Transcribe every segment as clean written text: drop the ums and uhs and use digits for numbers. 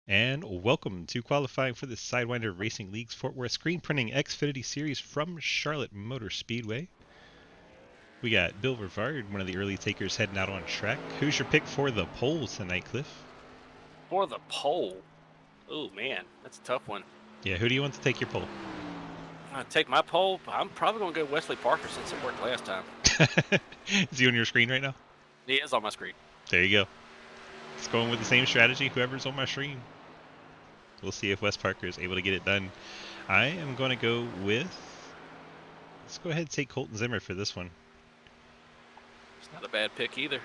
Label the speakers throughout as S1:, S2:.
S1: And welcome to qualifying for the Sidewinder Racing League's Fort Worth screen printing Xfinity series from Charlotte Motor Speedway. We got Bill Rivard, one of the early takers, heading out on track. Who's your pick for the pole tonight, Cliff?
S2: For the pole? Oh, man, that's a tough one.
S1: Yeah, who do you want to take your pole?
S2: I'm going to take my pole. I'm probably going to go Wesley Parker since it worked last time.
S1: Is he on your screen right now?
S2: He is on my screen.
S1: There you go. It's going with the same strategy, whoever's on my screen. We'll see if Wes Parker is able to get it done. I am going to go with... Let's go ahead and take Colton Zimmer for this one.
S2: It's not a bad pick either.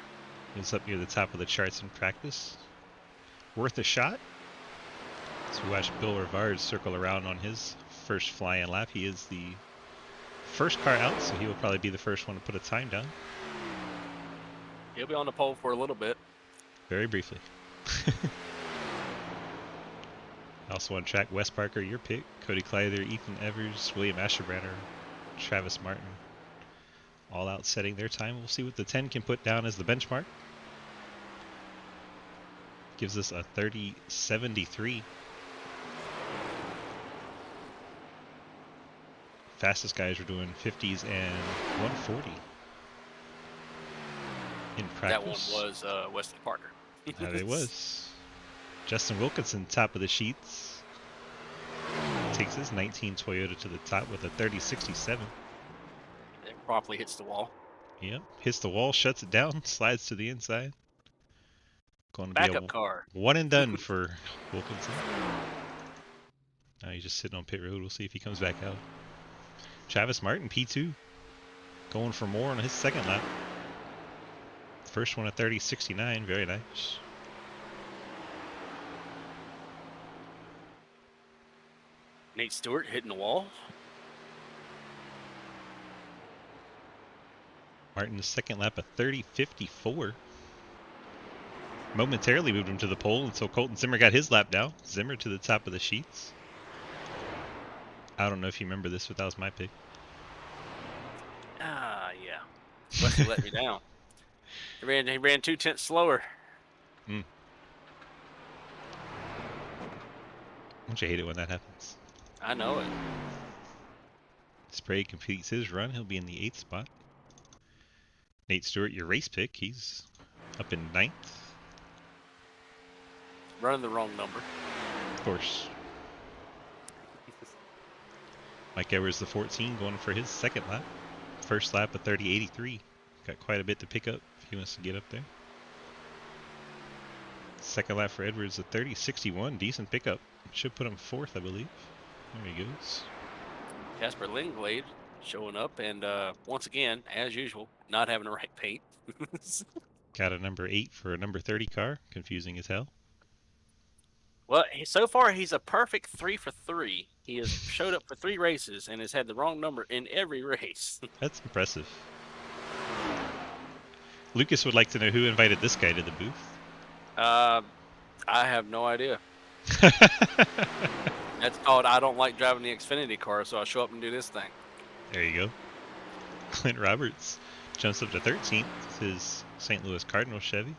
S1: He's up near the top of the charts in practice. Worth a shot? So watch Bill Rivard circle around on his first fly-in lap. He is the first car out, so he will probably be the first one to put a time down.
S2: He'll be on the pole for a little bit.
S1: Very briefly. Also on track, Wes Parker, your pick. Cody Kleider, Ethan Evers, William Asherbranner, Travis Martin. All out setting their time. We'll see what the 10 can put down as the benchmark. Gives us a 30.73. Fastest guys are doing 50s and 140 in practice.
S2: That one was Wesley Parker.
S1: That it was. Justin Wilkinson, top of the sheets. Takes his 19 Toyota to the top with a 30.67.
S2: It promptly hits the wall.
S1: Yep, hits the wall, shuts it down, slides to the inside. Going to
S2: Backup
S1: be a
S2: car.
S1: one and done for Wilkinson. Now he's just sitting on pit road. We'll see if he comes back out. Travis Martin, P2. Going for more on his second lap. First one at 30.69. Very nice.
S2: Nate Stewart hitting the wall.
S1: Martin's second lap at 30.54. Momentarily moved him to the pole until Colton Zimmer got his lap down. Zimmer to the top of the sheets. I don't know if you remember this, but that was my pick.
S2: Yeah. Wesley let me down. He ran 2/10 slower.
S1: Don't you hate it when that happens?
S2: I know it.
S1: Sprague completes his run. He'll be in the 8th spot. Nate Stewart, your race pick. He's up in 9th.
S2: Running the wrong number.
S1: Of course. Mike Evers, the 14, going for his second lap. First lap of 30.83. Got quite a bit to pick up if he wants to get up there. Second lap for Edwards, a 30.61. Decent pickup. Should put him 4th, I believe. There he goes.
S2: Casper Lingblade showing up, and once again, as usual, not having the right paint.
S1: Got a number 8 for a number 30 car. Confusing as hell.
S2: Well, so far he's a perfect 3 for 3. He has showed up for 3 races and has had the wrong number in every race.
S1: That's impressive. Lucas would like to know who invited this guy to the booth.
S2: I have no idea. That's called I don't like driving the Xfinity car, so I'll show up and do this thing.
S1: There you go. Clint Roberts jumps up to 13th with his St. Louis Cardinal Chevy.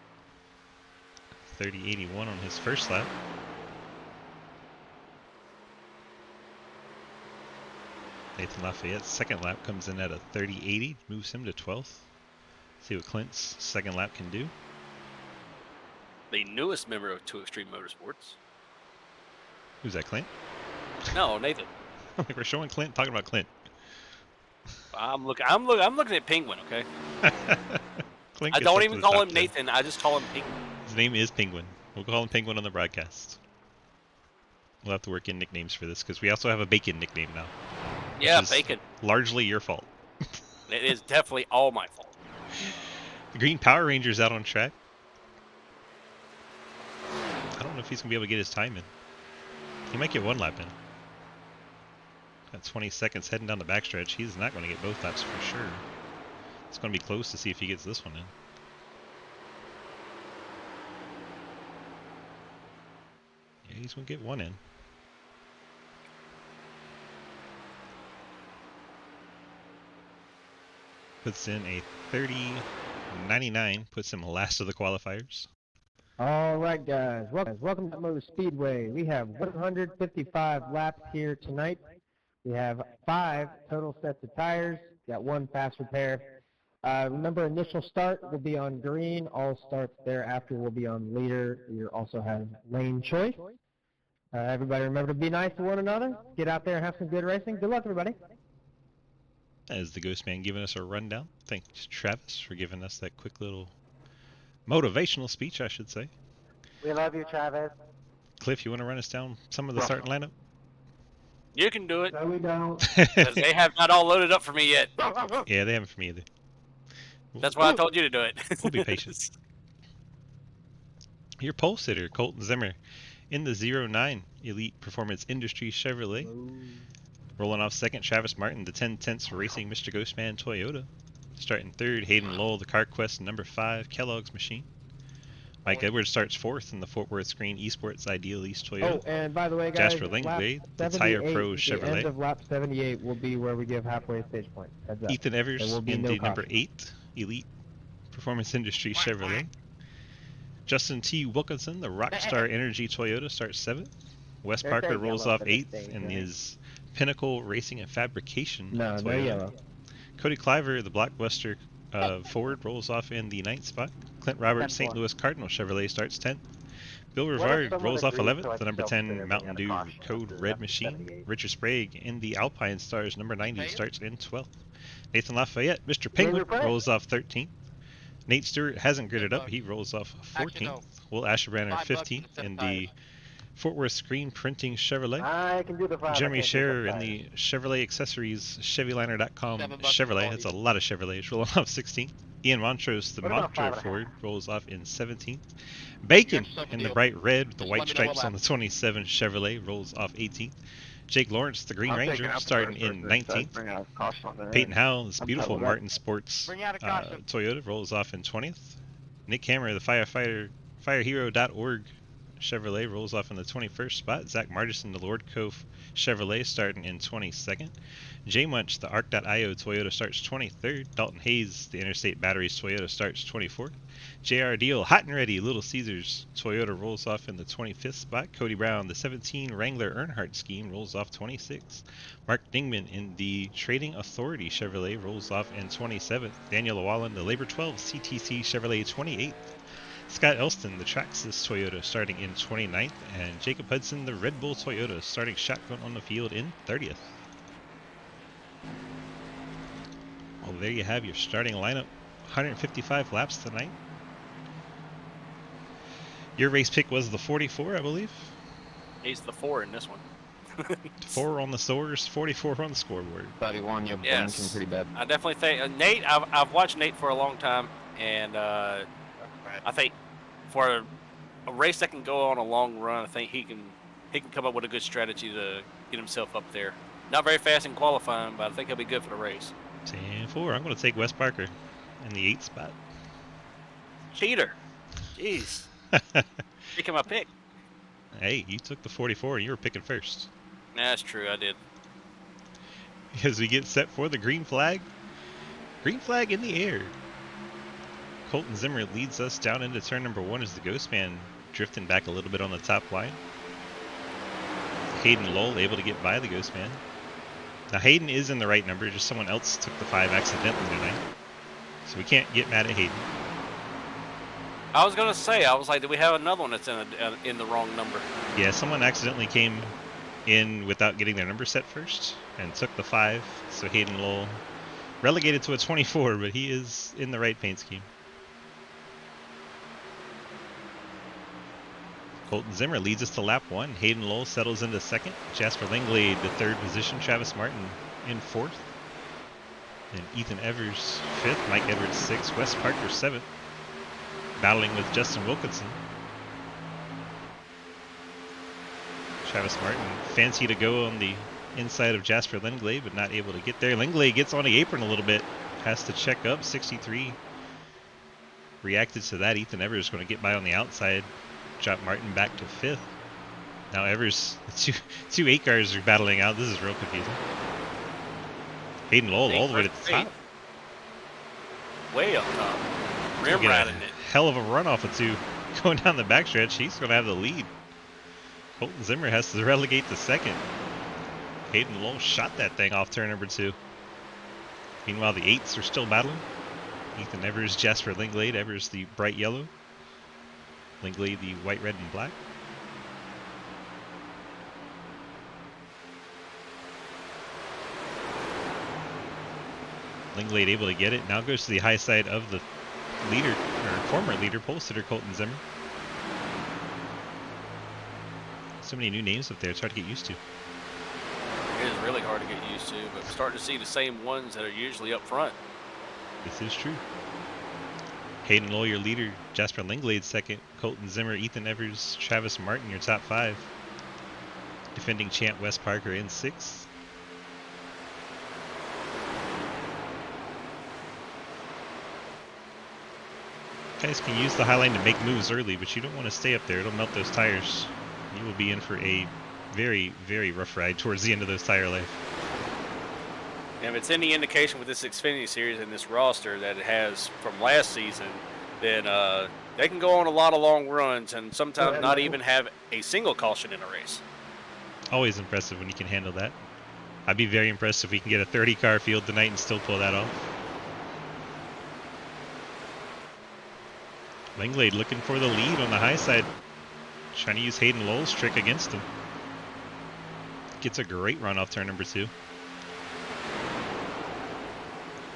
S1: 30.81 on his first lap. Nathan Lafayette's second lap comes in at a 30.80, moves him to 12th. See what Clint's second lap can do.
S2: The newest member of Two Extreme Motorsports.
S1: Who's that, Clint?
S2: No, Nathan.
S1: We're showing Clint, talking about Clint.
S2: I'm looking at Penguin, okay?
S1: Clint
S2: I
S1: gets
S2: don't
S1: up
S2: even
S1: to the
S2: call
S1: top
S2: him
S1: 10.
S2: Nathan. I just call him Penguin.
S1: His name is Penguin. We'll call him Penguin on the broadcast. We'll have to work in nicknames for this because we also have a Bacon nickname now.
S2: Yeah, Bacon.
S1: Largely your fault.
S2: It is definitely all my fault.
S1: The Green Power Ranger's out on track. I don't know if he's going to be able to get his time in. He might get one lap in. Got 20 seconds heading down the backstretch. He's not going to get both laps for sure. It's going to be close to see if he gets this one in. Yeah, he's going to get one in. Puts in a 30.99, puts him last of the qualifiers.
S3: All right, guys. Welcome to Motor Speedway. We have 155 laps here tonight. We have 5 total sets of tires. Got 1 fast repair. Remember, initial start will be on green. All starts thereafter will be on leader. You also have lane choice. Everybody remember to be nice to one another. Get out there and have some good racing. Good luck, everybody.
S1: As the Ghost Man giving us a rundown. Thanks, Travis, for giving us that quick little motivational speech, I should say.
S3: We love you, Travis.
S1: Cliff, you want to run us down some of the starting lineup?
S2: You can do it.
S3: No, we don't.
S2: Because they have not all loaded up for me yet.
S1: Yeah, they haven't for me either.
S2: That's why I told you to do it.
S1: We'll be patient. Your pole sitter, Colton Zimmer, in the 09 Elite Performance Industry Chevrolet. Rolling off second, Travis Martin, the 10 tenths Racing Mr. Ghostman Toyota. Starting third, Hayden Lowell, the CarQuest number 5 Kellogg's machine. Mike Edwards starts fourth in the Fort Worth Screen Esports Ideal East Toyota.
S3: Oh, and by the way, guys,
S1: Jasper Langley, the
S3: lap
S1: Tire
S3: 78,
S1: Pro
S3: the
S1: Chevrolet.
S3: end of lap 78 will be where we give halfway stage points. Heads up.
S1: Ethan Evers
S3: There will be
S1: in
S3: no
S1: the number
S3: caution.
S1: 8 Elite Performance Industry Chevrolet. Justin T. Wilkinson, the Rockstar Energy Toyota, starts 7th. Wes
S3: There's
S1: Parker
S3: that
S1: rolls
S3: yellow
S1: off
S3: for the
S1: 8th
S3: stage,
S1: in
S3: right?
S1: his Pinnacle Racing and Fabrication
S3: No, no
S1: Toyota.
S3: yellow.
S1: Cody Cliver, the Blockbuster Ford, rolls off in the 9th spot. Clint Roberts, St.
S3: 10-4.
S1: Louis Cardinal Chevrolet, starts 10th. Bill
S3: What if
S1: Rivard
S3: someone
S1: rolls off
S3: agrees to
S1: 11th,
S3: let
S1: the number
S3: the
S1: 10
S3: self-sitter
S1: Mountain
S3: bring
S1: Dew
S3: out a caution
S1: Code
S3: after
S1: Red
S3: lap
S1: machine.
S3: 78?
S1: Richard Sprague in the Alpine Stars number 90 starts in 12th. Nathan Lafayette, Mr.
S3: Gamer
S1: Penguin,
S3: Press.
S1: rolls off 13th. Nate Stewart hasn't gridded up. He rolls off 14th. Will Asherbrander 15th in the Fort Worth Screen Printing Chevrolet.
S3: I can do the 5.
S1: Jeremy Scherer in the Chevrolet Accessories ChevyLiner.com Chevrolet. That's a lot of Chevrolets. Rolling off 16th. Ian Montrose, the
S3: What about
S1: Montreux
S3: 5.5?
S1: Ford, rolls off in 17th. Bacon in the bright red with the white stripes on the 27 Chevrolet, rolls off 18th. Jake Lawrence, the Green Ranger, starting in 19th. Peyton Howell, this beautiful Martin Sports Toyota, rolls off in 20th. Nick Hammer, the firehero.org Chevrolet, rolls off in the 21st spot. Zach Martison, the Lord Cove Chevrolet, starting in 22nd. J Munch, the Arc.io Toyota, starts 23rd. Dalton Hayes, the Interstate Batteries Toyota, starts 24th. JR Deal, Hot and Ready, Little Caesars Toyota, rolls off in the 25th spot. Cody Brown, the 17 Wrangler Earnhardt scheme, rolls off 26th. Mark Dingman in the Trading Authority Chevrolet, rolls off in 27th. Daniel Llewellyn, the Labor 12 CTC Chevrolet, 28th. Scott Elston, the Traxxas Toyota, starting in 29th, and Jacob Hudson, the Red Bull Toyota, starting shotgun on the field in 30th. Well, there you have your starting lineup. 155 laps tonight. Your race pick was the 44, I believe.
S2: He's the 4 in this one.
S1: 4 on the stores, 44 on the scoreboard.
S4: 31, you're
S2: Yes.
S4: blinking pretty bad.
S2: I definitely think Nate. I've watched Nate for a long time, and I think for a race that can go on a long run, I think he can come up with a good strategy to get himself up there. Not very fast in qualifying, but I think he'll be good for the race.
S1: 10-4. I'm going to take Wes Parker in the 8th spot.
S2: Cheater. Jeez. Picking my pick.
S1: Hey, you took the 44 and you were picking first.
S2: That's true. I did.
S1: As we get set for the green flag. Green flag in the air. Colton Zimmer leads us down into turn number 1 as the Ghost Man drifting back a little bit on the top line. Hayden Lowell able to get by the Ghost Man. Now Hayden is in the right number, just someone else took the 5 accidentally tonight. So we can't get mad at Hayden.
S2: I was gonna say. I was like, do we have another one that's in the wrong number?
S1: Yeah, someone accidentally came in without getting their number set first and took the 5. So Hayden Lowell relegated to a 24, but he is in the right paint scheme. Colton Zimmer leads us to lap 1. Hayden Lowell settles into 2nd. Jasper Langley, the 3rd position. Travis Martin in 4th. And Ethan Evers 5th. Mike Edwards 6th. Wes Parker 7th. Battling with Justin Wilkinson. Travis Martin fancy to go on the inside of Jasper Langley, but not able to get there. Langley gets on the apron a little bit. Has to check up. 63. Reacted to that. Ethan Evers going to get by on the outside. Drop Martin back to 5th. Now Evers, two 8 cars are battling out. This is real confusing. Hayden Lowell all the way to the top.
S2: Way up top. Rim
S1: Get
S2: riding
S1: a
S2: it.
S1: hell of a run off of 2. going down the backstretch. He's going to have the lead. Colton Zimmer has to relegate to second. Hayden Lowell shot that thing off turn number 2. Meanwhile, the 8s are still battling. Ethan Evers, Jasper Linglade. Evers the bright yellow. Linglade the white, red, and black. Linglade able to get it. Now goes to the high side of the leader, or former leader, pole sitter Colton Zimmer. So many new names up there, it's hard to get used to.
S2: It is really hard to get used to, but we're starting to see the same ones that are usually up front.
S1: This is true. Hayden Lowell, your leader. Jasper Linglade, second. Colton Zimmer, Ethan Evers, Travis Martin, your top 5. Defending champ Wes Parker in 6th. Guys can use the high line to make moves early, but you don't want to stay up there. It'll melt those tires. You will be in for a very, very rough ride towards the end of those tire life.
S2: And if it's any indication with this Xfinity series and this roster that it has from last season, then they can go on a lot of long runs and sometimes not even have a single caution in a race.
S1: Always impressive when you can handle that. I'd be very impressed if we can get a 30-car field tonight and still pull that off. Linglade looking for the lead on the high side. Trying to use Hayden Lowell's trick against him. Gets a great run off turn number 2.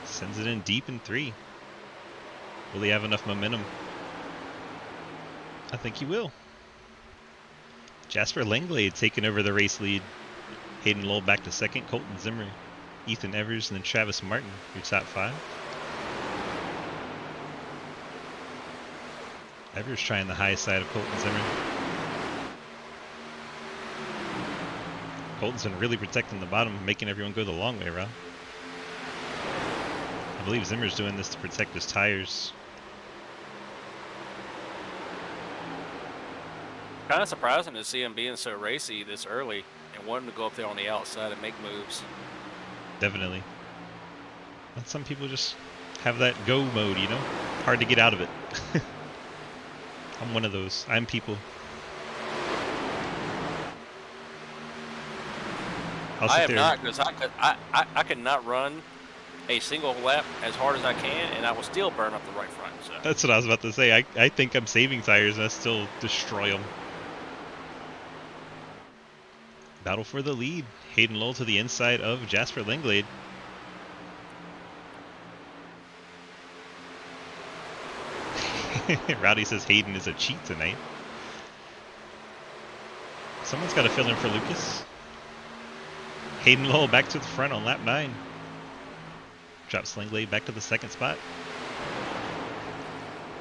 S1: Sends it in deep in 3. Will he have enough momentum? I think he will. Jasper Linglade taking over the race lead. Hayden Lowell back to second. Colton Zimmer, Ethan Evers, and then Travis Martin, your top 5. Evers trying the high side of Colton Zimmer. Colton's been really protecting the bottom, making everyone go the long way around. I believe Zimmer's doing this to protect his tires.
S2: Kind of surprising to see him being so racy this early and wanting to go up there on the outside and make moves.
S1: Definitely. But some people just have that go mode, you know? Hard to get out of it. I'm one of those. I'm people.
S2: I am not, because I could not run a single lap as hard as I can, and I will still burn up the right front. So.
S1: That's what I was about to say. I think I'm saving tires, and I still destroy them. Battle for the lead. Hayden Lowell to the inside of Jasper Linglade. Rowdy says Hayden is a cheat tonight. Someone's got to fill in for Lucas. Hayden Lowell back to the front on lap 9. Drops Linglade back to the second spot.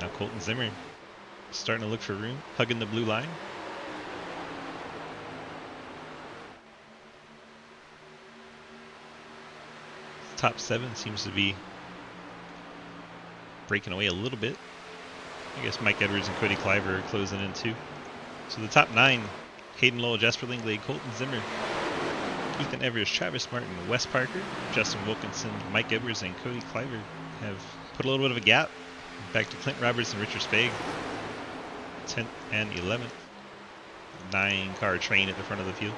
S1: Now Colton Zimmer starting to look for room, hugging the blue line. Top 7 seems to be breaking away a little bit. I guess Mike Edwards and Cody Cliver are closing in too. So the top 9, Hayden Lowell, Jasper Linglade, Colton Zimmer, Ethan Evers, Travis Martin, Wes Parker, Justin Wilkinson, Mike Edwards, and Cody Cliver have put a little bit of a gap back to Clint Roberts and Richard Spagg, 10th and 11th. 9-car train at the front of the field.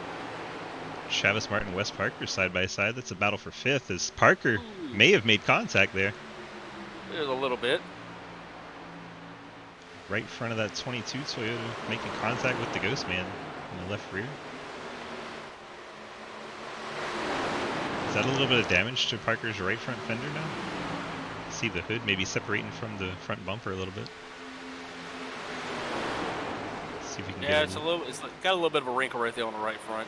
S1: Travis Martin, Wes Parker side by side. That's a battle for 5th as Parker may have made contact there.
S2: There's a little bit.
S1: Right in front of that 22 Toyota, making contact with the Ghost Man in the left rear. Is that a little bit of damage to Parker's right front fender now? See the hood maybe separating from the front bumper a little bit. Let's see if we can get
S2: it's got a little bit of a wrinkle right there on the right front.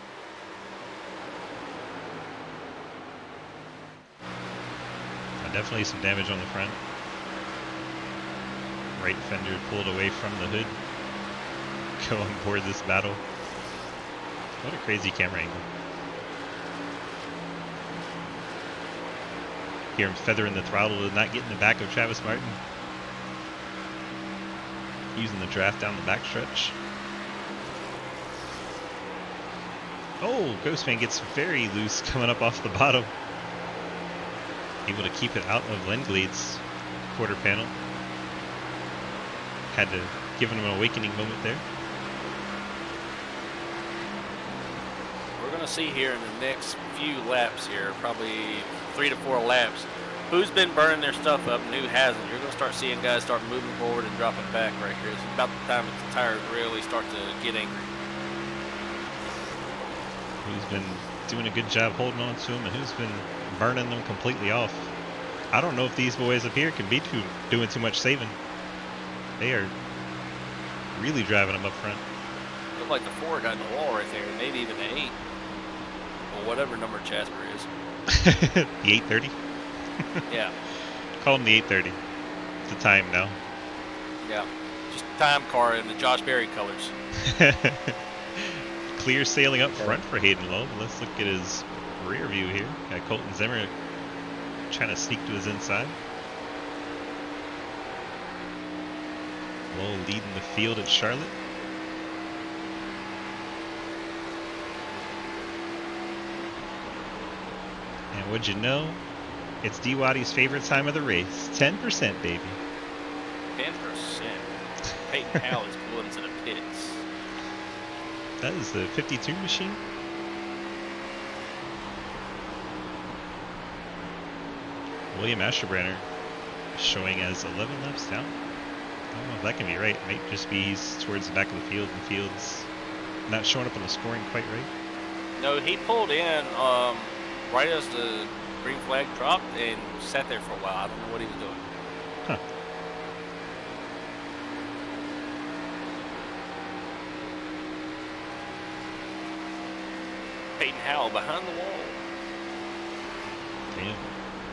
S1: Definitely some damage on the front. Right fender pulled away from the hood. Go on board this battle. What a crazy camera angle. Hear him feathering the throttle to not get in the back of Travis Martin. Using the draft down the backstretch. Oh, Ghostman gets very loose coming up off the bottom. Able to keep it out of Linglade's quarter panel. Had to giving him an awakening moment there.
S2: We're going to see here in the next few laps here, probably 3 to 4 laps, who's been burning their stuff up and who hasn't. You're going to start seeing guys start moving forward and dropping back right here. It's about the time that the tires really start to get angry.
S1: Who's been doing a good job holding on to him and who's been burning them completely off. I don't know if these boys up here can be doing too much saving. They are really driving them up front.
S2: Look like the 4 got in the wall right there, maybe even the 8. Or whatever number Jasper is.
S1: The 830?
S2: Yeah.
S1: Call him the 830. It's the time now.
S2: Yeah. Just a time car in the Josh Berry colors.
S1: Clear sailing up front for Hayden Lowe. Let's look at his rear view here. Got Colton Zimmer trying to sneak to his inside. Lowe leading the field at Charlotte. And what'd you know? It's D-Waddy's favorite time of the race. 10%, baby.
S2: 10%. Peyton Howell is pulling into the pits.
S1: That is the 52 machine. William Asherbrenner showing as 11 laps down. I don't know if that can be right. It might just be he's towards the back of the field and the field's not showing up on the scoring quite right.
S2: No, he pulled in right as the green flag dropped and sat there for a while. I don't know what he was doing.
S1: Huh.
S2: Peyton Howell behind the wall.
S1: Damn.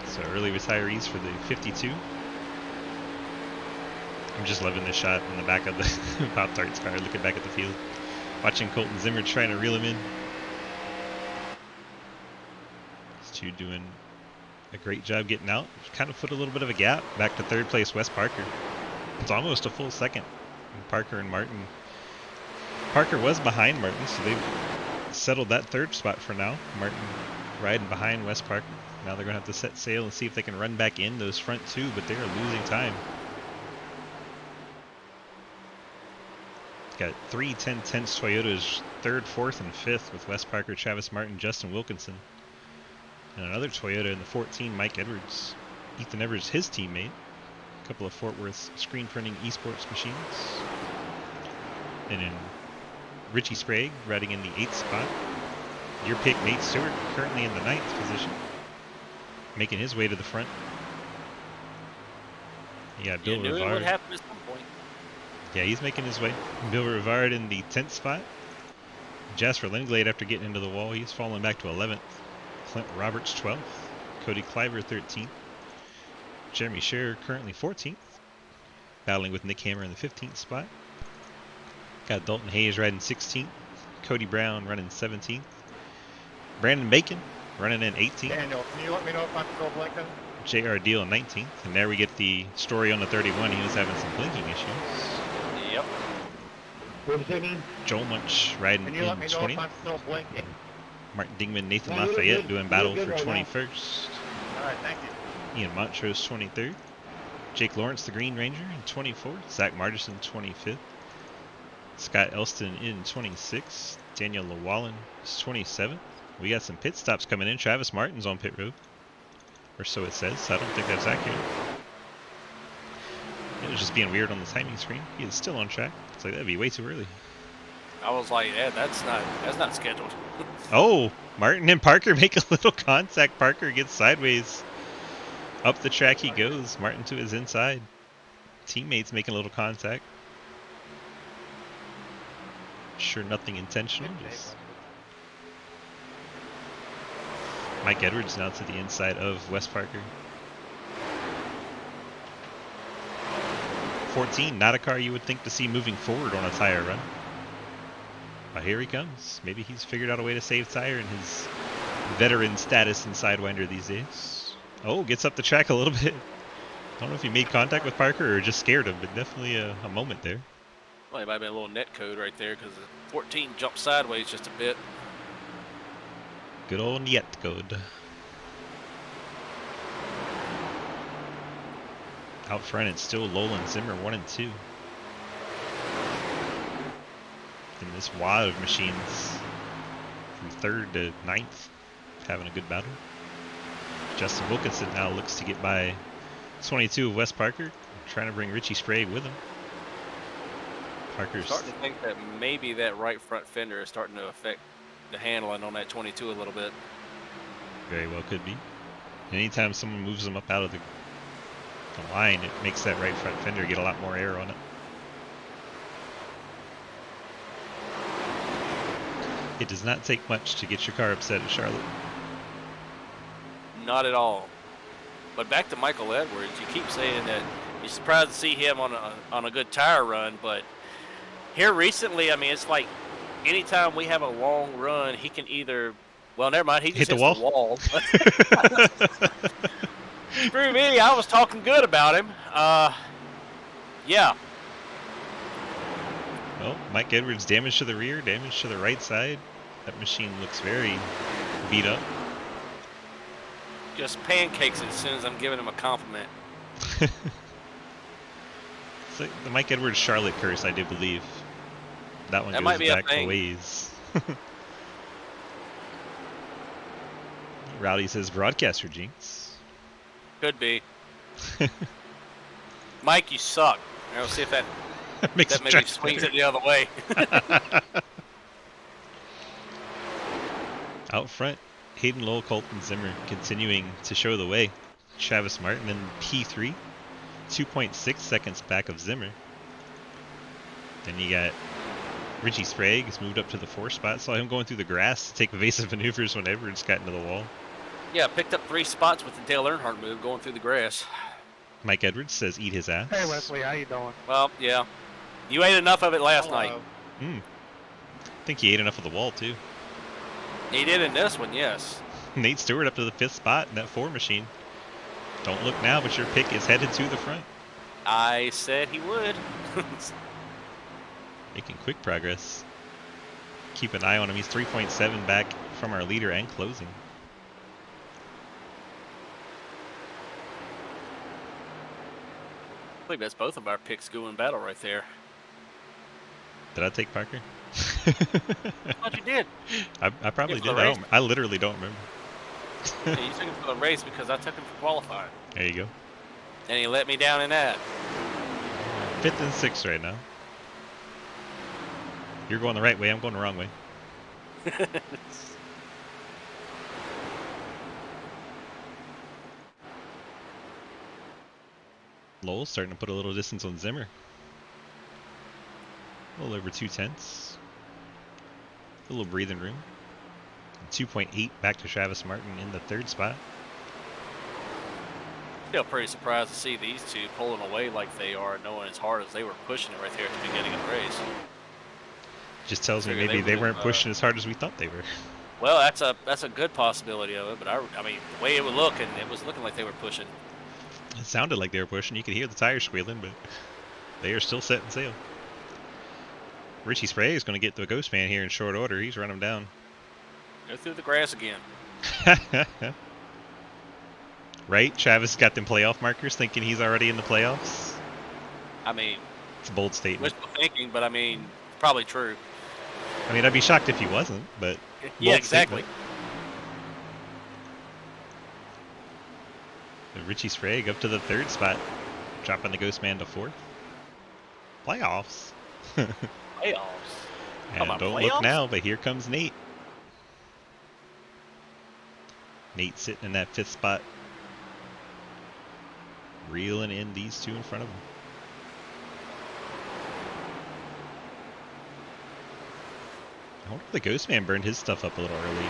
S1: So early retirees for the 52. I'm just loving this shot in the back of the Pop-Tarts car, looking back at the field. Watching Colton Zimmer trying to reel him in. These two doing a great job getting out. Kind of put a little bit of a gap back to third place Wes Parker. It's almost a full second. Parker and Martin. Parker was behind Martin, so they've settled that third spot for now. Martin riding behind Wes Parker. Now they're going to have to set sail and see if they can run back in those front two, but they are losing time. Got 3 10-tenths Toyotas, 3rd, 4th, and 5th with Wes Parker, Travis Martin, Justin Wilkinson. And another Toyota in the 14, Mike Edwards. Ethan Edwards, his teammate. A couple of Fort Worth screen printing esports machines. And in Richie Sprague riding in the 8th spot. Your pick, Nate Stewart, currently in the 9th position. Making his way to the front. You got Bill
S2: Knew it
S1: Rivard.
S2: would happen at some point.
S1: Yeah, he's making his way. Bill Rivard in the 10th spot. Jasper Lindglade, after getting into the wall, he's fallen back to 11th. Clint Roberts, 12th. Cody Cliver, 13th. Jeremy Scherer, currently 14th. Battling with Nick Hammer in the 15th spot. Got Dalton Hayes riding 16th. Cody Brown running 17th. Brandon Bacon running in 18th.
S4: Daniel, can you let me know if I'm still blinking?
S1: J.R. Deal in 19th. And there we get the story on the 31. He was having some blinking issues.
S2: Yep.
S4: What does it mean?
S1: Joel Munch riding
S4: Can
S1: in
S4: you let me know if
S1: 20th.
S4: I'm still blinking?
S1: Martin Dingman, Nathan
S4: No, you look
S1: Lafayette
S4: good.
S1: doing
S4: You
S1: battle
S4: look
S1: for
S4: good right now.
S1: 21st.
S4: All right, thank you.
S1: Ian Montrose, 23rd. Jake Lawrence, the Green Ranger, in 24th. Zach Margerson, 25th. Scott Elston in 26th. Daniel Llewellyn is 27th. We got some pit stops coming in. Travis Martin's on pit road. Or so it says. I don't think that's accurate. It was just being weird on the timing screen. He is still on track. It's like, that'd be way too early.
S2: I was like, yeah, that's not scheduled.
S1: Oh, Martin and Parker make a little contact. Parker gets sideways. Up the track he goes. Martin to his inside. Teammates making a little contact. Sure, nothing intentional. Just Mike Edwards now to the inside of Wes Parker. 14, not a car you would think to see moving forward on a tire run. But here he comes. Maybe he's figured out a way to save tire in his veteran status in Sidewinder these days. Oh, gets up the track a little bit. I don't know if he made contact with Parker or just scared him, but definitely a moment there.
S2: Well, it might have been a little net code right there because the 14 jumped sideways just a bit.
S1: Good old Niet code. Out front, it's still Lolan Zimmer 1 and 2. in this wad of machines from 3rd to 9th, having a good battle. Justin Wilkinson now looks to get by 22 of Wes Parker, trying to bring Richie Sprague with him. Parker's
S2: Starting to think that maybe that right front fender is starting to affect the handling on that 22 a little bit.
S1: very well could be. Anytime someone moves them up out of the line, it makes that right front fender get a lot more air on it. It does not take much to get your car upset at Charlotte.
S2: Not at all. But back to Michael Edwards, you keep saying that you're surprised to see him on a good tire run, but here recently, I mean, it's like anytime we have a long run, he can either, well, never mind, he just
S1: Hit the
S2: hits
S1: wall?
S2: the wall. Screw me, I was talking good about him. Yeah.
S1: Well, Mike Edwards damage to the rear, damage to the right side. That machine looks very beat up.
S2: Just pancakes as soon as I'm giving him a compliment.
S1: It's like the Mike Edwards Charlotte curse, I do believe. That one
S2: That
S1: goes
S2: might be a
S1: back a
S2: thing.
S1: ways. Rowdy says broadcaster jinx.
S2: Could be. Mike, you suck. I'll see if that
S1: Makes
S2: that
S1: him
S2: maybe
S1: try
S2: swings
S1: better.
S2: it the other way.
S1: Out front, Hayden Lowell, Colton Zimmer continuing to show the way. Travis Martin in P3, 2.6 seconds back of Zimmer. Then you got Richie Sprague has moved up to the 4th spot. Saw him going through the grass to take evasive maneuvers when Edwards got into the wall.
S2: Yeah, picked up 3 spots with the Dale Earnhardt move going through the grass.
S1: Mike Edwards says eat his ass.
S4: Hey, Wesley, how you doing?
S2: Well, yeah. You ate enough of it last night.
S1: I think he ate enough of the wall too.
S2: He did in this one, yes.
S1: Nate Stewart up to the 5th spot in that 4 machine. Don't look now, but your pick is headed to the front.
S2: I said he would.
S1: Making quick progress. Keep an eye on him. He's 3.7 back from our leader and closing.
S2: I believe that's both of our picks go in battle right there.
S1: Did I take Parker?
S2: I thought you did.
S1: I probably
S2: Yeah, for the
S1: did.
S2: race.
S1: I literally don't remember.
S2: Yeah, you took him for the race because I took him for qualifying.
S1: There you go.
S2: And he let me down in that.
S1: 5th and 6th right now. You're going the right way. I'm going the wrong way. Lowell's starting to put a little distance on Zimmer. A little over 2/10. A little breathing room. 2.8 back to Travis Martin in the 3rd spot.
S2: Still pretty surprised to see these two pulling away like they are, knowing as hard as they were pushing it right there at the beginning of the race.
S1: Just tells me
S2: Figure
S1: maybe
S2: they
S1: they
S2: would've,
S1: weren't pushing as hard as we thought they were.
S2: Well, that's a good possibility of it, but I mean, the way it would look, and it was looking like they were pushing.
S1: It sounded like they were pushing. You could hear the tires squealing, but they are still setting sail. Richie Sprague is going to get the Ghost Man here in short order. He's running him down.
S2: Go through the grass again.
S1: Right? Travis got them playoff markers thinking he's already in the playoffs.
S2: I mean,
S1: It's a bold statement.
S2: wishful thinking, but I mean, probably true.
S1: I mean, I'd be shocked if he wasn't, but
S2: Yeah,
S1: bold
S2: exactly.
S1: statement. Richie Sprague up to the 3rd spot, dropping the Ghost Man to 4th. Playoffs.
S2: Playoffs.
S1: And
S2: Come on,
S1: don't
S2: playoffs?
S1: look now, but here comes Nate. Nate sitting in that 5th spot, reeling in these two in front of him. I wonder if the Ghost Man burned his stuff up a little early.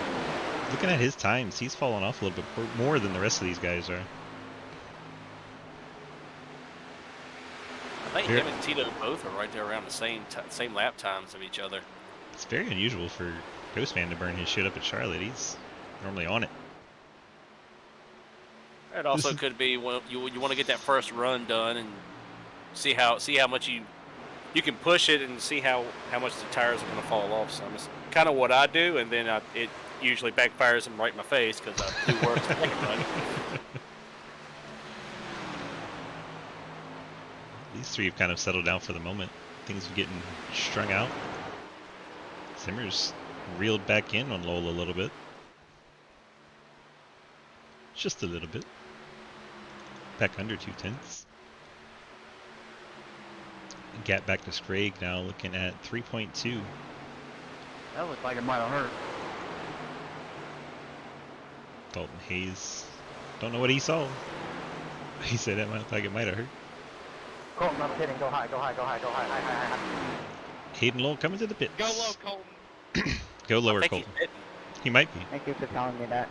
S1: Looking at his times, he's fallen off a little bit more than the rest of these guys are.
S2: I think
S1: Here.
S2: him and Tito both are right there around the same lap times of each other.
S1: It's very unusual for Ghost Man to burn his shit up at Charlotte. He's normally on it.
S2: It also
S1: This is-
S2: could be when you want to get that first run done and see how much you can push it and see how much the tires are going to fall off. So it's kind of what I do, and then it usually backfires them right in my face because I do work the second run.
S1: These three have kind of settled down for the moment. Things are getting strung out. Zimmer's reeled back in on Lowell a little bit. Just a little bit. Back under 2/10. Gap back to Sprague now looking at 3.2.
S4: That looked like it might have hurt.
S1: Dalton Hayes. Don't know what he saw. He said that looked like it might have hurt.
S4: Colton, I'm kidding. Go high, go high, go high, go high, high, high, high.
S1: Hayden Lowell coming to the pits.
S4: Go low, Colton.
S1: Go lower,
S2: I think
S1: Colton.
S2: he's hitting.
S1: He might be.
S3: Thank you for telling me that.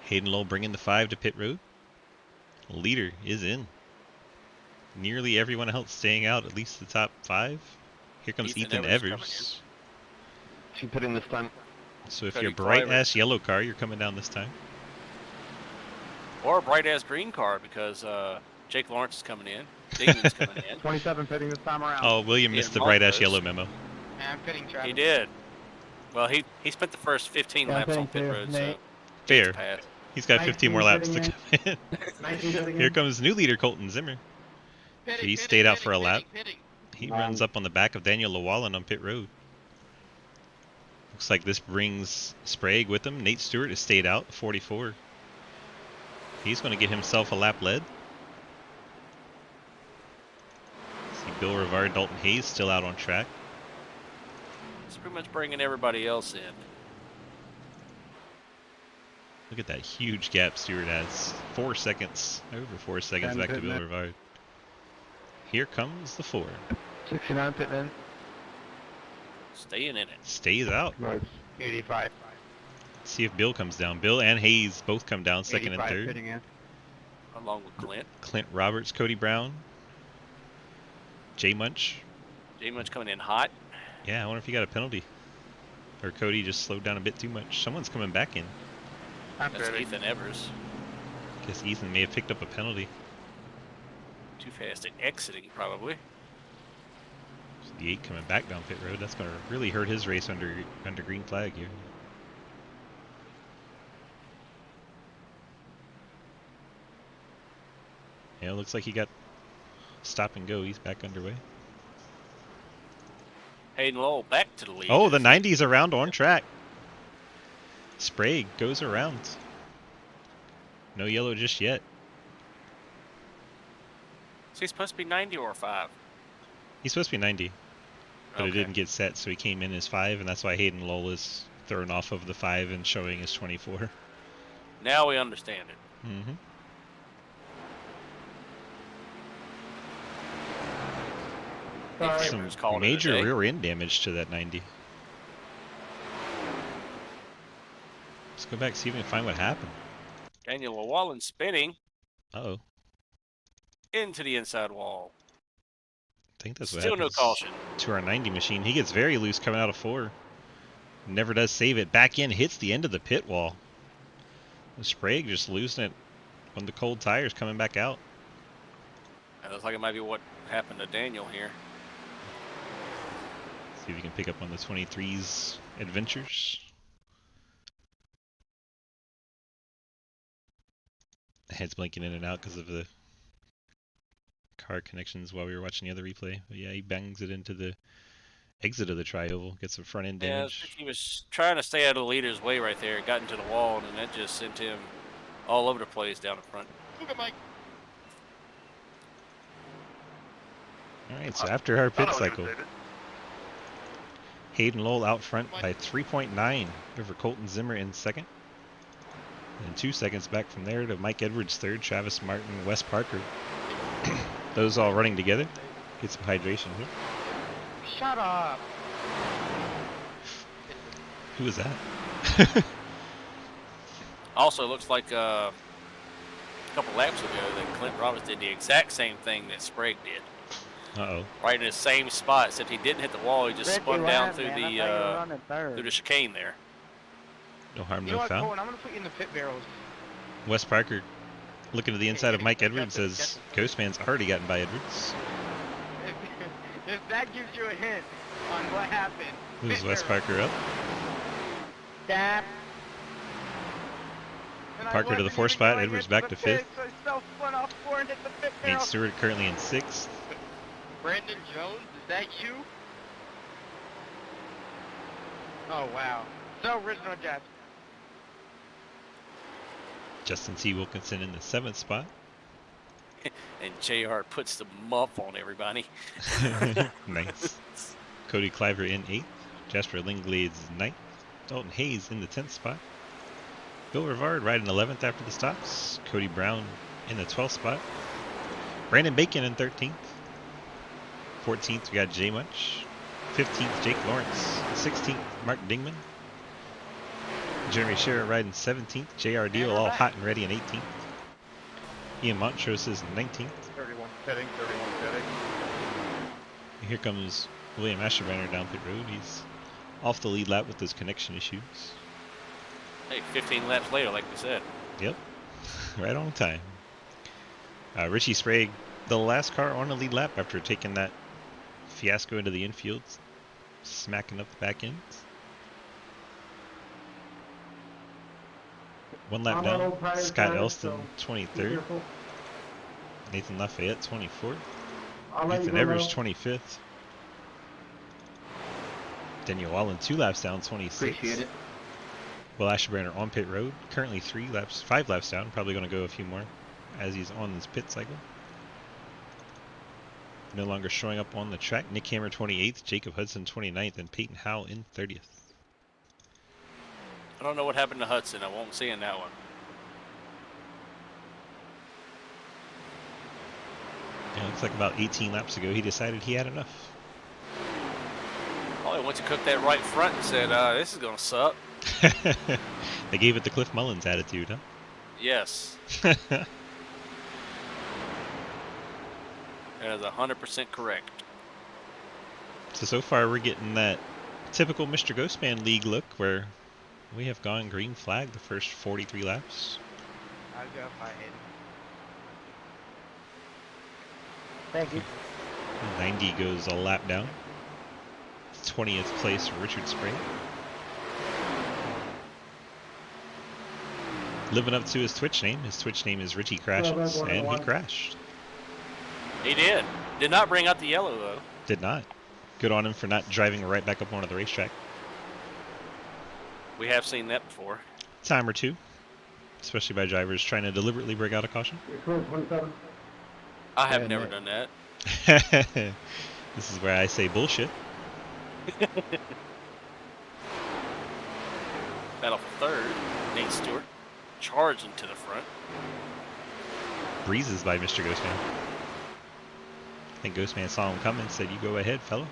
S1: Hayden Lowell bringing the 5 to pit road. Leader is in. Nearly everyone else staying out, at least the top 5. Here comes Ethan Evers.
S4: She put in this time.
S1: So if
S2: Cody
S1: you're a bright
S2: Cliver.
S1: ass yellow car, you're coming down this time.
S2: Or a bright ass green car because Jake Lawrence is coming in. Deegan's coming in.
S4: 27 pitting this time around.
S1: Oh, William
S2: Yeah,
S1: missed the bright ass
S2: Marcos.
S1: yellow memo.
S4: I'm pitting, Travis.
S2: He did. Well, he spent the first 15
S3: Yeah,
S2: laps on
S3: thank
S2: pit
S3: you,
S2: road,
S3: Nate.
S2: so
S1: Fair.
S2: it's passed.
S1: He's got 15 more laps to
S3: 19
S1: come in. Here comes new leader Colton Zimmer.
S4: Pitting,
S1: He
S4: pitting,
S1: stayed out
S4: pitting,
S1: for a lap.
S4: pitting, pitting.
S1: He runs up on the back of Daniel Llewellyn on pit road. Looks like this brings Sprague with him. Nate Stewart has stayed out, 44. He's going to get himself a lap lead. See Bill Rivard, Dalton Hayes still out on track.
S2: It's pretty much bringing everybody else in.
S1: Look at that huge gap Stewart has. 4 seconds, over 4 seconds
S4: And
S1: back to
S4: pitting
S1: Bill
S4: it.
S1: Rivard. Here comes the 4.
S4: 69 pitting in.
S2: Staying in it.
S1: Stays out.
S4: Nice. 85.
S1: See if Bill comes down. Bill and Hayes both come down, second and
S4: 85
S1: third.
S4: pitting in.
S2: Along with Clint.
S1: Clint Roberts, Cody Brown, Jay Munch.
S2: Jay Munch coming in hot.
S1: Yeah, I wonder if he got a penalty. Or Cody just slowed down a bit too much. Someone's coming back in.
S4: I'm
S2: That's
S4: pitting.
S2: Ethan Evers.
S1: Guess Ethan may have picked up a penalty.
S2: Too fast at exiting, probably.
S1: So the 8 coming back down pit road. That's going to really hurt his race under green flag here. Yeah, it looks like he got stop and go. He's back underway.
S2: Hayden Lowell back to the lead.
S1: Oh, the 90's around on track. Sprague goes around. No yellow just yet.
S2: Is he supposed to be 90 or 5?
S1: He's supposed to be 90, but it
S2: Okay.
S1: didn't get set, so he came in as 5, and that's why Hayden Lowell is thrown off of the 5 and showing as 24.
S2: Now we understand it.
S1: Mm-hmm.
S2: Sorry.
S1: Some
S2: Evers called it a
S1: major
S2: day.
S1: rear end damage to that 90. Let's go back see if we can find what happened.
S2: Daniel Llewellyn spinning
S1: Uh-oh.
S2: into the inside wall.
S1: I think that's what
S2: Still no
S1: happens
S2: caution.
S1: to our 90 machine. He gets very loose coming out of 4. Never does save it. Back in, hits the end of the pit wall. Sprague just losing it on the cold tires coming back out.
S2: That looks like it might be what happened to Daniel here.
S1: See if we can pick up on the 23's adventures. Head's blinking in and out because of the car connections while we were watching the other replay. But yeah, he bangs it into the exit of the tri-oval, gets some front end
S2: Yeah, I
S1: damage.
S2: think he was trying to stay out of the leader's way right there. Got into the wall, and that just sent him all over the place down the front.
S4: Look at Mike.
S1: Alright, so after our pit cycle, Hayden Lowell out front by 3.9 over Colton Zimmer in second. And 2 seconds back from there to Mike Edwards third, Travis Martin, Wes Parker. Those all running together. Get some hydration here.
S4: Shut up.
S1: Who was that?
S2: Also, looks like a couple laps ago that Clint Roberts did the exact same thing that Sprague did.
S1: Uh-oh.
S2: Right in the same spot, except he didn't hit the wall. He just spun down through the
S3: through
S2: chicane there.
S1: No harm,
S4: You know
S1: no
S4: what,
S1: foul.
S4: Colton? I'm going to put you in the pit barrels.
S1: Wes Parker looking to the inside of Mike Edwards as Ghostman's already gotten by Edwards.
S4: If that gives you a hint on what happened.
S1: Moves
S4: pit
S1: Wes
S4: barrels.
S1: Parker up.
S3: Dap.
S4: And I
S1: Parker to the
S4: wasn't
S1: 4
S4: even
S1: spot,
S4: going
S1: Edwards
S4: into
S1: back
S4: the
S1: to
S4: pit,
S1: 5th.
S4: So I self-spun off 4 and hit the pit
S1: Nate
S4: barrel.
S1: Stewart currently in 6th.
S4: Brandon Jones, is that you? Oh, wow. So original, Jeff.
S1: Justin T. Wilkinson in the 7th spot.
S2: And JR puts the muff on everybody.
S1: Nice. Cody Cliver in 8th. Jasper Linglade's 9th. Dalton Hayes in the 10th spot. Bill Rivard riding 11th after the stops. Cody Brown in the 12th spot. Brandon Bacon in 13th. 14th, we got Jay Munch. 15th, Jake Lawrence. 16th, Mark Dingman. Jeremy Scherer riding 17th. JR Deal all hot and ready in 18th. Ian Montrose is 19th.
S5: 31 pitting, 31 pitting.
S1: And here comes William Asherbanner down pit road. He's off the lead lap with those connection issues.
S2: Hey, 15 laps later, like we said.
S1: Yep, right on time. Richie Sprague, the last car on the lead lap after taking that fiasco into the infield, smacking up the back ends. One lap down. Scott Elston, 23rd. Nathan Lafayette, 24th. Nathan Evers, 25th. Daniel Wallen, 2 laps down, 26th.
S3: Appreciate it.
S1: Will Asherbanner on pit road, currently 5 laps down, probably going to go a few more as he's on this pit cycle. No longer showing up on the track. Nick Hammer 28th, Jacob Hudson 29th, and Peyton Howe in 30th.
S2: I don't know what happened to Hudson. I won't see in that one.
S1: Yeah, looks like about 18 laps ago he decided he had enough.
S2: Probably went to cook that right front and said, this is going to suck.
S1: They gave it the Cliff Mullins attitude, huh?
S2: Yes. That is 100% correct.
S1: So far we're getting that typical Mr. Ghostman League look where we have gone green flag the first 43 laps.
S4: I'll go if I hit
S3: Thank you.
S1: 90 goes a lap down. 20th place Richard Sprague. Living up to his Twitch name. His Twitch name is Richie Crashes, and he crashed.
S2: He did. Did not bring out the yellow, though.
S1: Did not. Good on him for not driving right back up onto the racetrack.
S2: We have seen that before.
S1: Time or two, especially by drivers trying to deliberately break out a caution.
S2: I have never done that.
S1: This is where I say bullshit.
S2: Battle for third. Nate Stewart charging to the front.
S1: Breezes by Mr. Ghostman. I think Ghostman saw him coming and said, "You go ahead, fella."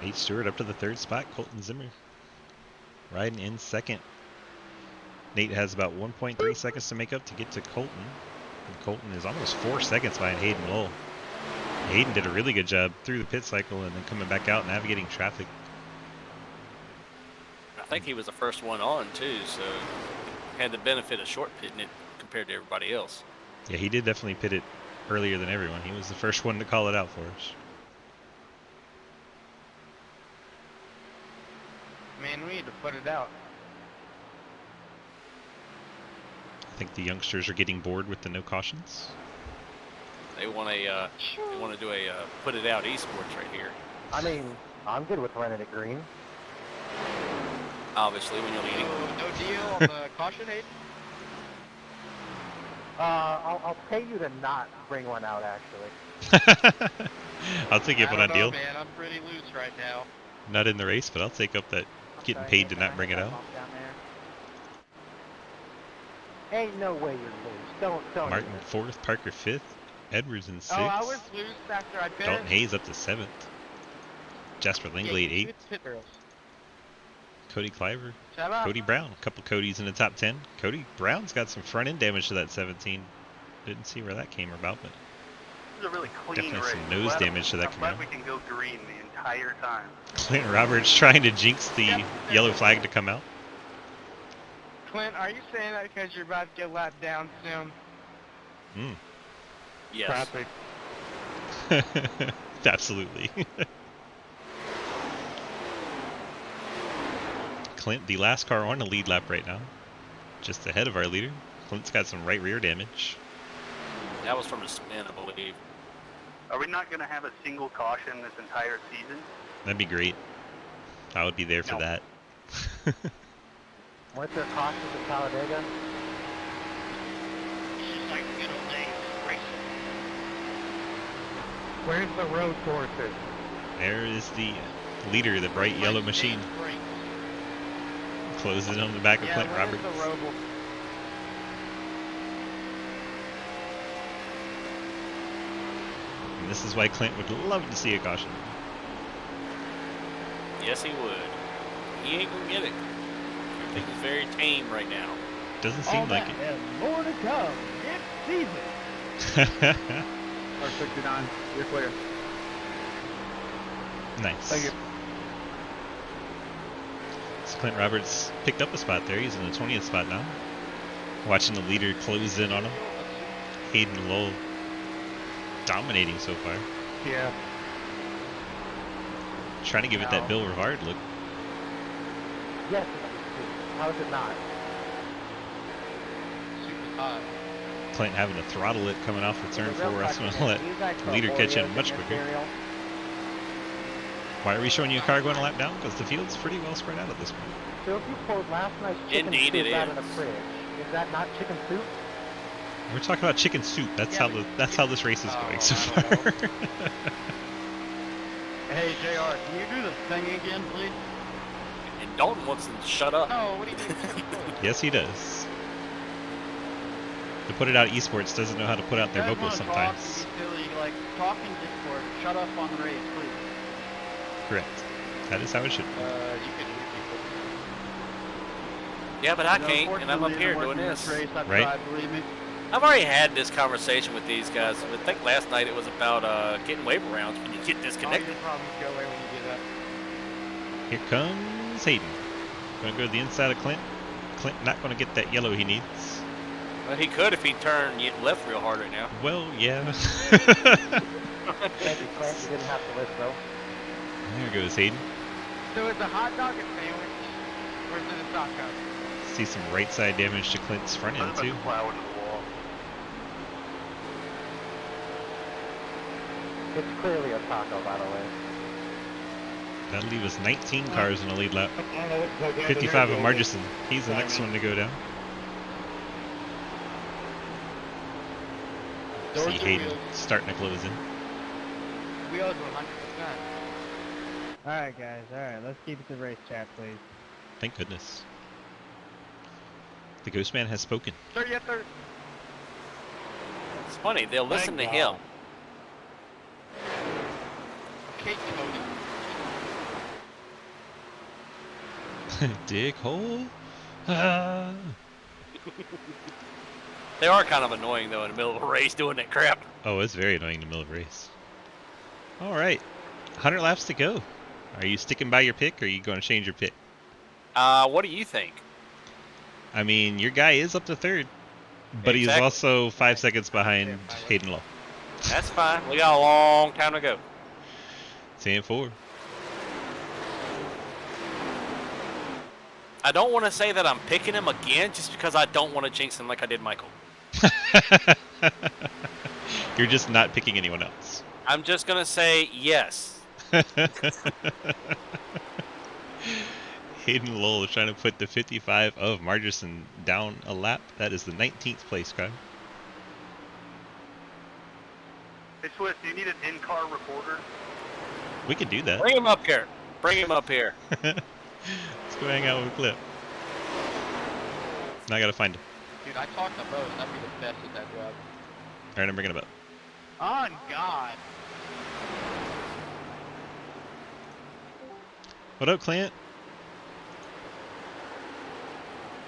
S1: Nate Stewart up to the 3rd spot. Colton Zimmer riding in 2nd. Nate has about 1.3 seconds to make up to get to Colton. And Colton is almost 4 seconds behind Hayden Lowell. Hayden did a really good job through the pit cycle and then coming back out, navigating traffic.
S2: I think he was the first one on, too, so had the benefit of short pitting it compared to everybody else.
S1: Yeah, he did definitely pit it earlier than everyone. He was the first one to call it out for us.
S4: Man, we need to put it out.
S1: I think the youngsters are getting bored with the no cautions.
S2: They want to do a put it out esports right here.
S3: I mean, I'm good with running it green.
S2: Obviously, when you're leading.
S4: No deal on the caution, Hayden?
S3: I'll pay you to not bring one out, actually.
S1: I'll take you up on
S4: I
S1: a
S4: don't know,
S1: deal.
S4: man. I'm pretty loose right now.
S1: Not in the race, but I'll take up that getting paid to not bring it out.
S3: Ain't no way you're loose. Don't.
S1: Martin
S3: even.
S1: 4th, Parker 5th, Edwards in 6th.
S4: Oh, I was loose after I pitted.
S1: Dalton Hayes up to 7th. Jasper Langlade 8th.
S4: Pit girls.
S1: Cody Cliver.
S4: Shut up.
S1: Cody Brown. A couple Codys in the top 10. Cody Brown's got some front end damage to that 17. Didn't see where that came about, but
S5: This is a really clean
S1: definitely
S5: race.
S1: some nose damage to that
S5: I'm glad
S1: Camaro.
S5: we can go green the entire time.
S1: Clint Roberts trying to jinx the yellow flag to come out.
S4: Clint, are you saying that because you're about to get lapped down soon?
S2: Yes.
S4: Traffic.
S1: Absolutely. Clint, the last car on the lead lap right now. Just ahead of our leader, Clint's got some right rear damage.
S2: That was from a spin, I believe.
S5: Are we not going to have a single caution this entire season?
S1: That'd be great. I would be there for
S5: No.
S1: that.
S3: Weren't there cautions at Talladega?
S4: Just like the good old days, racing.
S3: Where's the road courses?
S1: There is the leader, the bright yellow machine. Closes on the back of Clint Roberts.
S3: The road?
S1: And this is why Clint would love to see a caution.
S2: Yes, he would. He ain't gonna get it. Everything's very tame right now.
S1: Doesn't seem like it.
S3: And more to come next season.
S5: Or 69, you're clear.
S1: Nice.
S5: Thank you.
S1: So Clint Roberts picked up a spot there. He's in the 20th spot now. Watching the leader close in on him. Hayden Lowell dominating so far.
S5: Yeah.
S1: Trying to give it that Bill Rivard look.
S3: Yes. How is it not?
S4: Super high.
S1: Clint having to throttle it coming off the turn 4. That's going to let the leader catch in much quicker. Why are we showing you a car going a lap down? Because the field's pretty well spread out at this point.
S3: So if you pulled last night's chicken
S2: Indeed
S3: soup
S2: it
S3: out of the
S2: is.
S3: fridge, is that not chicken soup?
S1: We're talking about chicken soup. That's how this race is going so
S5: I don't
S1: far.
S5: Hey, JR, can you do the thing again, please?
S2: And Dalton wants them to shut up.
S5: No, what do you think?
S1: Yes, he does. To put it out, esports doesn't know how to put out their vocals sometimes.
S5: Like, talking Discord, shut up on the race, please.
S1: Correct. That is how it should be.
S5: You can hear people.
S2: Yeah, but I can't, and I'm up here doing this.
S5: Race, I've
S1: Right.
S5: tried, believe me.
S2: I've already had this conversation with these guys. I think last night it was about getting wave rounds when you get disconnected.
S5: All your problems go away when you do that.
S1: Here comes Hayden. Going to go to the inside of Clint. Clint not going to get that yellow he needs.
S2: But he could if he turned left real hard right now.
S1: Well, yeah.
S3: Thank you, Clint. You didn't have to list though.
S1: There goes Hayden.
S4: So is a hot dog a sandwich? Or is it a taco?
S1: See some right side damage to Clint's front end too.
S5: Plow into the wall.
S3: It's clearly a taco, by the way.
S1: That'll leave us 19 cars in the lead lap. 55 of Margison. He's the next one to go down. See Hayden starting to close in.
S4: Wheels 100%.
S3: Alright guys, alright, let's keep it to race chat, please.
S1: Thank goodness. The Ghost Man has spoken.
S4: 30 at 30.
S2: It's funny, they'll listen to him.
S4: Kate Cody.
S1: Dig hole. Ah.
S2: They are kind of annoying though in the middle of a race doing that crap.
S1: Oh, it's very annoying in the middle of a race. All right, 100 laps to go. Are you sticking by your pick, or are you going to change your pick?
S2: What do you think?
S1: I mean, your guy is up to third, but he's
S2: Exactly.
S1: also 5 seconds behind Hayden Lowe.
S2: That's fine. We got a long time to go.
S1: 10-4.
S2: I don't want to say that I'm picking him again just because I don't want to jinx him like I did Michael.
S1: You're just not picking anyone else.
S2: I'm just going to say yes.
S1: Hayden Lowell is trying to put the 55 of Margison down a lap. That is the 19th place car.
S5: Hey, Swift, do you need an in-car recorder?
S1: We could do that.
S2: Bring him up here. Bring him up here.
S1: Let's go hang out with Clip. Now I gotta find him.
S4: Dude, I talked to both. I'd be the best at that job.
S1: Alright, I'm bringing him up.
S4: On God.
S1: What up, Clint?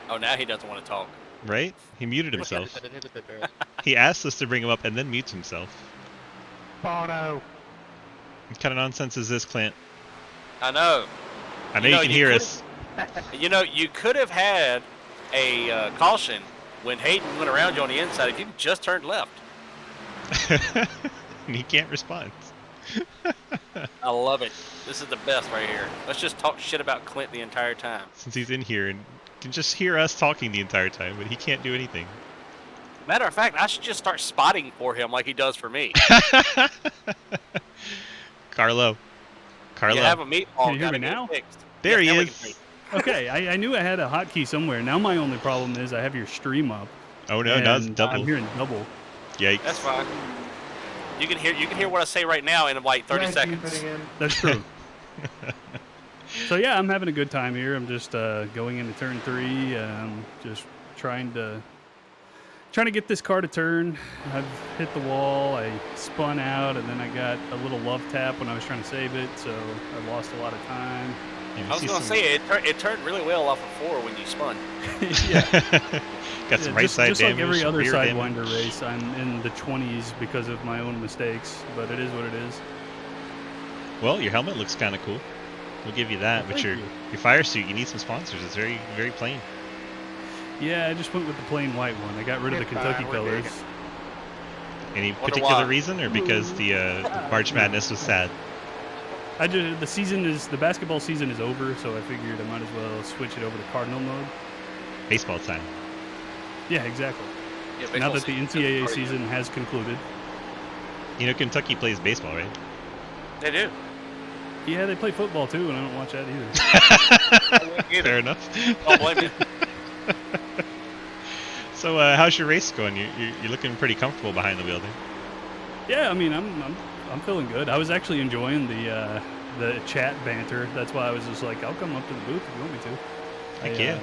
S2: Oh, now he doesn't want to talk.
S1: Right? He muted himself.
S4: It is a bit embarrassing.
S1: He asked us to bring him up and then mutes himself.
S3: Bono.
S1: What kind of nonsense is this, Clint?
S2: I know.
S1: I know you can hear us.
S2: You know, you could have had a caution when Hayden went around you on the inside if you just turned left.
S1: And he can't respond.
S2: I love it. This is the best right here. Let's just talk shit about Clint the entire time.
S1: Since he's in here and can just hear us talking the entire time, but he can't do anything.
S2: Matter of fact, I should just start spotting for him like he does for me.
S1: Carlo.
S2: You have a meatball.
S6: Can you hear
S2: gotta
S6: me
S2: get it
S6: now?
S2: fixed.
S1: There
S2: Yes,
S1: he
S2: now we can
S1: is.
S2: hear you.
S6: Okay, I knew I had a hotkey somewhere. Now my only problem is I have your stream up.
S1: Oh no, now it's
S6: and
S1: double.
S6: I'm hearing double.
S1: Yikes.
S2: That's fine. You can hear what I say right now in like 30 seconds.
S6: That's true. So yeah, I'm having a good time here. I'm just going into turn 3. Just trying to get this car to turn. I've hit the wall. I spun out, and then I got a little love tap when I was trying to save it. So I lost a lot of time.
S1: Yeah, we
S2: I was
S1: see
S2: going to
S1: some-
S2: say it turned really well off of 4 when you spun.
S6: Yeah.
S1: Got some right side
S6: just
S1: damage.
S6: like every other
S1: rear damage.
S6: Sidewinder race, I'm in the 20s because of my own mistakes. But it is what it is.
S1: Well, your helmet looks kind of cool. We'll give you that.
S6: Well,
S1: but
S6: thank
S1: your
S6: you.
S1: fire suit, you need some sponsors. It's very, very plain.
S6: Yeah, I just went with the plain white one. I got rid of the
S4: It's fine,
S6: Kentucky
S4: we're
S6: colors.
S4: digging.
S1: Any
S2: Wonder
S1: particular
S2: why.
S1: reason, or because the March Madness was sad?
S6: The basketball season is over, so I figured I might as well switch it over to Cardinal mode.
S1: Baseball time.
S6: Yeah, exactly.
S2: Yeah,
S6: Now
S2: baseball
S6: that the
S2: season's
S6: NCAA
S2: already
S6: season has concluded.
S1: You know, Kentucky plays baseball, right?
S2: done. They do.
S6: Yeah, they play football too, and I don't watch that either.
S1: Fair enough.
S2: Don't blame you.
S1: So, how's your race going? You're looking pretty comfortable behind the wheel there.
S6: Yeah, I mean, I'm feeling good. I was actually enjoying the chat banter. That's why I was just like, I'll come up to the booth if you want me to.
S1: Heck yeah.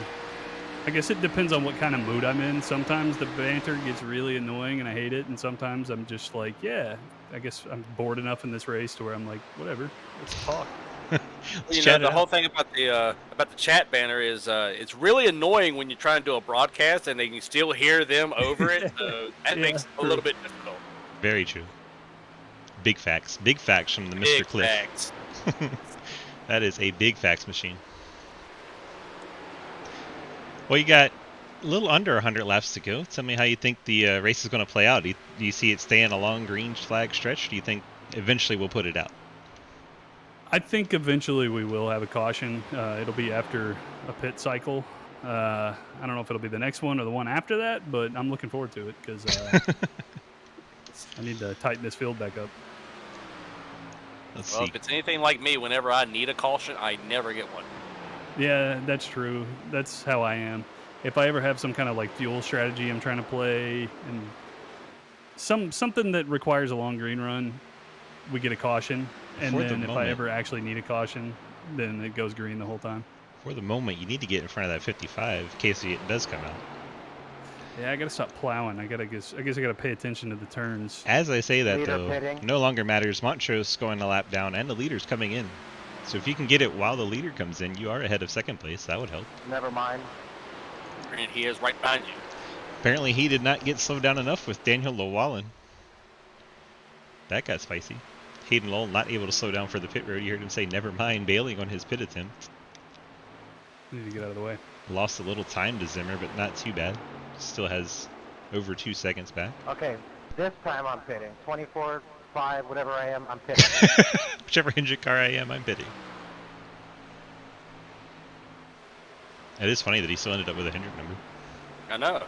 S6: I guess it depends on what kind of mood I'm in. Sometimes the banter gets really annoying and I hate it, and sometimes I'm just like, yeah, I guess I'm bored enough in this race to where I'm like, whatever, let's talk.
S1: Let's
S2: You know,
S1: chat
S2: the
S1: it
S2: whole
S1: out.
S2: thing about the chat banner is it's really annoying when you try and do a broadcast and they can still hear them over it. So that
S6: Yeah,
S2: makes it a
S6: true.
S2: little bit difficult.
S1: Very true. Big facts. Big facts from the Mr.
S2: Big
S1: Cliff.
S2: facts.
S1: That is a big fax machine. Well, you got a little under 100 laps to go. Tell me how you think the race is going to play out. Do you see it staying a long green flag stretch? Do you think eventually we'll put it out?
S6: I think eventually we will have a caution. It'll be after a pit cycle. I don't know if it'll be the next one or the one after that, but I'm looking forward to it because I need to tighten this field back up.
S1: Let's
S2: Well,
S1: see.
S2: if it's anything like me, whenever I need a caution, I never get one.
S6: Yeah, that's true. That's how I am. If I ever have some kind of like fuel strategy I'm trying to play and something that requires a long green run, we get a caution. And
S1: For the
S6: then if I
S1: moment.
S6: ever actually need a caution, then it goes green the whole time.
S1: For the moment, you need to get in front of that 55 in case it does come out.
S6: Yeah, I gotta stop plowing. I guess I gotta pay attention to the turns.
S1: As I say that,
S3: Leader
S1: though,
S3: pitting.
S1: no longer matters. Montrose going a lap down, and the leader's coming in. So if you can get it while the leader comes in, you are ahead of second place. That would help.
S3: Never mind.
S2: And he is right behind you.
S1: Apparently, he did not get slowed down enough with Daniel Llewellyn. That got spicy. Hayden Lowell not able to slow down for the pit road. You heard him say, never mind, bailing on his pit attempt.
S6: Need to get out of the way.
S1: Lost a little time to Zimmer, but not too bad. Still has over 2 seconds back.
S3: Okay, this time I'm pitting. 24, 5, whatever I am, I'm pitting.
S1: Whichever engine car I am, I'm bidding. It is funny that he still ended up with a Hendrick number.
S2: I know.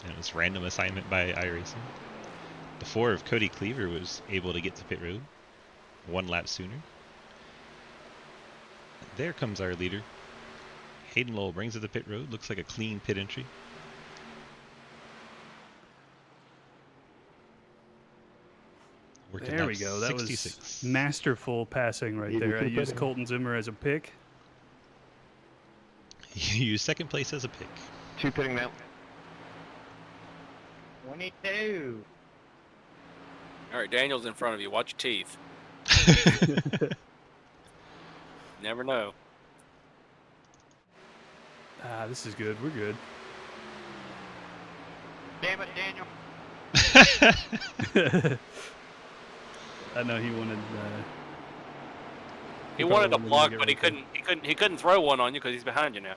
S1: And it was random assignment by iRacing. The 4 of Cody Cleaver was able to get to pit road 1 lap sooner. There comes our leader. Hayden Lowell brings it to pit road. Looks like a clean pit entry. Worked
S6: There
S1: out
S6: we go. That was
S1: 66.
S6: masterful passing right there. I used Colton Zimmer as a pick.
S1: You use second place as a pick.
S4: 2 pitting now.
S3: 22.
S2: All right, Daniel's in front of you. Watch your teeth. Never know.
S6: This is good. We're good.
S4: Damn it, Daniel.
S6: I know he wanted.
S2: He wanted to
S6: probably
S2: block,
S6: get
S2: but he
S6: right there.
S2: couldn't. He couldn't throw one on you because he's behind you now.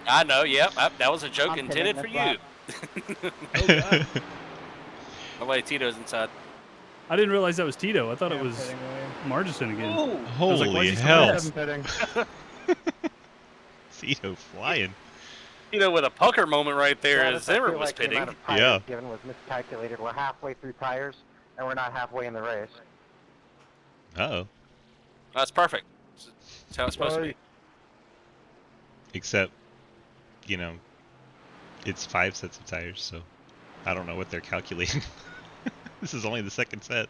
S2: I know. Yep. That was a joke
S3: I'm
S2: intended for
S3: hitting
S2: you.
S3: the
S6: Oh, God.
S2: Oh wait, Tito's inside.
S6: I didn't realize that was Tito. I thought it
S3: I'm
S6: was
S3: pitting away.
S6: Margison again.
S2: Ooh.
S6: was like, why
S1: Holy
S6: is he so
S1: hell.
S6: fast?
S3: I'm pitting.
S1: Cito flying.
S2: With a pucker moment right there as
S3: Travis, I
S2: Zimmer
S3: feel
S2: was
S3: like the
S2: pitting.
S3: amount of tires
S1: Yeah.
S3: given was miscalculated. We're halfway through tires, and we're not halfway in the race.
S1: Uh-oh.
S2: That's perfect. That's how it's supposed to be.
S1: Except, it's 5 sets of tires, so I don't know what they're calculating. This is only the second set.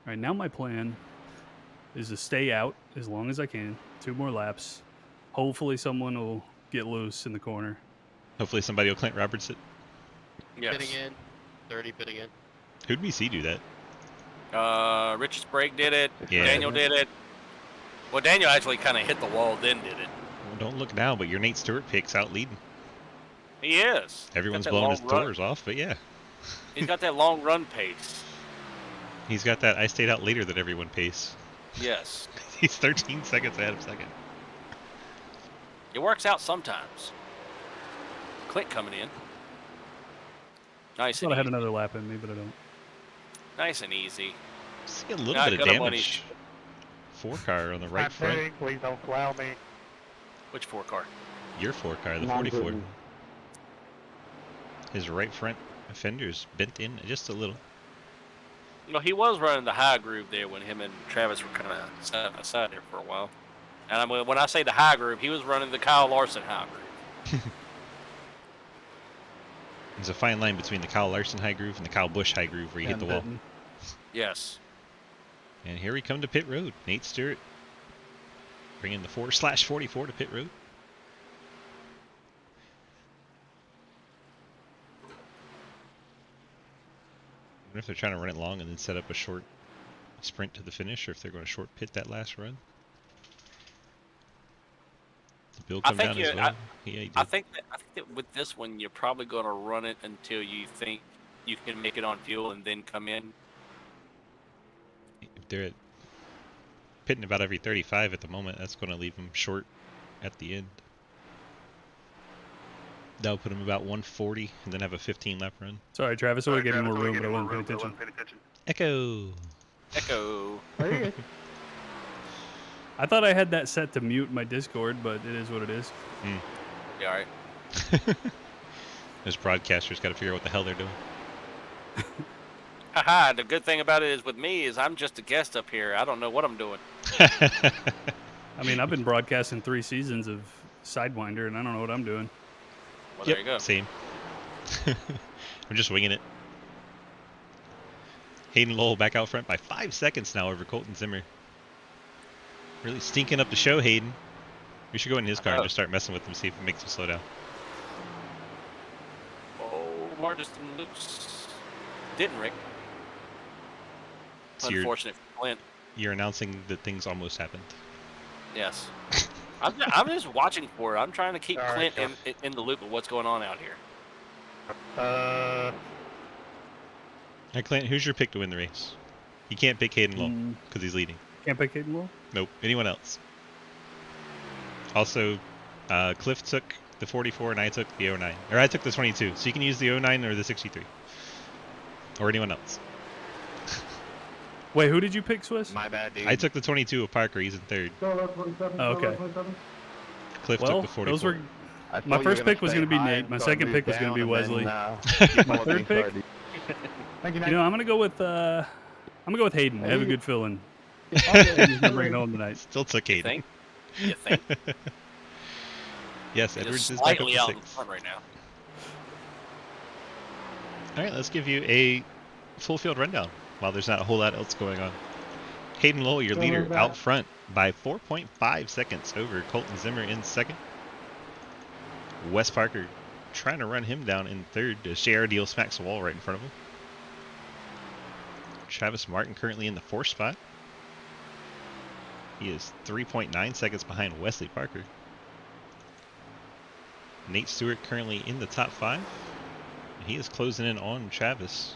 S6: All right, now my plan is to stay out as long as I can. 2 more laps. Hopefully someone will get loose in the corner.
S1: Hopefully somebody will Clint Roberts it.
S2: Yes.
S7: Pitting in. 30 pitting in.
S1: Who'd we see do that?
S2: Richard Sprague did it.
S1: Yeah.
S2: Daniel did it. Well, Daniel actually kind of hit the wall, then did it.
S1: Well, don't look now, but your Nate Stewart pick's out leading.
S2: He is.
S1: Everyone's
S2: Got that
S1: blowing his
S2: long run.
S1: doors off, but yeah.
S2: He's got that long run pace.
S1: He's got that I stayed out later than everyone pace.
S2: Yes.
S1: He's 13 seconds ahead of second.
S2: It works out sometimes. Clint coming in. Nice
S6: Thought
S2: and
S6: I had
S2: easy.
S6: another lap in me, but I don't.
S2: Nice and easy.
S1: See a little
S2: Not
S1: bit of
S2: gonna
S1: damage. 4-car on the right front.
S4: Please don't plow me.
S2: Which 4-car?
S1: Your 4-car, the 44. His right front fender's bent in just a little.
S2: Well, he was running the high groove there when him and Travis were kind of side by side there for a while. And when I say the high groove, he was running the Kyle Larson high groove.
S1: There's a fine line between the Kyle Larson high groove and the Kyle Busch high groove where you hit the wall.
S2: Yes.
S1: And here we come to pit road. Nate Stewart bringing the 4/44 to pit road. I wonder if they're trying to run it long and then set up a short sprint to the finish, or if they're going to short pit that last run. Did Bill come down as well? Yeah, he did.
S2: I think that with this one, you're probably going to run it until you think you can make it on fuel and then come in.
S1: If they're pitting about every 35 at the moment, that's going to leave them short at the end. That'll put them about 140 and then have a 15 lap run.
S6: Sorry, Travis. I would have given more room, but I wasn't paying attention.
S1: Echo!
S2: Echo.
S6: I thought I had that set to mute my Discord, but it is what it is.
S2: You all right?
S1: Those broadcasters got to figure out what the hell they're doing.
S2: Haha, the good thing about it is with me is I'm just a guest up here. I don't know what I'm doing.
S6: I mean, I've been broadcasting 3 seasons of Sidewinder, and I don't know what I'm doing.
S2: Well,
S1: Yep,
S2: there you go.
S1: same. I'm just winging it. Hayden Lowell back out front by 5 seconds now over Colton Zimmer. Really stinking up the show, Hayden. We should go in his car and just start messing with him, see if it makes him slow down.
S2: Oh, Martis and Luke's didn't, Rick.
S1: So
S2: Unfortunate for Clint.
S1: you're announcing that things almost happened.
S2: Yes. I'm just watching for it. I'm trying to keep
S4: All right,
S2: Clint in the loop of what's going on out here.
S1: Hey, Clint, who's your pick to win the race? You can't pick Hayden Lowell because he's leading.
S6: Can't pick Hayden Lowell?
S1: Nope. Anyone else? Also, Cliff took the 44 and I took the 09. Or I took the 22. So you can use the 09 or the 63. Or anyone else.
S6: Wait, who did you pick, Swiss?
S7: My bad, dude.
S1: I took the 22 of Parker. He's in third.
S6: Oh, okay.
S1: Cliff
S6: Well,
S1: took the 44.
S6: those were my first pick was going to be Nate. My second pick was going to be Wesley. My third pick,
S3: Thank you,
S6: you know, I'm going to go with Hayden. I have a good feeling. He's going to bring it home tonight.
S1: Still took
S2: You
S1: Hayden.
S2: think? You think?
S1: Yes,
S2: He's
S1: Edwards is back up
S2: slightly
S1: to
S2: out in
S1: 6.
S2: front right now.
S1: All right, let's give you a full field rundown while there's not a whole lot else going on. Hayden Lowell, your leader, out front by 4.5 seconds over Colton Zimmer in second. Wes Parker trying to run him down in third. Share Deal smacks the wall right in front of him. Travis Martin currently in the 4th spot. He is 3.9 seconds behind Wesley Parker. Nate Stewart currently in the top 5. He is closing in on Travis.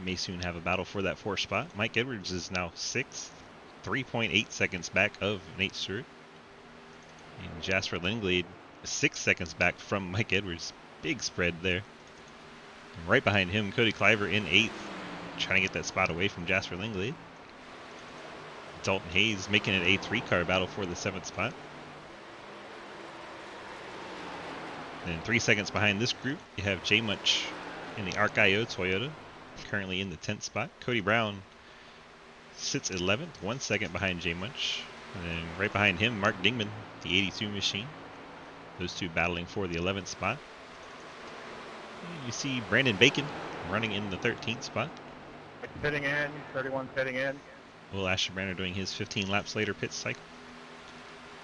S1: May soon have a battle for that 4th spot. Mike Edwards is now 6th, 3.8 seconds back of Nate Stewart. And Jasper Lindglade 6 seconds back from Mike Edwards. Big spread there. And right behind him, Cody Cliver in 8th, trying to get that spot away from Jasper Lindglade. Dalton Hayes making it a 3-car battle for the 7th spot. And 3 seconds behind this group, you have J Munch in the Arc-IO Toyota, currently in the 10th spot. Cody Brown sits 11th, 1 second behind J Munch. And then right behind him, Mark Dingman, the 82 machine. Those two battling for the 11th spot. And you see Brandon Bacon running in the 13th spot.
S5: Pitting in, 31 pitting in.
S1: Will Ashebrander doing his 15 laps later pit cycle.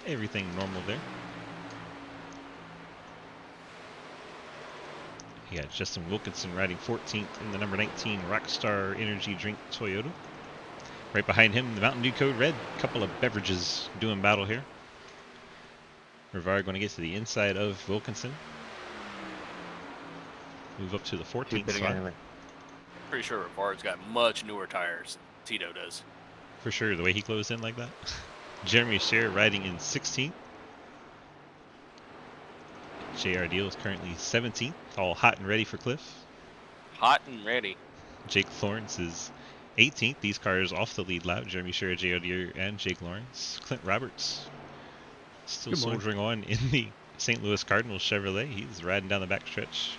S1: Everything normal there. You got Justin Wilkinson riding 14th in the number 19 Rockstar Energy Drink Toyota. Right behind him, the Mountain Dew Code Red. Couple of beverages doing battle here. Rivard going to get to the inside of Wilkinson. Move up to the 14th spot.
S2: Pretty sure Rivard's got much newer tires than Tito does.
S1: For sure, the way he closed in like that. Jeremy Scher riding in 16th. JR Deal is currently 17th, all hot and ready for Cliff.
S2: Hot and ready.
S1: Jake Lawrence is 18th. These cars off the lead lap. Jeremy Scher, JR Deal, and Jake Lawrence. Clint Roberts still soldiering on in the St. Louis Cardinals Chevrolet. He's riding down the backstretch,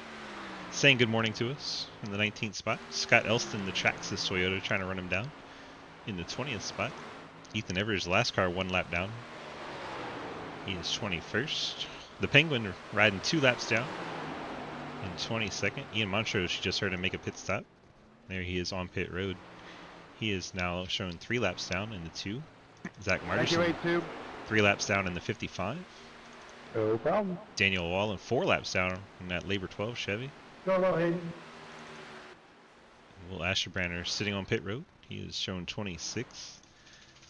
S1: saying good morning to us in the 19th spot. Scott Elston, the Traxxas Toyota, trying to run him down in the 20th spot. Ethan Evers, last car, 1 lap down. He is 21st. The Penguin riding 2 laps down in 22nd. Ian Montrose, you just heard him make a pit stop. There he is on pit road. He is now shown 3 laps down in the 2. Zach Marterson, 3 laps down in the 55.
S3: No problem.
S1: Daniel Wallen, 4 laps down in that Labor 12 Chevy.
S3: No, Hayden.
S1: Will Ashebrander sitting on pit road. He is shown 26th.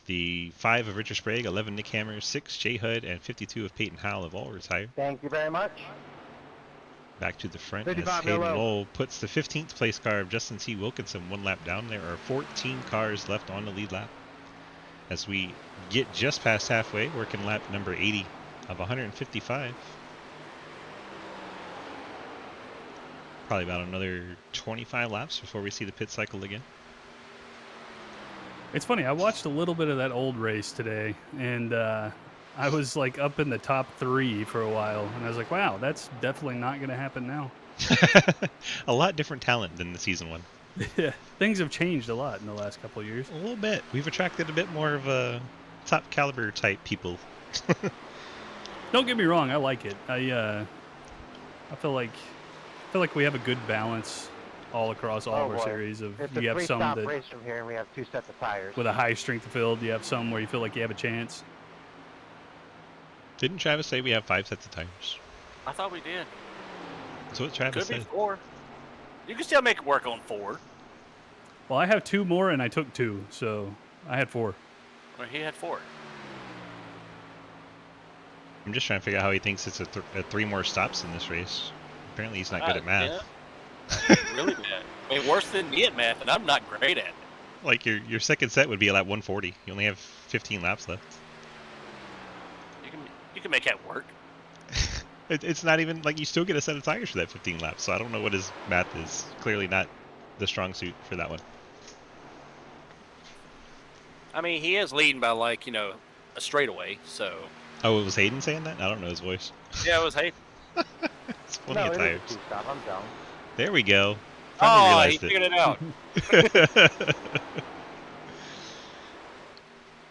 S1: The 5 of Richard Sprague, 11 Nick Hammer, 6 Jay Hudd, and 52 of Peyton Howell have all retired.
S3: Thank you very much.
S1: Back to the front as
S3: 35
S1: Hayden
S3: below.
S1: Lowell puts the 15th place car of Justin T. Wilkinson 1 lap down. There are 14 cars left on the lead lap. As we get just past halfway, working lap number 80 of 155. Probably about another 25 laps before we see the pit cycle again.
S6: It's funny, I watched a little bit of that old race today, and I was like up in the top 3 for a while, and I was like, wow, that's definitely not going to happen now.
S1: A lot different talent than the season 1.
S6: Yeah, things have changed a lot in the last couple of years.
S1: A little bit. We've attracted a bit more of a top caliber type people.
S6: Don't get me wrong, I like it. I feel like we have a good balance all across all of our series. Of
S3: It's
S6: you
S3: a
S6: have some
S3: three-stop
S6: that
S3: race from here, and we have 2 sets of tires.
S6: with a high strength of field, you have some where you feel like you have a chance.
S1: Didn't Travis say we have 5 sets of tires?
S2: I thought we did.
S1: That's what Travis
S2: Could be
S1: said.
S2: 4. You can still make it work on 4.
S6: Well, I have 2 more, and I took 2, so I had 4.
S2: Well, he had 4.
S1: I'm just trying to figure out how he thinks it's a 3 more stops in this race. Apparently he's not good at math.
S2: Yeah. Really bad. I mean, worse than me at math, and I'm not great at it.
S1: Like your second set would be at lap 140. You only have 15 laps left.
S2: You can make that work.
S1: It's not even like you still get a set of tires for that 15 laps. So I don't know what his math is. Clearly not the strong suit for that one.
S2: I mean, he is leading by a straightaway. So
S1: Oh, it was Hayden saying that? I don't know his voice.
S2: yeah, it was Hayden.
S1: It's plenty of tires.
S3: It is a 2-stop, I'm down.
S1: There we go. Finally
S2: He
S1: realized
S2: figured it out.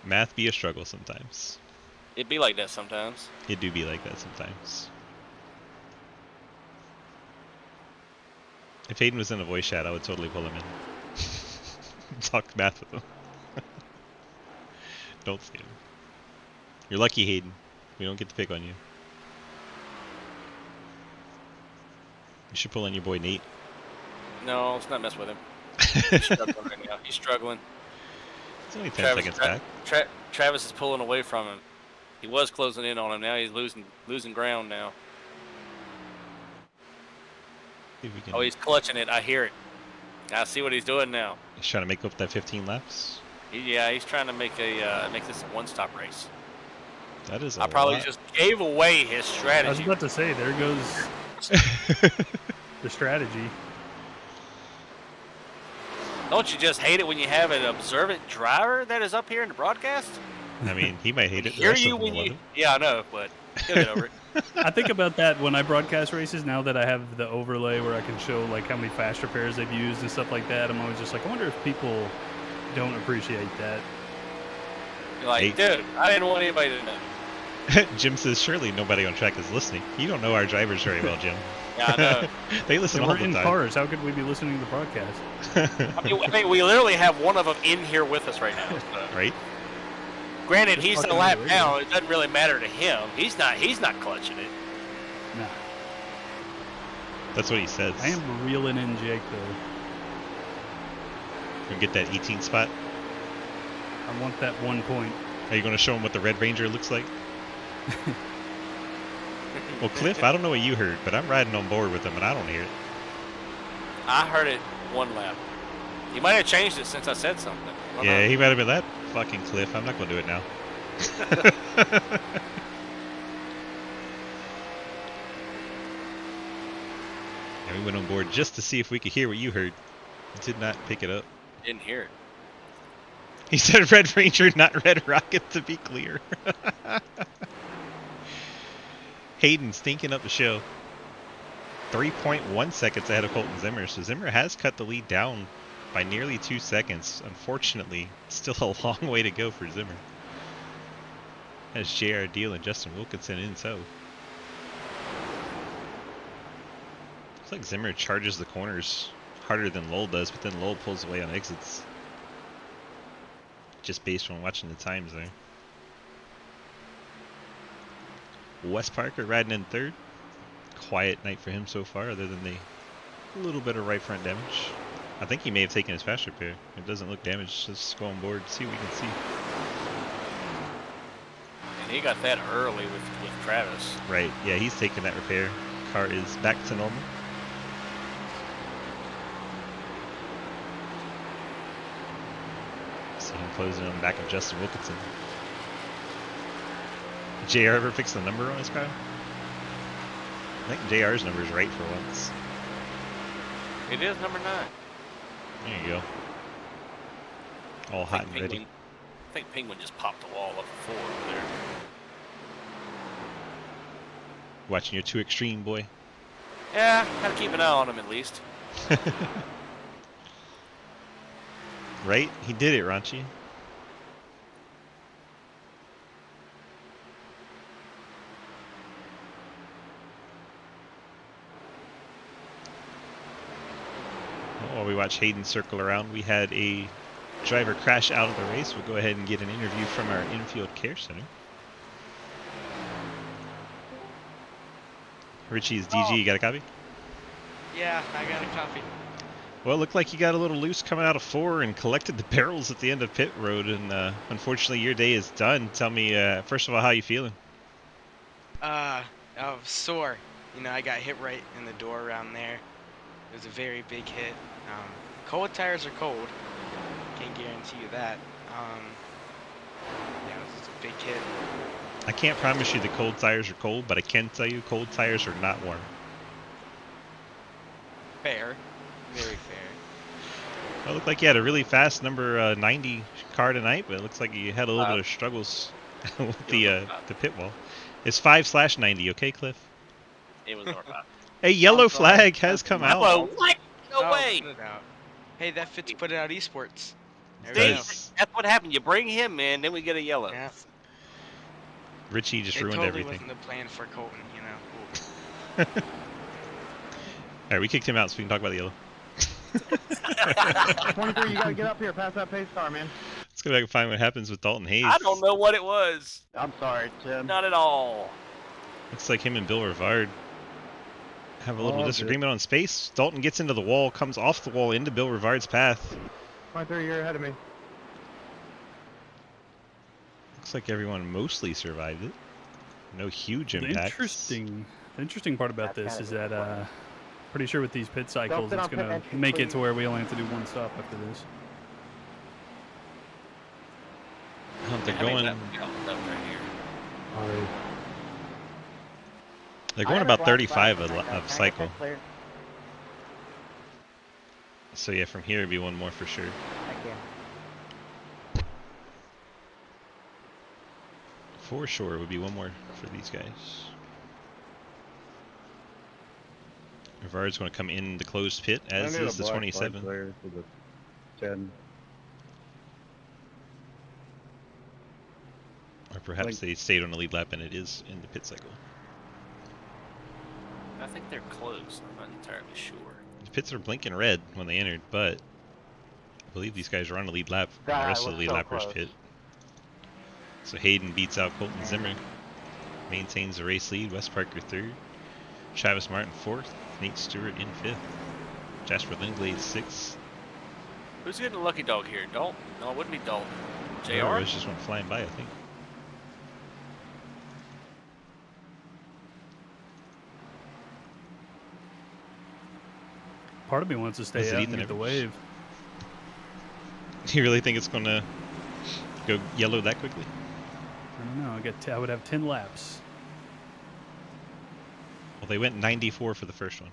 S1: Math be a struggle sometimes.
S2: It'd be like that sometimes.
S1: It do be like that sometimes. If Hayden was in a voice chat, I would totally pull him in. Talk math with him. Don't see him. You're lucky, Hayden. We don't get to pick on you. You should pull in your boy Nate.
S2: No, let's not mess with him. He's struggling right now. He's struggling.
S1: It's only 10 seconds back.
S2: Travis is pulling away from him. He was closing in on him. Now he's losing ground now.
S1: See if we can...
S2: Oh, he's clutching it. I hear it. I see what he's doing now.
S1: He's trying to make up that 15 laps.
S2: He's trying to make this a one-stop race.
S1: That is a
S2: I probably
S1: lot.
S2: just gave away his
S6: I was
S2: strategy.
S6: about to say, there goes the strategy.
S2: Don't you just hate it when you have an observant driver that is up here in the broadcast?
S1: I mean, he might hate it. The
S2: Hear
S1: rest
S2: you
S1: of them
S2: when
S1: will love
S2: you.
S1: it.
S2: Yeah, I know, but he'll get over it.
S6: I think about that when I broadcast races. Now that I have the overlay where I can show like how many fast repairs they've used and stuff like that, I'm always just like, I wonder if people don't appreciate that.
S2: You're like, dude, I didn't want anybody to know.
S1: Jim says, surely nobody on track is listening. You don't know our drivers very well, Jim.
S2: Yeah, I know.
S1: They listen
S6: And
S1: all
S6: we're
S1: the
S6: in
S1: time.
S6: cars. How could we be listening to the broadcast?
S2: I mean, we literally have one of them in here with us right now. So.
S1: Right?
S2: Granted,
S6: Just
S2: he's a
S6: fucking
S2: lap
S6: radio.
S2: down. It doesn't really matter to him. He's not clutching it.
S6: Nah.
S1: That's what he says.
S6: I am reeling in Jake though.
S1: Gonna get that 18 spot.
S6: I want that 1 point.
S1: Are you going to show him what the Red Ranger looks like? Well, Cliff, I don't know what you heard, but I'm riding on board with him, and I don't hear it.
S2: I heard it one lap. He might have changed it since I said something. I don't
S1: Yeah,
S2: know.
S1: he might have been that fucking Cliff. I'm not going to do it now. And we went on board just to see if we could hear what you heard. Did not pick it up.
S2: Didn't hear it.
S1: He said Red Ranger, not Red Rocket, to be clear. Hayden stinking up the show. 3.1 seconds ahead of Colton Zimmer. So Zimmer has cut the lead down by nearly 2 seconds. Unfortunately, still a long way to go for Zimmer. Has J.R. Deal and Justin Wilkinson in tow. Looks like Zimmer charges the corners harder than Lowell does, but then Lowell pulls away on exits. Just based on watching the times there. Wes Parker riding in third. Quiet night for him so far, other than the little bit of right front damage. I think he may have taken his fast repair. It doesn't look damaged. Let's go on board and see what we can see.
S2: And he got that early with Travis.
S1: Right, yeah, he's taking that repair. Car is back to normal. See him closing on the back of Justin Wilkinson. JR ever fix the number on his car? I think JR's number is right for once.
S2: It is number 9.
S1: There you go. All hot and ready.
S2: I think Penguin just popped the wall up for 4 over there.
S1: Watching your Too Extreme, boy.
S2: Yeah, gotta keep an eye on him at least.
S1: Right? He did it, Ranchi. While we watch Hayden circle around, we had a driver crash out of the race. We'll go ahead and get an interview from our infield care center. Richie's DG, you got a copy?
S4: Yeah, I got a copy.
S1: Well, it looked like you got a little loose coming out of 4 and collected the barrels at the end of pit road, and unfortunately your day is done. Tell me, first of all, how you feeling?
S4: I was sore. You know, I got hit right in the door around there. It was a very big hit. Cold tires are cold. Can't guarantee you that. Yeah, it was just a big hit.
S1: I can't promise you the cold tires are cold, but I can tell you cold tires are not warm.
S4: Fair. Very fair.
S1: Well, it looked like you had a really fast number 90 car tonight, but it looks like you had a little bit of struggles with the pit wall. It's 5/90, okay, Cliff?
S2: It was number 5.
S1: A yellow
S4: I'm sorry.
S1: flag has come out.
S2: Whoa, what? No
S4: Oh,
S2: way.
S4: put it out. Hey, that fits put it out esports. There
S1: It
S4: we go.
S1: does.
S2: That's what happened. You bring him in, then we get a yellow.
S4: Yeah.
S1: Richie just
S4: It
S1: ruined
S4: totally
S1: everything.
S4: wasn't the plan for Colton, you know. Ooh.
S1: Alright, we kicked him out so we can talk about the yellow.
S3: 23, you gotta get up here, pass that pace car, man.
S1: Let's go back and find what happens with Dalton Hayes.
S2: I don't know what it was.
S3: I'm sorry, Tim.
S2: Not at all.
S1: Looks like him and Bill Rivard have a little
S3: Oh, good.
S1: disagreement on space. Dalton gets into the wall, comes off the wall into Bill Rivard's path.
S3: 23, you're ahead of me.
S1: Looks like everyone mostly survived it. No huge
S6: The
S1: impacts.
S6: interesting part about this is that pretty sure with these pit cycles,
S3: sit
S6: it's
S3: on pit
S6: gonna
S3: entry,
S6: make it
S3: please.
S6: to where we only have to do one stop after this.
S1: They're
S2: I mean,
S1: going.
S2: that right here.
S1: They're going about 35 of cycle. So yeah, from here it'd be one more for sure.
S3: Thank you.
S1: For sure, it would be one more for these guys. Rivard's going to come in the closed pit, as is the 27.
S5: For the 10.
S1: Or perhaps they stayed on the lead lap and it is in the pit cycle.
S2: I think they're close. I'm not entirely sure.
S1: The pits are blinking red when they entered, but I believe these guys are on the lead lap and the rest of the lead lappers pit. So Hayden beats out Colton Zimmer, maintains the race lead. Wes Parker 3rd, Travis Martin 4th, Nate Stewart in 5th, Jasper Lindglade 6th.
S2: Who's getting a lucky dog here? Dalton? No, it wouldn't be Dalton. JR?
S1: It just went flying by, I think.
S6: Part of me wants to
S1: Was
S6: stay
S1: it
S6: out
S1: Ethan
S6: and get the
S1: Evers?
S6: wave.
S1: Do you really think it's going to go yellow that quickly?
S6: I don't know. I would have 10 laps.
S1: Well, they went 94 for the first one.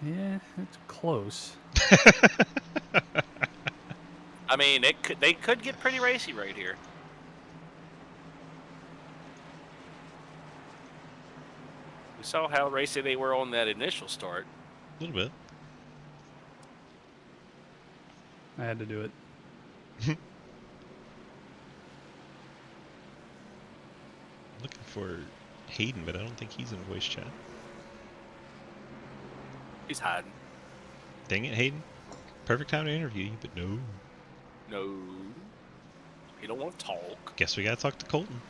S6: Yeah, it's close.
S2: I mean, they could get pretty racy right here. We saw how racy they were on that initial start.
S1: A little bit.
S6: I had to do it.
S1: Looking for Hayden, but I don't think he's in voice chat.
S2: He's hiding.
S1: Dang it, Hayden. Perfect time to interview you, but no.
S2: No. He don't want to talk.
S1: Guess we gotta talk to Colton.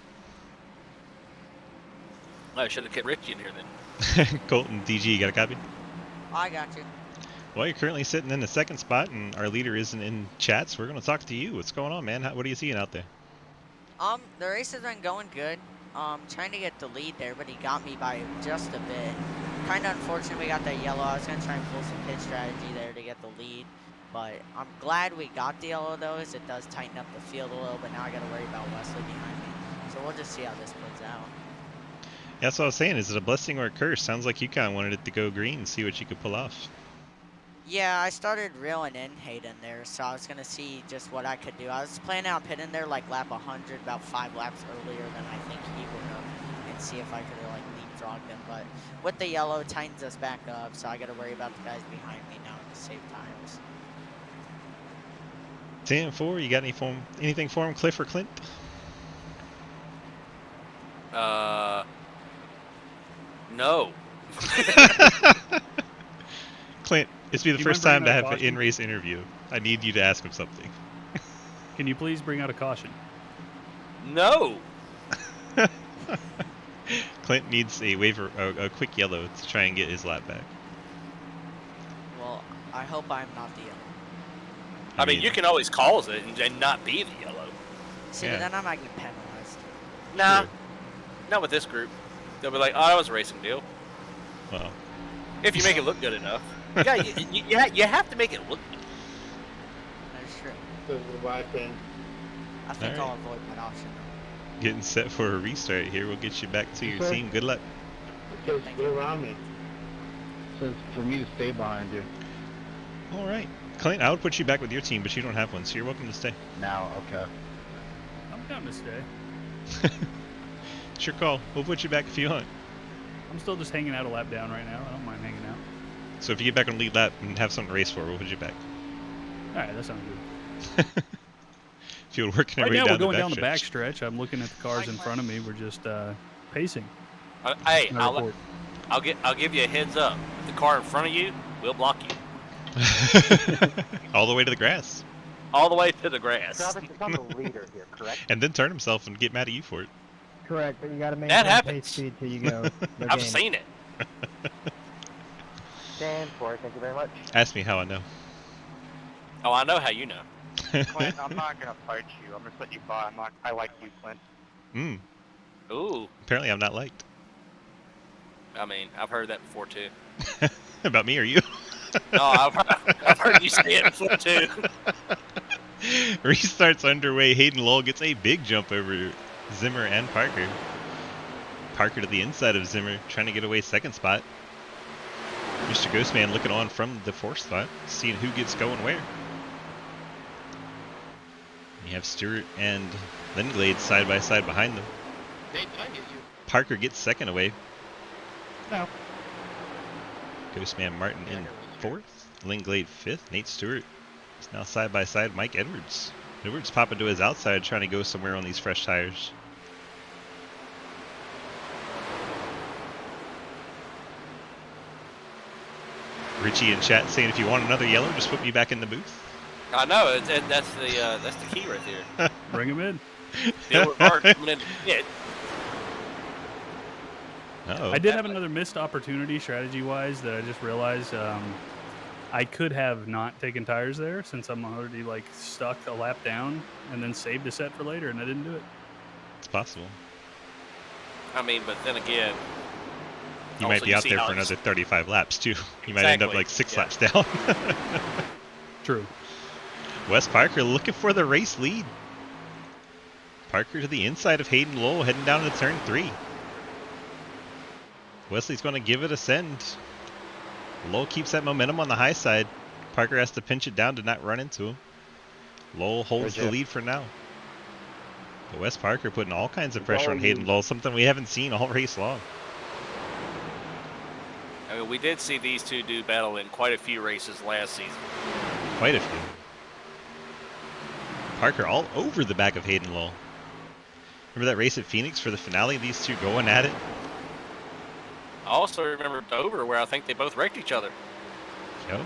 S2: I should have kept Richie in here then.
S1: Colton, DG, you got a copy?
S8: I got you.
S1: Well, you're currently sitting in the second spot, and our leader isn't in chat, so we're gonna talk to you. What's going on, man? What are you seeing out there?
S8: The race has been going good. Trying to get the lead there, but he got me by just a bit. Kind of unfortunate we got that yellow. I was gonna try and pull some pit strategy there to get the lead, but I'm glad we got the yellow though, as it does tighten up the field a little. But now I gotta worry about Wesley behind me. So we'll just see how this plays out.
S1: Yeah, that's what I was saying. Is it a blessing or a curse? Sounds like you kind of wanted it to go green and see what you could pull off.
S8: Yeah, I started reeling in Hayden there, so I was going to see just what I could do. I was planning on pitting there like lap 100, about 5 laps earlier than I think he would have, and see if I could like leapfrog them. But with the yellow, it tightens us back up, so I got to worry about the guys behind me now to save times.
S1: 10-4, you got anything for him, Cliff or Clint?
S2: No.
S1: Clint, this will be the first time to have an in-race interview. I need you to ask him something.
S6: Can you please bring out a caution?
S2: No.
S1: Clint needs a quick yellow to try and get his lap back.
S8: Well, I hope I'm not the yellow.
S2: I mean, you can always cause it and not be the yellow.
S8: See, but then I might get penalized.
S2: Nah,
S1: Sure.
S2: not with this group. They'll be like, "Oh, that was a racing deal."
S1: Well,
S2: If you make it look good enough. Yeah, you have to make it look good.
S8: That is true.
S5: This is my thing.
S8: I think
S1: All
S8: I'll avoid that option though.
S1: getting set for a restart here. We'll get you back to your
S5: Okay.
S1: team. Good luck.
S5: Just go around me. Says for me to stay behind you.
S1: All right. Clint, I would put you back with your team, but you don't have one, so you're welcome to stay.
S5: Now, okay.
S6: I'm down to stay.
S1: It's your call. We'll put you back if you want.
S6: I'm still just hanging out a lap down right now. I don't mind hanging out.
S1: So if you get back on lead lap and have something to race for, we'll put you back.
S6: All right, that sounds good.
S1: If you were working
S6: Right
S1: your
S6: now,
S1: way
S6: we're going down the
S1: backstretch.
S6: backstretch. I'm looking at the cars in front of me. We're just pacing.
S2: Hey,
S6: No report.
S2: I'll give you a heads up. If the car in front of you will block you
S1: All the way to the grass.
S2: all the way to the grass.
S3: Travis, I'm the leader here, correct?
S1: And then turn himself and get mad at you for it.
S3: Correct, but you got to
S2: That
S3: maintain pace
S2: happens.
S3: speed till you go. No
S2: I've
S3: game.
S2: seen it.
S3: 10-4, thank you very much.
S1: Ask me how I know.
S2: Oh, I know how you know.
S5: Clint, I'm not gonna fight you. I'm just letting you by. I like you, Clint.
S2: Ooh,
S1: Apparently I'm not liked.
S2: I mean, I've heard that before too.
S1: About me or you?
S2: No, I've heard you say it before too.
S1: Restarts underway. Hayden Lowell gets a big jump over Zimmer and Parker. Parker to the inside of Zimmer, trying to get away second spot. Mr. Ghostman looking on from the 4th spot, seeing who gets going where. You have Stewart and Lindglade side by side behind them.
S7: Nate, did I hit you?
S1: Parker gets second away.
S3: No.
S1: Ghostman Martin in 4th. Lindglade 5th. Nate Stewart is now side by side. Mike Edwards. Edwards popping to his outside, trying to go somewhere on these fresh tires. Richie in chat saying, if you want another yellow, just put me back in the booth.
S2: I know that's the key right there.
S6: Bring him in.
S2: Deal with Mark coming in. Yeah,
S1: Uh-oh.
S6: I did have another missed opportunity strategy-wise that I just realized. I could have not taken tires there since I'm already like stuck a lap down, and then saved a set for later, and I didn't do it.
S1: It's possible.
S2: I mean, but then again,
S1: You
S2: also
S1: might be out
S2: see
S1: there
S2: how
S1: for
S2: it's-
S1: another 35 laps, too. You might end up
S2: Exactly,
S1: like 6
S2: yeah.
S1: laps down.
S6: True.
S1: Wes Parker looking for the race lead. Parker to the inside of Hayden Lowell, heading down to turn 3. Wesley's going to give it a send. Lowell keeps that momentum on the high side. Parker has to pinch it down to not run into him. Lowell holds the lead for now. But Wes Parker putting all kinds of pressure on Hayden Lowell, something we haven't seen all race long.
S2: I mean, we did see these two do battle in quite a few races last season.
S1: Quite a few. Parker all over the back of Hayden Lowell. Remember that race at Phoenix for the finale? These two going at it.
S2: I also remember Dover where I think they both wrecked each other.
S1: Yo.
S2: I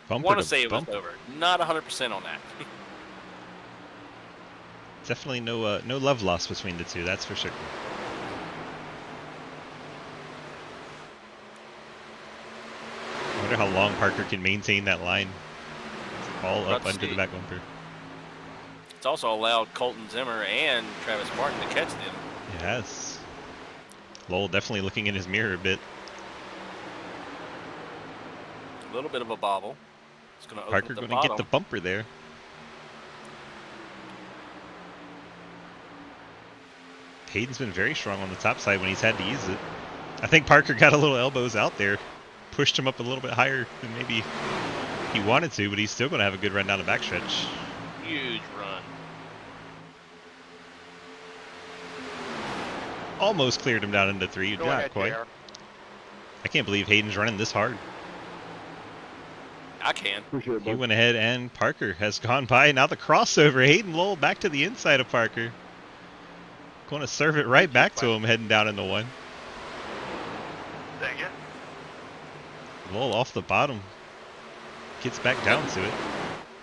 S1: Bumper
S2: want to
S1: to
S2: say it was
S1: bumper.
S2: Dover. Not 100% on that.
S1: Definitely no love lost between the two, that's for sure. I wonder how long Parker can maintain that line. All
S2: About
S1: up
S2: to
S1: under the
S2: see.
S1: back bumper.
S2: It's also allowed Colton Zimmer and Travis Martin to catch them.
S1: Yes. Lowell definitely looking in his mirror a bit.
S2: A little bit of a bobble. It's going to
S1: Parker
S2: open
S1: going
S2: the
S1: to get
S2: bottom.
S1: the bumper there. Hayden's been very strong on the top side when he's had to use it. I think Parker got a little elbows out there. Pushed him up a little bit higher than maybe he wanted to, but he's still going to have a good run down the backstretch.
S2: Huge run.
S1: Almost cleared him down into 3,
S7: Go
S1: not
S7: ahead,
S1: quite.
S7: JR.
S1: I can't believe Hayden's running this hard.
S2: I can.
S5: Appreciate it,
S1: He
S5: bud.
S1: went ahead and Parker has gone by. Now the crossover. Hayden Lowell back to the inside of Parker. Going to serve it right back to him heading down into 1.
S7: Thank you.
S1: Lowell off the bottom. Gets back down to it.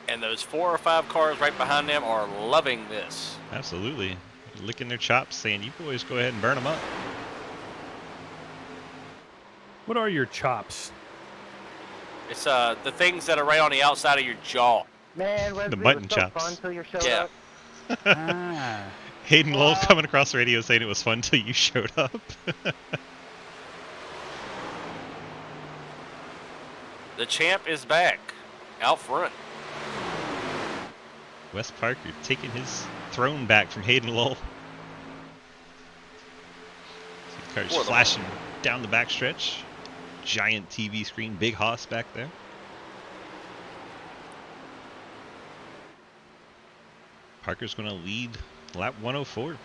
S2: And those 4 or 5 cars right behind them are loving this.
S1: Absolutely. Licking their chops saying, you boys go ahead and burn them up.
S6: What are your chops?
S2: It's the things that are right on the outside of your jaw.
S3: Man, Wesley,
S1: The
S3: it
S1: mutton
S3: was so
S1: chops.
S3: fun till you showed
S2: Yeah.
S3: up.
S6: Ah.
S1: Hayden Lowell coming across the radio saying it was fun till you showed up.
S2: The champ is back. Out front.
S1: Wes Parker taking his throne back from Hayden Lowell. See the cars
S2: For the-
S1: flashing down the backstretch. Giant TV screen, big hoss back there. Parker's going to lead lap 104.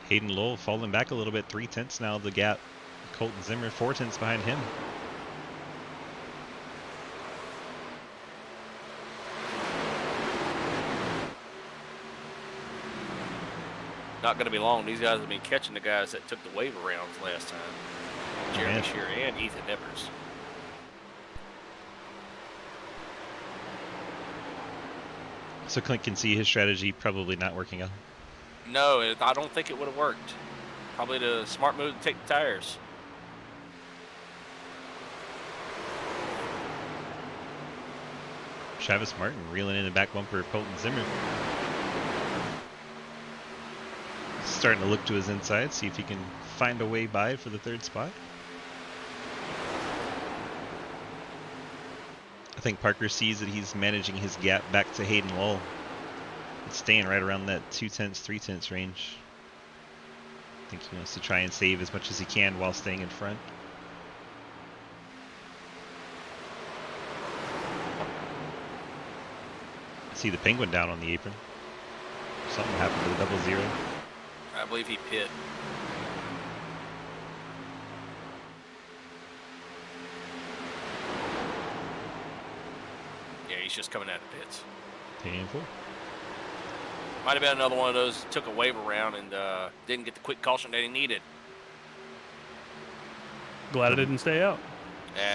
S1: Hayden Lowell falling back a little bit, 3/10 now of the gap. Colton Zimmer 4/10 behind him.
S2: Not going to be long. These guys have been catching the guys that took the waiver rounds last time. Jeremy
S1: Man.
S2: Shearer and Ethan Evers.
S1: So Clint can see his strategy probably not working out.
S2: No, I don't think it would have worked. Probably the smart move to take the tires.
S1: Travis Martin reeling in the back bumper of Colton Zimmer. Starting to look to his inside, see if he can find a way by for the 3rd spot. I think Parker sees that he's managing his gap back to Hayden Lowell. It's staying right around that 2/10, 3/10 range. I think he wants to try and save as much as he can while staying in front. I see the Penguin down on the apron. Something happened to the 00.
S2: I believe he pit. Yeah, he's just coming out of pits.
S1: Painful.
S2: Might have been another one of those that took a wave around and didn't get the quick caution that he needed.
S6: Glad I didn't stay out.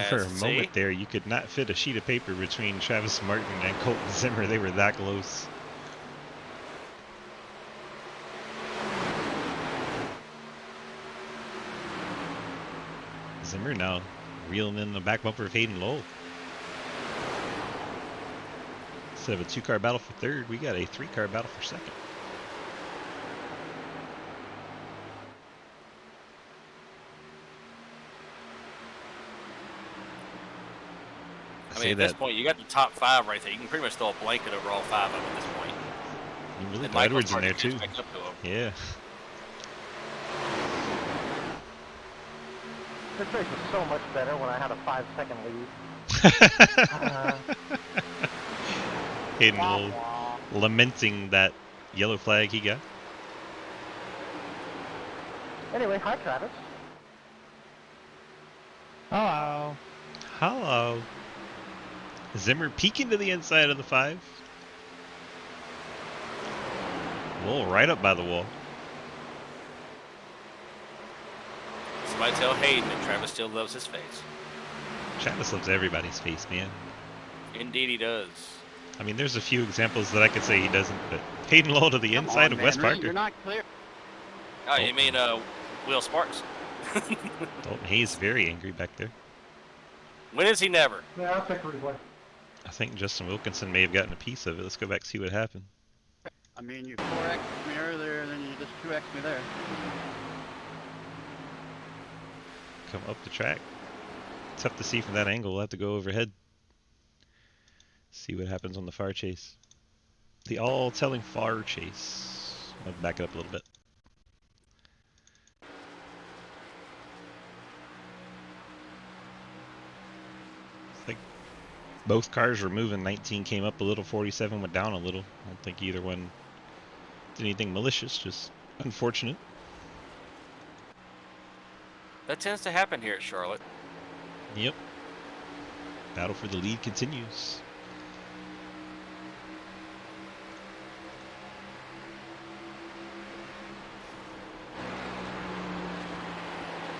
S1: For a
S2: See?
S1: moment there, you could not fit a sheet of paper between Travis Martin and Colton Zimmer. They were that close. Zimmer now reeling in the back bumper of Hayden Lowell. Instead of a 2-car battle for third, we got a 3-car battle for second.
S2: I mean, at this point, you got the top 5 right there. You can pretty much throw a blanket over all 5 of them at this point.
S1: You really
S2: And
S1: throw
S2: Michael's
S1: Edwards in there
S2: hard to
S1: too.
S2: catch back up to him.
S1: Yeah.
S3: This race was so much better when I had a 5-second lead.
S1: Hayden Lowell lamenting that yellow flag he got.
S3: Anyway, hi Travis. Hello.
S1: Hello. Zimmer peeking to the inside of the 5. Lowell right up by the wall.
S2: Somebody tell Hayden that Travis still loves his face.
S1: Travis loves everybody's face, man.
S2: Indeed he does.
S1: I mean, there's a few examples that I could say he doesn't, but Hayden Lowell to the inside of Wes Parker.
S5: You're not clear.
S2: Oh, you mean Will Sparks?
S1: Dalton Hayes very angry back there.
S2: When is he never?
S3: Yeah, I'll check replay.
S1: I think Justin Wilkinson may have gotten a piece of it. Let's go back and see what happened.
S5: I mean, you 4X'd me earlier, and then you just 2X'd me there.
S1: Come up the track. Tough to see from that angle. We'll have to go overhead. See what happens on the far chase. The all-telling far chase. I'll back it up a little bit. I think both cars were moving. 19 came up a little, 47 went down a little. I don't think either one did anything malicious, just unfortunate.
S2: That tends to happen here at Charlotte.
S1: Yep. Battle for the lead continues.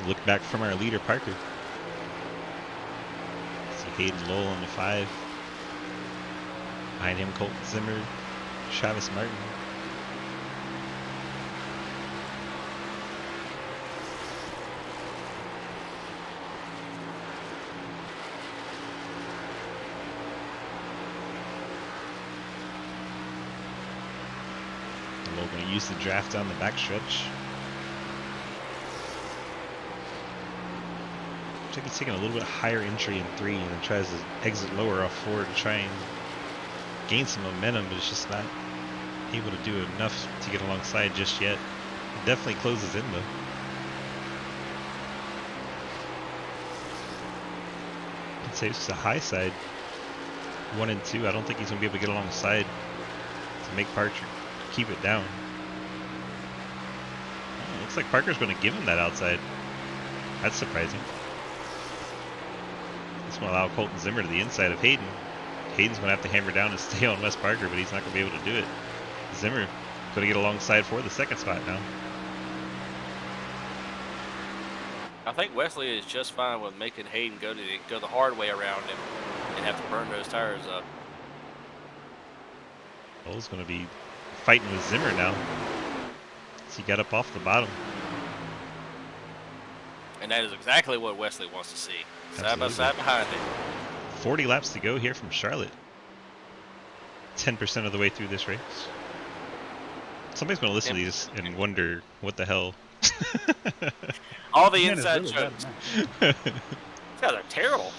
S1: Look back from our leader, Parker. See Hayden Lowell on the 5. Behind him, Colton Zimmer, Travis Martin. Lowell going to use the draft down the backstretch. Looks like he's taking a little bit higher entry in 3 and then tries to exit lower off 4 to try and gain some momentum, but it's just not able to do enough to get alongside just yet. It definitely closes in though. I'd say it's a high side. 1 and 2. I don't think he's going to be able to get alongside to make Parker keep it down. Oh, looks like Parker's going to give him that outside. That's surprising. This will allow Colton Zimmer to the inside of Hayden. Hayden's going to have to hammer down and stay on Wes Parker, but he's not going to be able to do it. Zimmer going to get alongside for the second spot now.
S2: I think Wesley is just fine with making Hayden go the hard way around him and have to burn those tires up.
S1: Lowell's going to be fighting with Zimmer now. So he got up off the bottom.
S2: And that is exactly what Wesley wants to see. Side by
S1: Absolutely.
S2: side behind him.
S1: 40 laps to go here from Charlotte. 10% of the way through this race. Somebody's going to listen to these and wonder what the hell.
S2: All the
S6: Man, it's
S2: inside
S6: really bad
S2: jokes.
S6: match.
S2: These guys are terrible.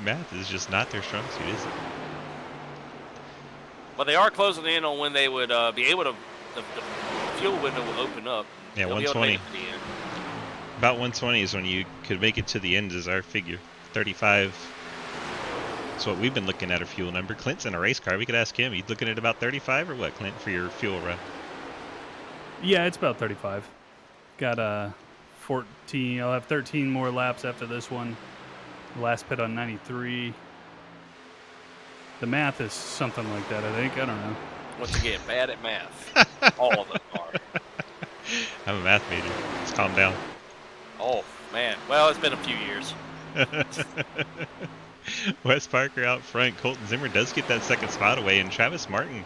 S1: Math is just not their strong suit, is it?
S2: But they are closing in on when they would be able to. The fuel window will open up.
S1: Yeah,
S2: He'll be able to make
S1: 120.
S2: it to the end.
S1: About 120 is when you could make it to the end, is our figure. 35. That's what we've been looking at, our fuel number. Clint's in a race car. We could ask him. You looking at about 35 or what, Clint, for your fuel run?
S6: Yeah, it's about 35. Got 14. I'll have 13 more laps after this one. Last pit on 93. The math is something like that, I think. I don't know.
S2: Once again, bad at math. All of them are.
S1: I'm a math major. Let's calm down.
S2: Oh, man. Well, it's been a few years.
S1: Wes Parker out front. Colton Zimmer does get that second spot away, and Travis Martin,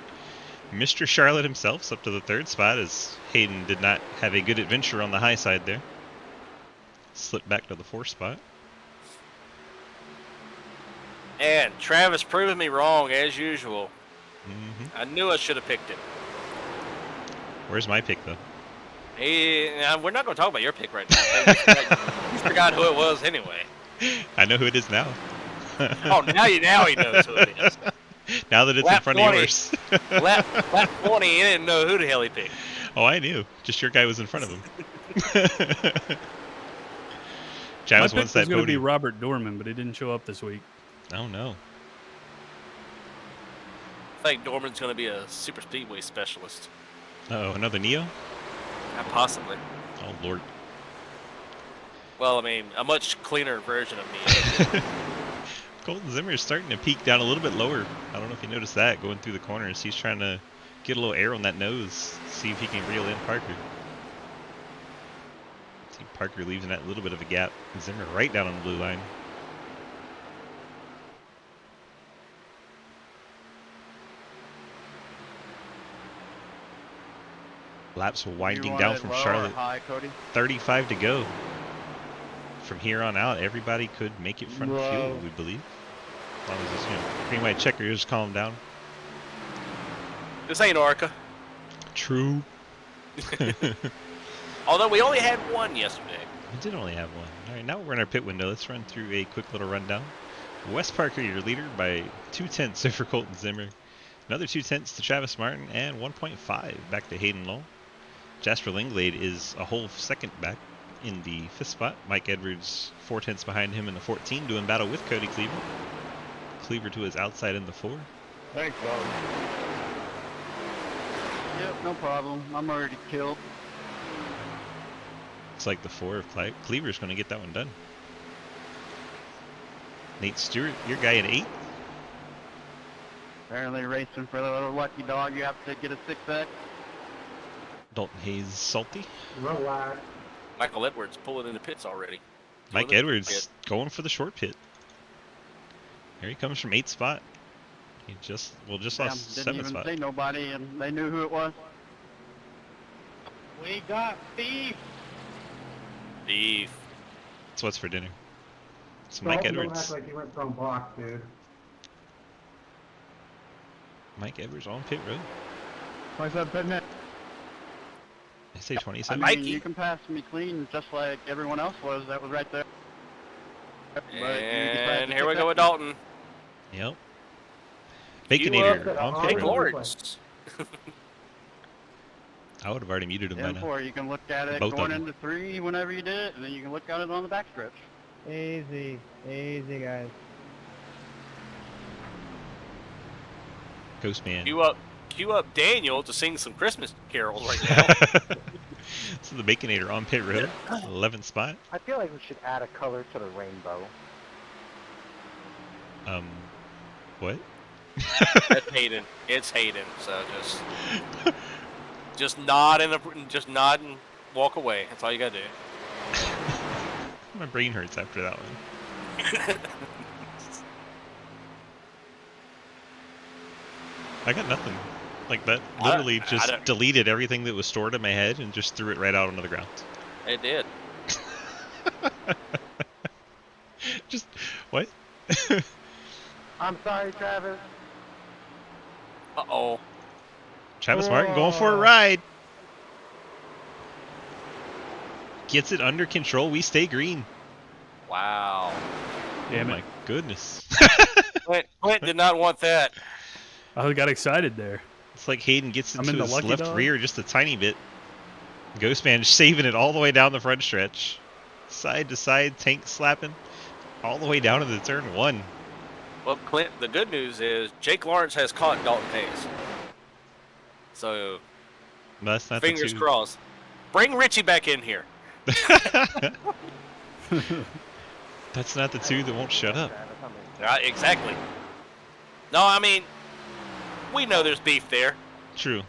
S1: Mr. Charlotte himself, is up to the third spot as Hayden did not have a good adventure on the high side there. Slipped back to the fourth spot.
S2: And Travis proving me wrong, as usual.
S1: Mm-hmm.
S2: I knew I should have picked it.
S1: Where's my pick, though?
S2: We're not going to talk about your pick right now. You forgot who it was anyway.
S1: I know who it is now.
S2: Oh, now he knows who it is.
S1: Now that it's
S2: Lap
S1: in front
S2: 20.
S1: of yours.
S2: lap 20, he didn't know who the hell he picked.
S1: Oh, I knew. Just your guy was in front of him.
S6: My
S1: Travis
S6: pick
S1: wants
S6: was
S1: that
S6: going to be
S1: podium.
S6: Robert Dorman, but he didn't show up this week.
S1: Oh, no.
S2: I think Dorman's going to be a super speedway specialist.
S1: Uh-oh, another Neo?
S2: Possibly.
S1: Oh, Lord.
S2: Well, I mean, a much cleaner version of me.
S1: Colton Zimmer is starting to peak down a little bit lower. I don't know if you noticed that going through the corners. He's trying to get a little air on that nose, see if he can reel in Parker. See Parker leaving that little bit of a gap. Zimmer right down on the blue line. Laps winding down from Charlotte.
S5: High, Cody.
S1: 35 to go. From here on out, everybody could make it front fuel, we believe. As long as this, green white checker, just calm down.
S2: This ain't Orca.
S1: True.
S2: Although we only had one yesterday.
S1: We did only have one. All right, now we're in our pit window. Let's run through a quick little rundown. Wes Parker, your leader, by 2/10 over Colton Zimmer. Another 2/10 to Travis Martin, and 1.5 back to Hayden Lowell. Jasper Linglade is a whole second back in the 5th spot. Mike Edwards 4/10 behind him in the 14, doing battle with Cody Cleaver. Cleaver to his outside in the 4.
S5: Thanks, Bob. Yep, no problem. I'm already killed.
S1: It's like the 4 of Cleaver's going to get that one done. Nate Stewart, your guy at 8.
S5: Apparently racing for the little lucky dog, you have to get a 6X.
S1: Dalton Hayes salty.
S3: Relax.
S2: Michael Edwards pulling in the pits already.
S1: Mike
S2: Pulling in the
S1: Edwards
S2: pit.
S1: going for the short pit. Here he comes from 8th spot. He just lost
S5: Didn't
S1: 7th
S5: even
S1: spot.
S5: say nobody, and they knew who it was. We got beef.
S2: Beef.
S1: That's what's for dinner. So Mike
S3: Don't act
S1: Edwards.
S3: like you went from box, dude.
S1: Mike Edwards on pit road.
S5: 27 pit net.
S1: I say
S5: I
S1: 27.
S5: mean,
S2: Mikey.
S5: you can pass me clean just like everyone else was. That was right there. But you decided
S2: And
S5: to
S2: here we
S5: take
S2: go
S5: that.
S2: with Dalton.
S1: Yep.
S2: You
S1: Baconator on pit
S2: Nick
S1: road.
S2: Lawrence.
S1: I would have already muted him by now.
S5: M4, you can look at it
S1: Both of
S5: going
S1: them.
S5: into 3 whenever you did it, and then you can look at it on the backstretch.
S3: Easy, easy, guys.
S1: Ghostman.
S2: Cue up Daniel to sing some Christmas carols right now.
S1: So the Baconator on pit road. 11th spot.
S9: I feel like we should add a color to the rainbow.
S1: What?
S2: That's Hayden. It's Hayden. So just nod and walk away. That's all you gotta do.
S1: My brain hurts after that one. I got nothing. Like that literally
S2: I
S1: just
S2: don't-
S1: deleted everything that was stored in my head and just threw it right out onto the ground.
S2: It did.
S1: Just what?
S9: I'm sorry, Travis.
S2: Uh-oh.
S1: Travis Martin going for a ride. Gets it under control. We stay green.
S2: Wow.
S6: Damn
S1: Oh
S6: it.
S1: my goodness.
S2: Clint did not want that.
S6: I got excited there.
S1: It's like Hayden gets
S6: I'm
S1: into
S6: in the
S1: his
S6: lucky
S1: left
S6: dog.
S1: rear just a tiny bit. Ghostman saving it all the way down the front stretch. Side to side, tank slapping. All the way down to the turn 1.
S2: Well, Clint, the good news is Jake Lawrence has caught Dalton Hayes. So,
S1: No, that's not
S2: fingers
S1: the 2.
S2: crossed. Bring Richie back in here.
S1: That's not the 2 that won't shut up.
S2: Exactly. No, I mean, we know there's beef there.
S1: True.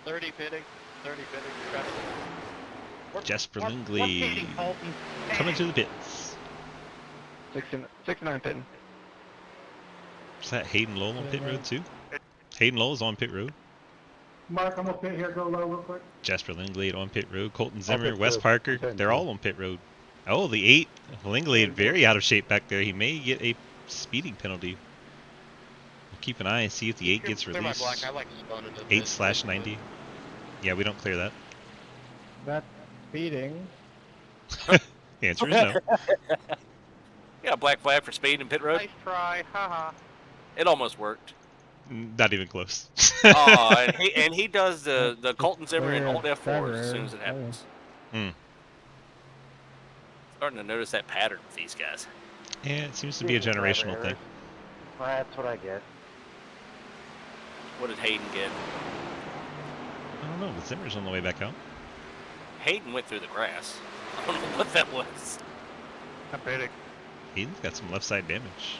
S7: 30 pitting. 30 pitting. Travis.
S1: Jesper
S5: We're
S1: Lingley
S5: pitting, Colton.
S1: coming to the pits.
S5: 69 pitting.
S1: Is that Hayden Lowell on pit road too? Hayden Lowell's on pit road.
S9: Mark, I'm gonna pit here, go low real quick.
S1: Jasper Linglade on pit road. Colton Zimmer,
S5: pit
S1: Wes
S5: road.
S1: Parker,
S5: Okay,
S1: they're all on pit road. Oh, the 8. Linglade very out of shape back there. He may get a speeding penalty. We'll keep an eye and see if the 8 gets
S7: Clear my
S1: released.
S7: block. I like to spawn into the
S1: 8/90. Yeah, we don't clear that.
S3: That's speeding.
S1: The answer is no.
S2: Yeah, black flag for speed in pit road.
S7: Nice try. Haha.
S2: It almost worked.
S1: Not even close.
S2: Oh, and he does the Colton Zimmer and Alt F4 as soon as it happens. Starting to notice that pattern with these guys.
S1: Yeah, it seems to be a generational thing.
S9: Well, that's what I get.
S2: What did Hayden get?
S1: I don't know, but Zimmer's on the way back out.
S2: Hayden went through the grass. I don't know what that was.
S7: I'm pitting.
S1: Hayden's got some left side damage.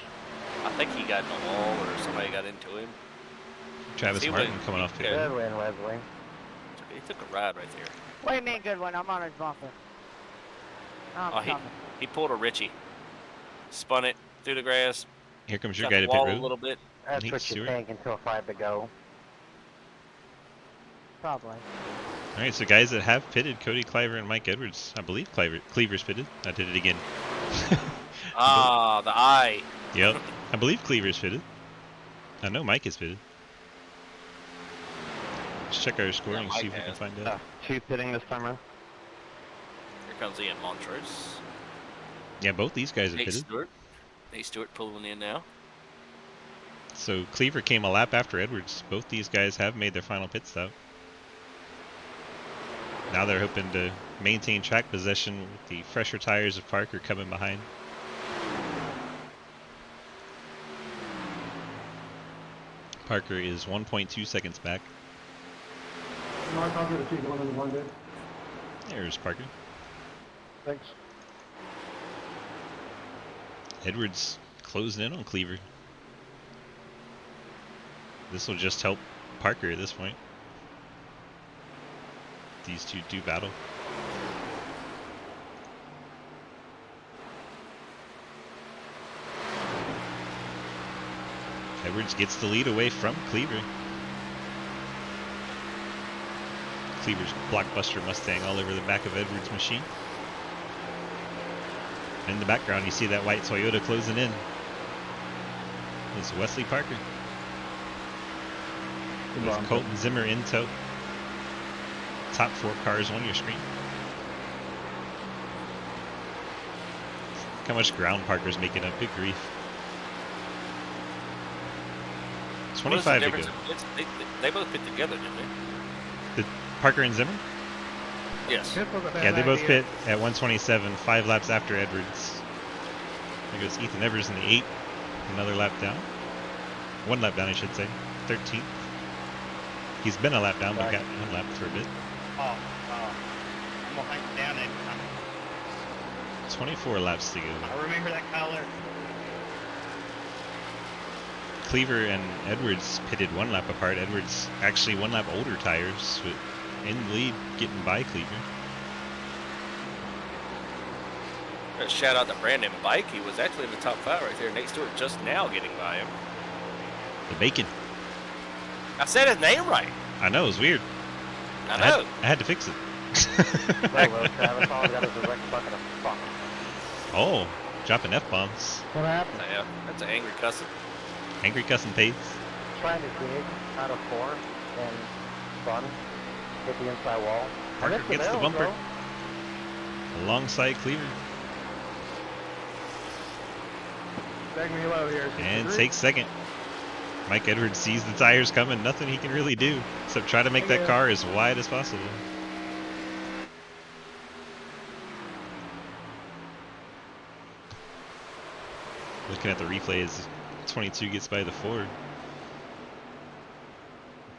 S2: I think he got in the wall or somebody got into him.
S1: Travis
S2: See,
S1: Martin
S2: but-
S1: coming off pit
S2: Yeah.
S1: road.
S9: Good win, Leslie.
S2: He took a ride right there.
S8: What do you mean good one? I'm on his bumper.
S2: Oh, he pulled a Richie. Spun it through the grass.
S1: Here comes your
S2: Got
S1: guy
S2: the
S1: to pit
S2: wall a
S1: road.
S2: little bit.
S9: That's
S1: Nate
S9: what
S1: Stewart.
S9: you think until 5 to go.
S8: Probably.
S1: All right, so guys that have pitted, Cody Cliver and Mike Edwards. I believe Cleaver's pitted. I did it again.
S2: Ah, the eye.
S1: Yep, I believe Cleaver's pitted. I know Mike is pitted. Let's check our score
S2: Yeah,
S1: and see
S2: Mike
S1: if we can
S2: has.
S1: find out.
S5: 2 pitting this time around.
S2: Here comes Ian Montrose.
S1: Yeah, both these guys have
S2: Nate
S1: pitted.
S2: Stewart. Nate Stewart pulling in now.
S1: So Cleaver came a lap after Edwards. Both these guys have made their final pit stop. Now they're hoping to maintain track possession with the fresher tires of Parker coming behind. Parker is 1.2 seconds back.
S9: Mark, I'll do the 2 going into 1 bit.
S1: There's Parker.
S9: Thanks.
S1: Edwards closing in on Cleaver. This will just help Parker at this point. These two do battle. Edwards gets the lead away from Cleaver. Cleaver's blockbuster Mustang all over the back of Edwards' machine. In the background, you see that white Toyota closing in. It's Wesley Parker. With Colton Zimmer in tow. Top 4 cars on your screen. Look how much ground Parker's making up. Good grief.
S2: What is the
S1: 25 to
S2: difference?
S1: go.
S2: They both pit together, didn't they?
S1: Parker and Zimmer?
S2: Yes.
S1: Yeah, they both pit at 127, 5 laps after Edwards. There goes Ethan Evers in the 8, another lap down. 1 lap down, I should say. 13th. He's been a lap down, but got 1 lap for a bit.
S5: I'm gonna hunt down it.
S1: 24 laps to go.
S5: I remember that color.
S1: Cleaver and Edwards pitted 1 lap apart. Edwards actually 1 lap older tires, with in the lead, getting by Cleaver.
S2: Shout out to Brandon Bike. He was actually in the top 5 right there. Nate Stewart just now getting by him.
S1: The bacon.
S2: I said his name right.
S1: I know, it was weird.
S2: I know.
S1: I had to fix it.
S9: Well, Travis, all we got is a wreck bucket of fuck.
S1: Oh, dropping F-bombs.
S3: What happened?
S2: Yeah, that's an angry cussing.
S1: Angry cussing Tates.
S9: Trying to dig out of 4 and fun. Hit the inside wall.
S1: Parker
S9: Missed
S1: gets the
S9: nails,
S1: bumper.
S9: bro.
S1: Alongside Cleaver.
S3: Drag me low here.
S1: And takes second. Mike Edwards sees the tires coming. Nothing he can really do except try to make that car as wide as possible. Looking at the replay as 22 gets by the Ford.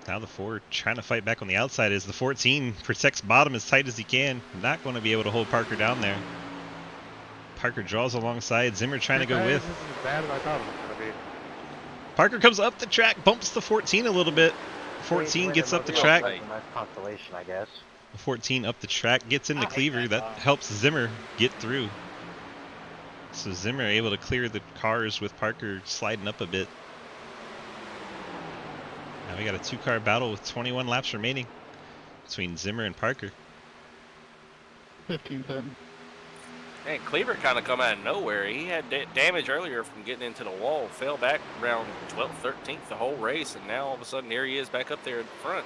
S1: Now the Ford trying to fight back on the outside as the 14 protects bottom as tight as he can. Not going to be able to hold Parker down there. Parker draws alongside. Zimmer trying to go with.
S7: This is as bad as I thought it was going to be.
S1: Parker comes up the track, bumps the 14 a little bit. 14 gets up the track.
S9: Nice consolation, I guess.
S1: 14 up the track, gets into Cleaver. That helps Zimmer get through. So Zimmer able to clear the cars with Parker sliding up a bit. Now we got a 2-car battle with 21 laps remaining between Zimmer and Parker.
S5: 15-10.
S2: And Cleaver kind of come out of nowhere. He had damage earlier from getting into the wall, fell back around 12th, 13th the whole race, and now all of a sudden here he is back up there in front.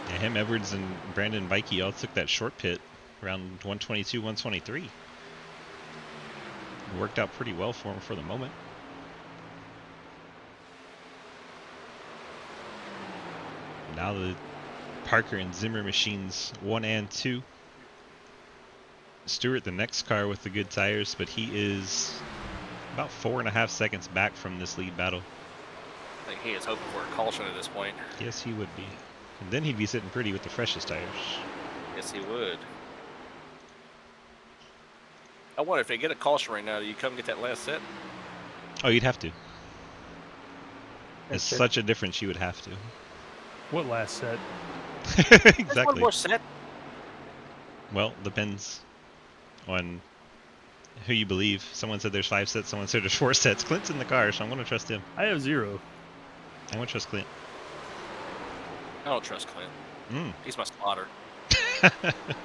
S1: Yeah, him, Edwards, and Brandon Bikey all took that short pit around 122, 123. It worked out pretty well for him for the moment. Now the Parker and Zimmer machines 1 and 2. Stewart, the next car with the good tires, but he is about 4.5 seconds back from this lead battle.
S2: I think he is hoping for a caution at this point.
S1: Yes, he would be. And then he'd be sitting pretty with the freshest tires.
S2: Yes, he would. I wonder if they get a caution right now, do you come get that last set?
S1: Oh, you'd have to. It's such a difference, you would have to.
S6: What last set?
S2: There's one
S1: Exactly.
S2: more set.
S1: Well, depends on who you believe. Someone said there's 5 sets, someone said there's 4 sets. Clint's in the car, so I'm going to trust him.
S6: I have 0.
S1: I'm going to trust Clint.
S2: I don't trust Clint. He's my spotter.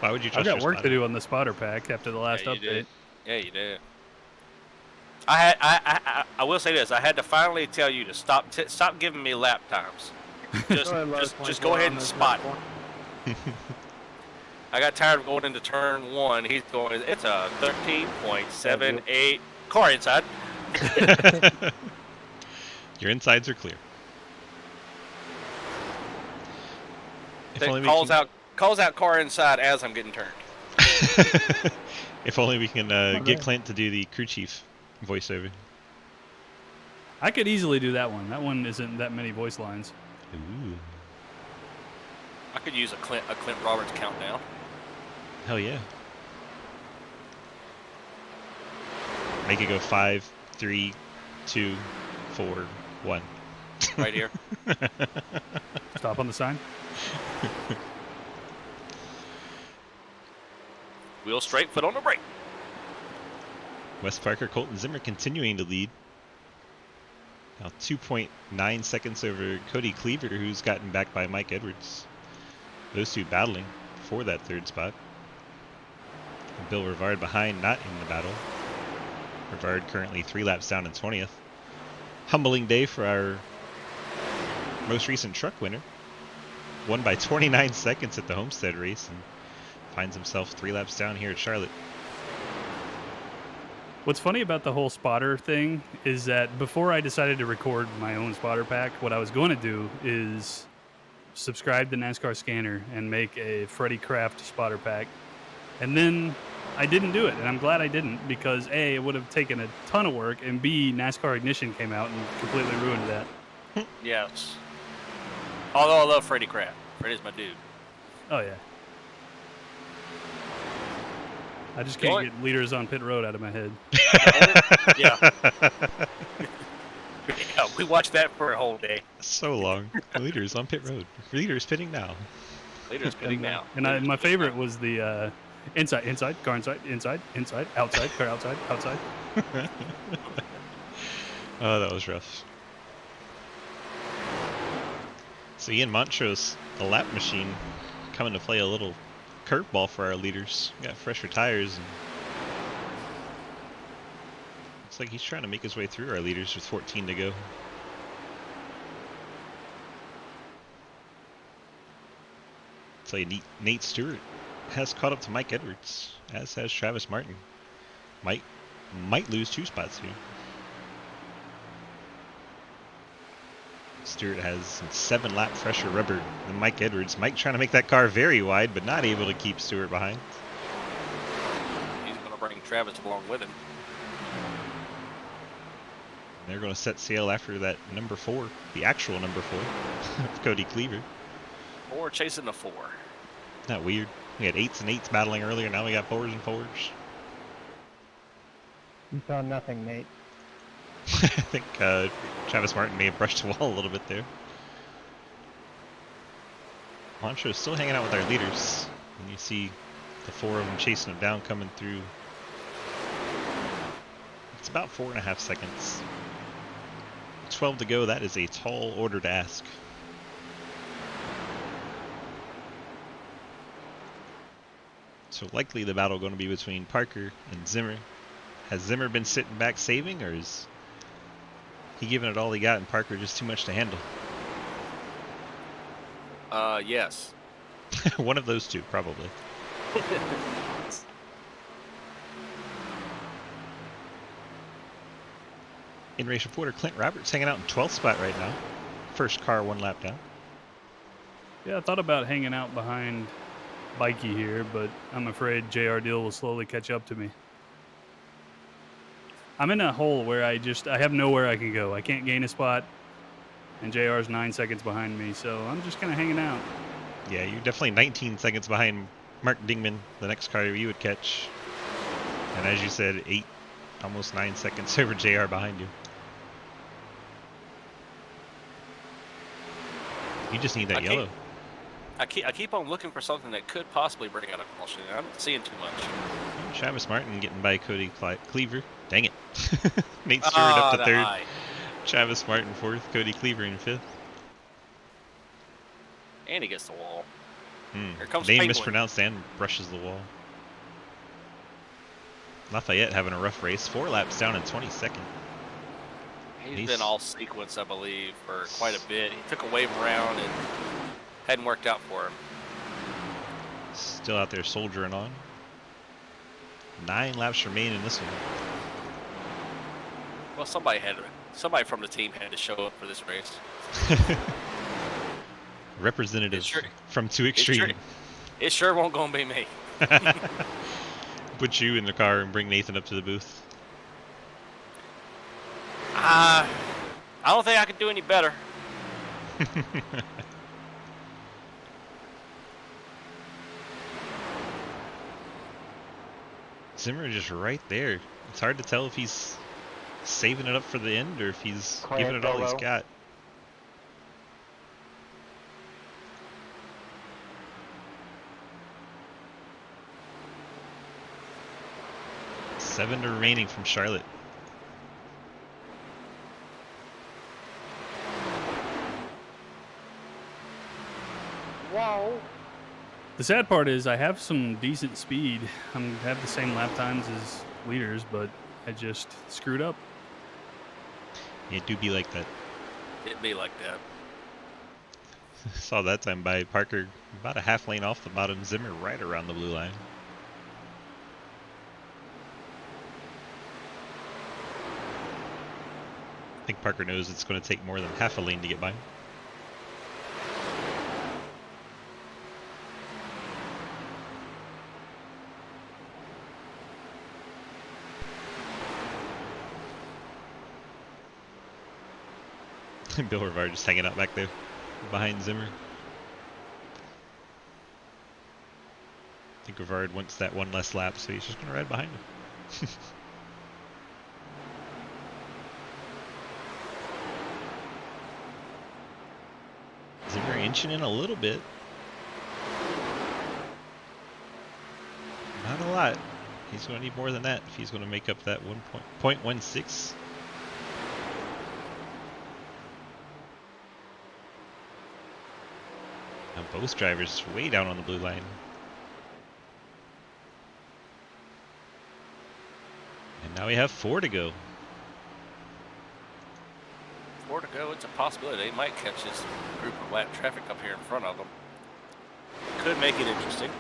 S1: Why would you
S6: I've
S1: trust
S6: got
S1: your
S6: work to
S1: spotter?
S6: do on the spotter pack after the last
S2: Yeah, you
S6: update.
S2: did. Yeah, you did. I will say this. I had to finally tell you to stop giving me lap times. Just go ahead and spot. I got tired of going into turn 1. He's going. It's a 13.78 car inside.
S1: Your insides are clear. If only we
S2: Calls out car inside as I'm getting turned.
S1: If only we can get Clint to do the crew chief voiceover.
S6: I could easily do that one. That one isn't that many voice lines.
S1: Ooh.
S2: I could use a Clint Roberts countdown.
S1: Hell yeah. Make it go 5, 3, 2, 4, 1.
S2: Right here.
S6: Stop on the sign.
S2: Wheel straight, foot on the brake.
S1: Wes Parker, Colton Zimmer continuing to lead. Now 2.9 seconds over Cody Cleaver, who's gotten back by Mike Edwards. Those two battling for that 3rd spot. Bill Rivard behind, not in the battle. Rivard currently 3 laps down in 20th. Humbling day for our most recent truck winner. Won by 29 seconds at the Homestead race and finds himself 3 laps down here at Charlotte.
S6: What's funny about the whole spotter thing is that before I decided to record my own spotter pack, what I was going to do is subscribe to NASCAR Scanner and make a Freddie Kraft spotter pack. And then I didn't do it, and I'm glad I didn't, because A, it would have taken a ton of work, and B, NASCAR Ignition came out and completely ruined that.
S2: Yes. Although I love Freddie Kraft. Freddie's my dude.
S6: Oh, yeah. I just can't get leaders on pit road out of my head.
S2: Yeah. Yeah, we watched that for a whole day.
S1: So long. Leaders on pit road. Leaders pitting now.
S2: Leaders pitting now.
S6: And my favorite was the inside, car inside, outside, car outside.
S1: Oh, that was rough. So Ian Montrose, the lap machine, coming to play a little curveball for our leaders. Got fresher tires, and looks like he's trying to make his way through our leaders with 14 to go. Looks like Nate Stewart has caught up to Mike Edwards, as has Travis Martin. Mike might lose 2 spots here. Stewart has 7 lap fresher rubber than Mike Edwards. Mike trying to make that car very wide, but not able to keep Stewart behind.
S2: He's going to bring Travis along with him.
S1: They're going to set sail after that number 4, the actual number 4, Cody Cleaver.
S2: 4 chasing the 4.
S1: Isn't that weird? We had 8s and 8s battling earlier. Now we got 4s and 4s.
S3: You saw nothing, Nate.
S1: I think Travis Martin may have brushed the wall a little bit there. Montro's still hanging out with our leaders. And you see the 4 of them chasing him down, coming through. It's about 4.5 seconds. 12 to go. That is a tall order to ask. So likely the battle going to be between Parker and Zimmer. Has Zimmer been sitting back saving, or is he giving it all he got and Parker just too much to handle?
S2: Yes.
S1: One of those two, probably. In-race reporter Clint Roberts hanging out in 12th spot right now. First car 1 lap down.
S6: Yeah, I thought about hanging out behind Bikey here, but I'm afraid JR Deal will slowly catch up to me. I'm in a hole where I have nowhere I can go. I can't gain a spot, and JR's 9 seconds behind me, so I'm just kind of hanging out.
S1: Yeah, you're definitely 19 seconds behind Mark Dingman, the next car you would catch. And as you said, 8, almost 9 seconds over JR behind you. You just need that yellow.
S2: I keep on looking for something that could possibly bring out a caution. I'm not seeing too much.
S1: Travis Martin getting by Cody Cleaver. Dang it. Nate Stewart up to 3rd. Travis Martin 4th. Cody Cleaver in 5th.
S2: And he gets the wall. Here comes
S1: Name
S2: Penguin.
S1: mispronounced and brushes the wall. Lafayette having a rough race. 4 laps down in 22nd.
S2: He's been all sequence, I believe, for quite a bit. He took a wave around and hadn't worked out for him.
S1: Still out there soldiering on. 9 laps remain in this one.
S2: Well, somebody from the team had to show up for this race.
S1: Representative from 2 Extreme.
S2: It sure won't gonna be me.
S1: Put you in the car and bring Nathan up to the booth.
S2: I don't think I could do any better.
S1: Zimmer just right there. It's hard to tell if he's saving it up for the end or if he's giving it all he's got. Seven remaining from Charlotte.
S5: Whoa.
S6: The sad part is I have some decent speed. I have the same lap times as leaders, but I just screwed up.
S1: It do be like that.
S2: It be like that.
S1: Saw that time by Parker about a half lane off the bottom. Zimmer right around the blue line. I think Parker knows it's going to take more than half a lane to get by. Bill Rivard just hanging out back there behind Zimmer. I think Rivard wants that one less lap, so he's just going to ride behind him. Zimmer inching in a little bit. Not a lot. He's going to need more than that if he's going to make up that 1.16. Now both drivers way down on the blue line. And now we have 4 to go.
S2: 4 to go. It's a possibility. They might catch this group of lap traffic up here in front of them. Could make it interesting.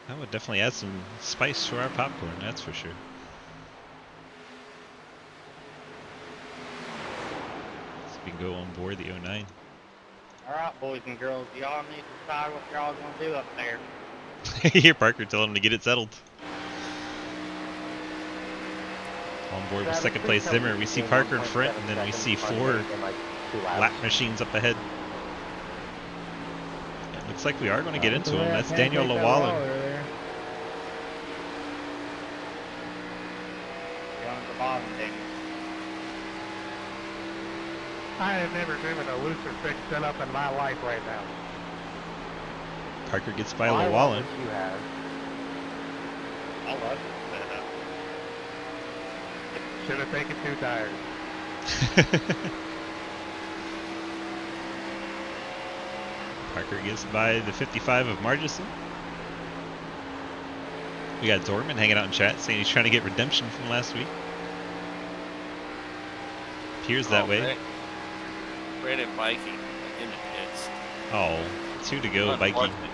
S1: That would definitely add some spice to our popcorn, that's for sure. So we can go on board the 09.
S5: Alright, boys and girls, y'all need to decide what y'all gonna do up there.
S1: You hear Parker telling him to get it settled. On board with
S9: Travis,
S1: second
S9: please
S1: place
S9: tell me
S1: Zimmer.
S9: you
S1: We see
S9: gained
S1: Parker in front,
S9: 1.7
S1: and then we
S9: seconds
S1: see
S9: on
S1: 4
S9: Nate in like 2 laps.
S1: lap machines up ahead. It looks like we are going to get into
S3: Yeah,
S1: him. That's
S3: can't
S1: Daniel
S3: take that
S1: Lawler.
S3: wall earlier.
S5: Down at the bottom, Danny.
S7: I have never driven a looser fixed setup in my life right now.
S1: Parker gets by
S9: I love
S1: Llewellyn.
S9: what you have.
S5: I love that.
S7: Should have taken 2 tires.
S1: Parker gets by the 55 of Margison. We got Dorman hanging out in chat saying he's trying to get redemption from last week. Appears that way.
S2: Brandon Mikey in the pits.
S1: Oh, 2 to go. Bikey
S2: Unfortunate.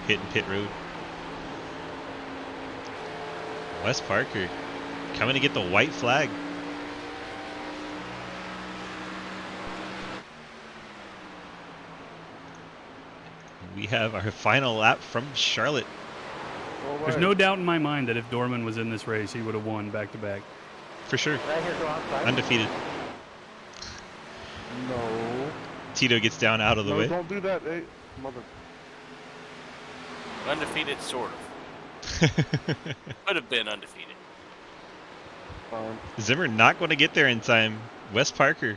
S1: hitting pit road. Wes Parker coming to get the white flag. We have our final lap from Charlotte.
S6: There's no doubt in my mind that if Dorman was in this race, he would have won back to back.
S1: For sure.
S9: Did I hear go outside?
S1: Undefeated.
S7: No.
S1: Tito gets down out of the
S7: No,
S1: way.
S7: don't do that, mother.
S2: Undefeated, sort of. Could have been undefeated.
S1: Zimmer not going to get there in time. Wes Parker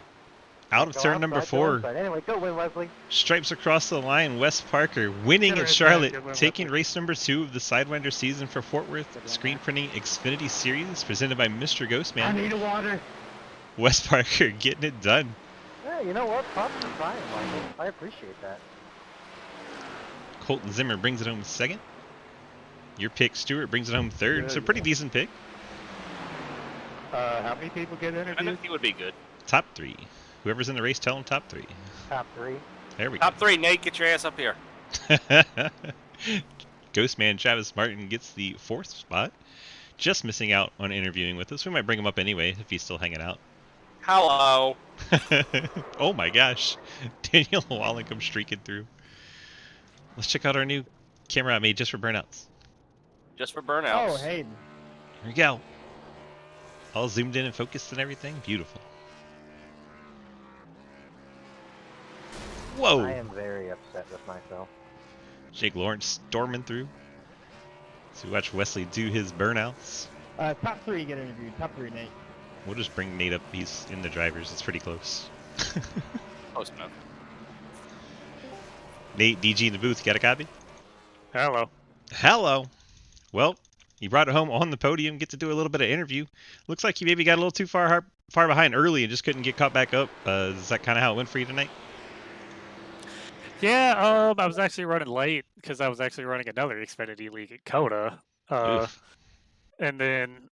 S1: out of
S9: Go
S1: turn number
S9: outside, go
S1: 4.
S9: inside. Anyway, go win, Wesley.
S1: Stripes across the line. Wes Parker winning
S7: Get her
S1: at
S7: inside,
S1: Charlotte,
S7: good win,
S1: taking
S7: Wesley.
S1: race number 2 of the Sidewinder season for Fort Worth Screen Printing Xfinity Series presented by Mr.
S3: I
S1: Ghostman.
S3: need a water.
S1: Wes Parker getting it done.
S9: Yeah, you know what? Props for trying, Michael. I appreciate that.
S1: Colton Zimmer brings it home second. Your pick, Stewart, brings it home third.
S7: Good.
S1: So pretty decent pick.
S7: How many people get
S2: I
S7: interviewed?
S2: think he would be good.
S1: Top 3. Whoever's in the race, tell them top 3.
S9: Top 3.
S1: There we
S2: Top 3, Nate, get your ass up here.
S1: go. Ghostman Travis Martin gets the 4th spot. Just missing out on interviewing with us. We might bring him up anyway if he's still hanging out.
S2: Hello.
S1: Oh my gosh. Daniel Wallen comes streaking through. Let's check out our new camera I made just for burnouts.
S2: Just for burnouts.
S3: Oh, Hayden.
S1: Here we go. All zoomed in and focused and everything. Beautiful. Whoa.
S9: I am very upset with myself.
S1: Jake Lawrence storming through. So we watch Wesley do his burnouts.
S3: Top 3 get interviewed. Top 3, Nate.
S1: We'll just bring Nate up. He's in the drivers. It's pretty close.
S2: Close enough.
S1: Nate, DG in the booth. Got a copy?
S7: Hello.
S1: Hello. Well, you brought it home on the podium. Get to do a little bit of interview. Looks like you maybe got a little too far behind early and just couldn't get caught back up. Is that kind of how it went for you tonight?
S10: Yeah, I was actually running late because I was actually running another Xfinity League at Coda.
S1: Oof.
S10: And then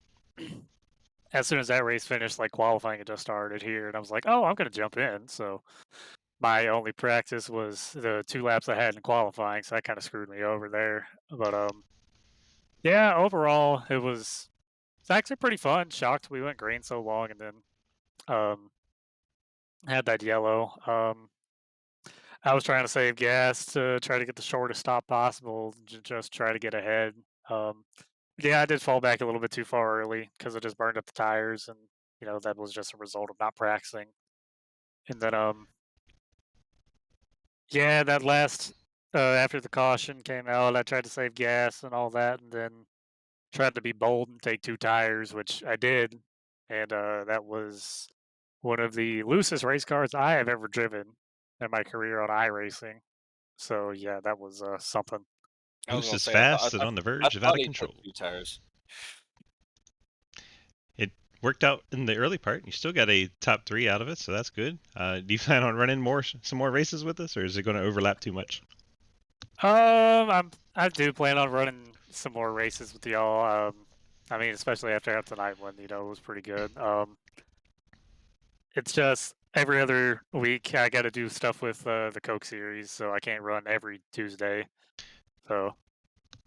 S10: as soon as that race finished, like qualifying had just started here, and I was like, oh, I'm going to jump in. So my only practice was the 2 laps I had in qualifying, so that kind of screwed me over there. But yeah, overall, it's actually pretty fun. Shocked we went green so long and then had that yellow. I was trying to save gas to try to get the shortest stop possible, just try to get ahead. Yeah, I did fall back a little bit too far early because I just burned up the tires, and that was just a result of not practicing. And then yeah, that last after the caution came out, I tried to save gas and all that, and then tried to be bold and take 2 tires, which I did, and that was one of the loosest race cars I have ever driven in my career on iRacing. So yeah, that was something.
S2: I was
S1: Loose
S2: gonna
S1: is
S2: say,
S1: fast and on the verge of out of
S2: he
S1: control.
S2: took 2 tires.
S1: It worked out in the early part. You still got a top 3 out of it, so that's good. Do you plan on running some more races with us, or is it going to overlap too much?
S10: I do plan on running some more races with y'all. I mean, especially after tonight one, it was pretty good. It's just every other week I got to do stuff with the Coke series, so I can't run every Tuesday. So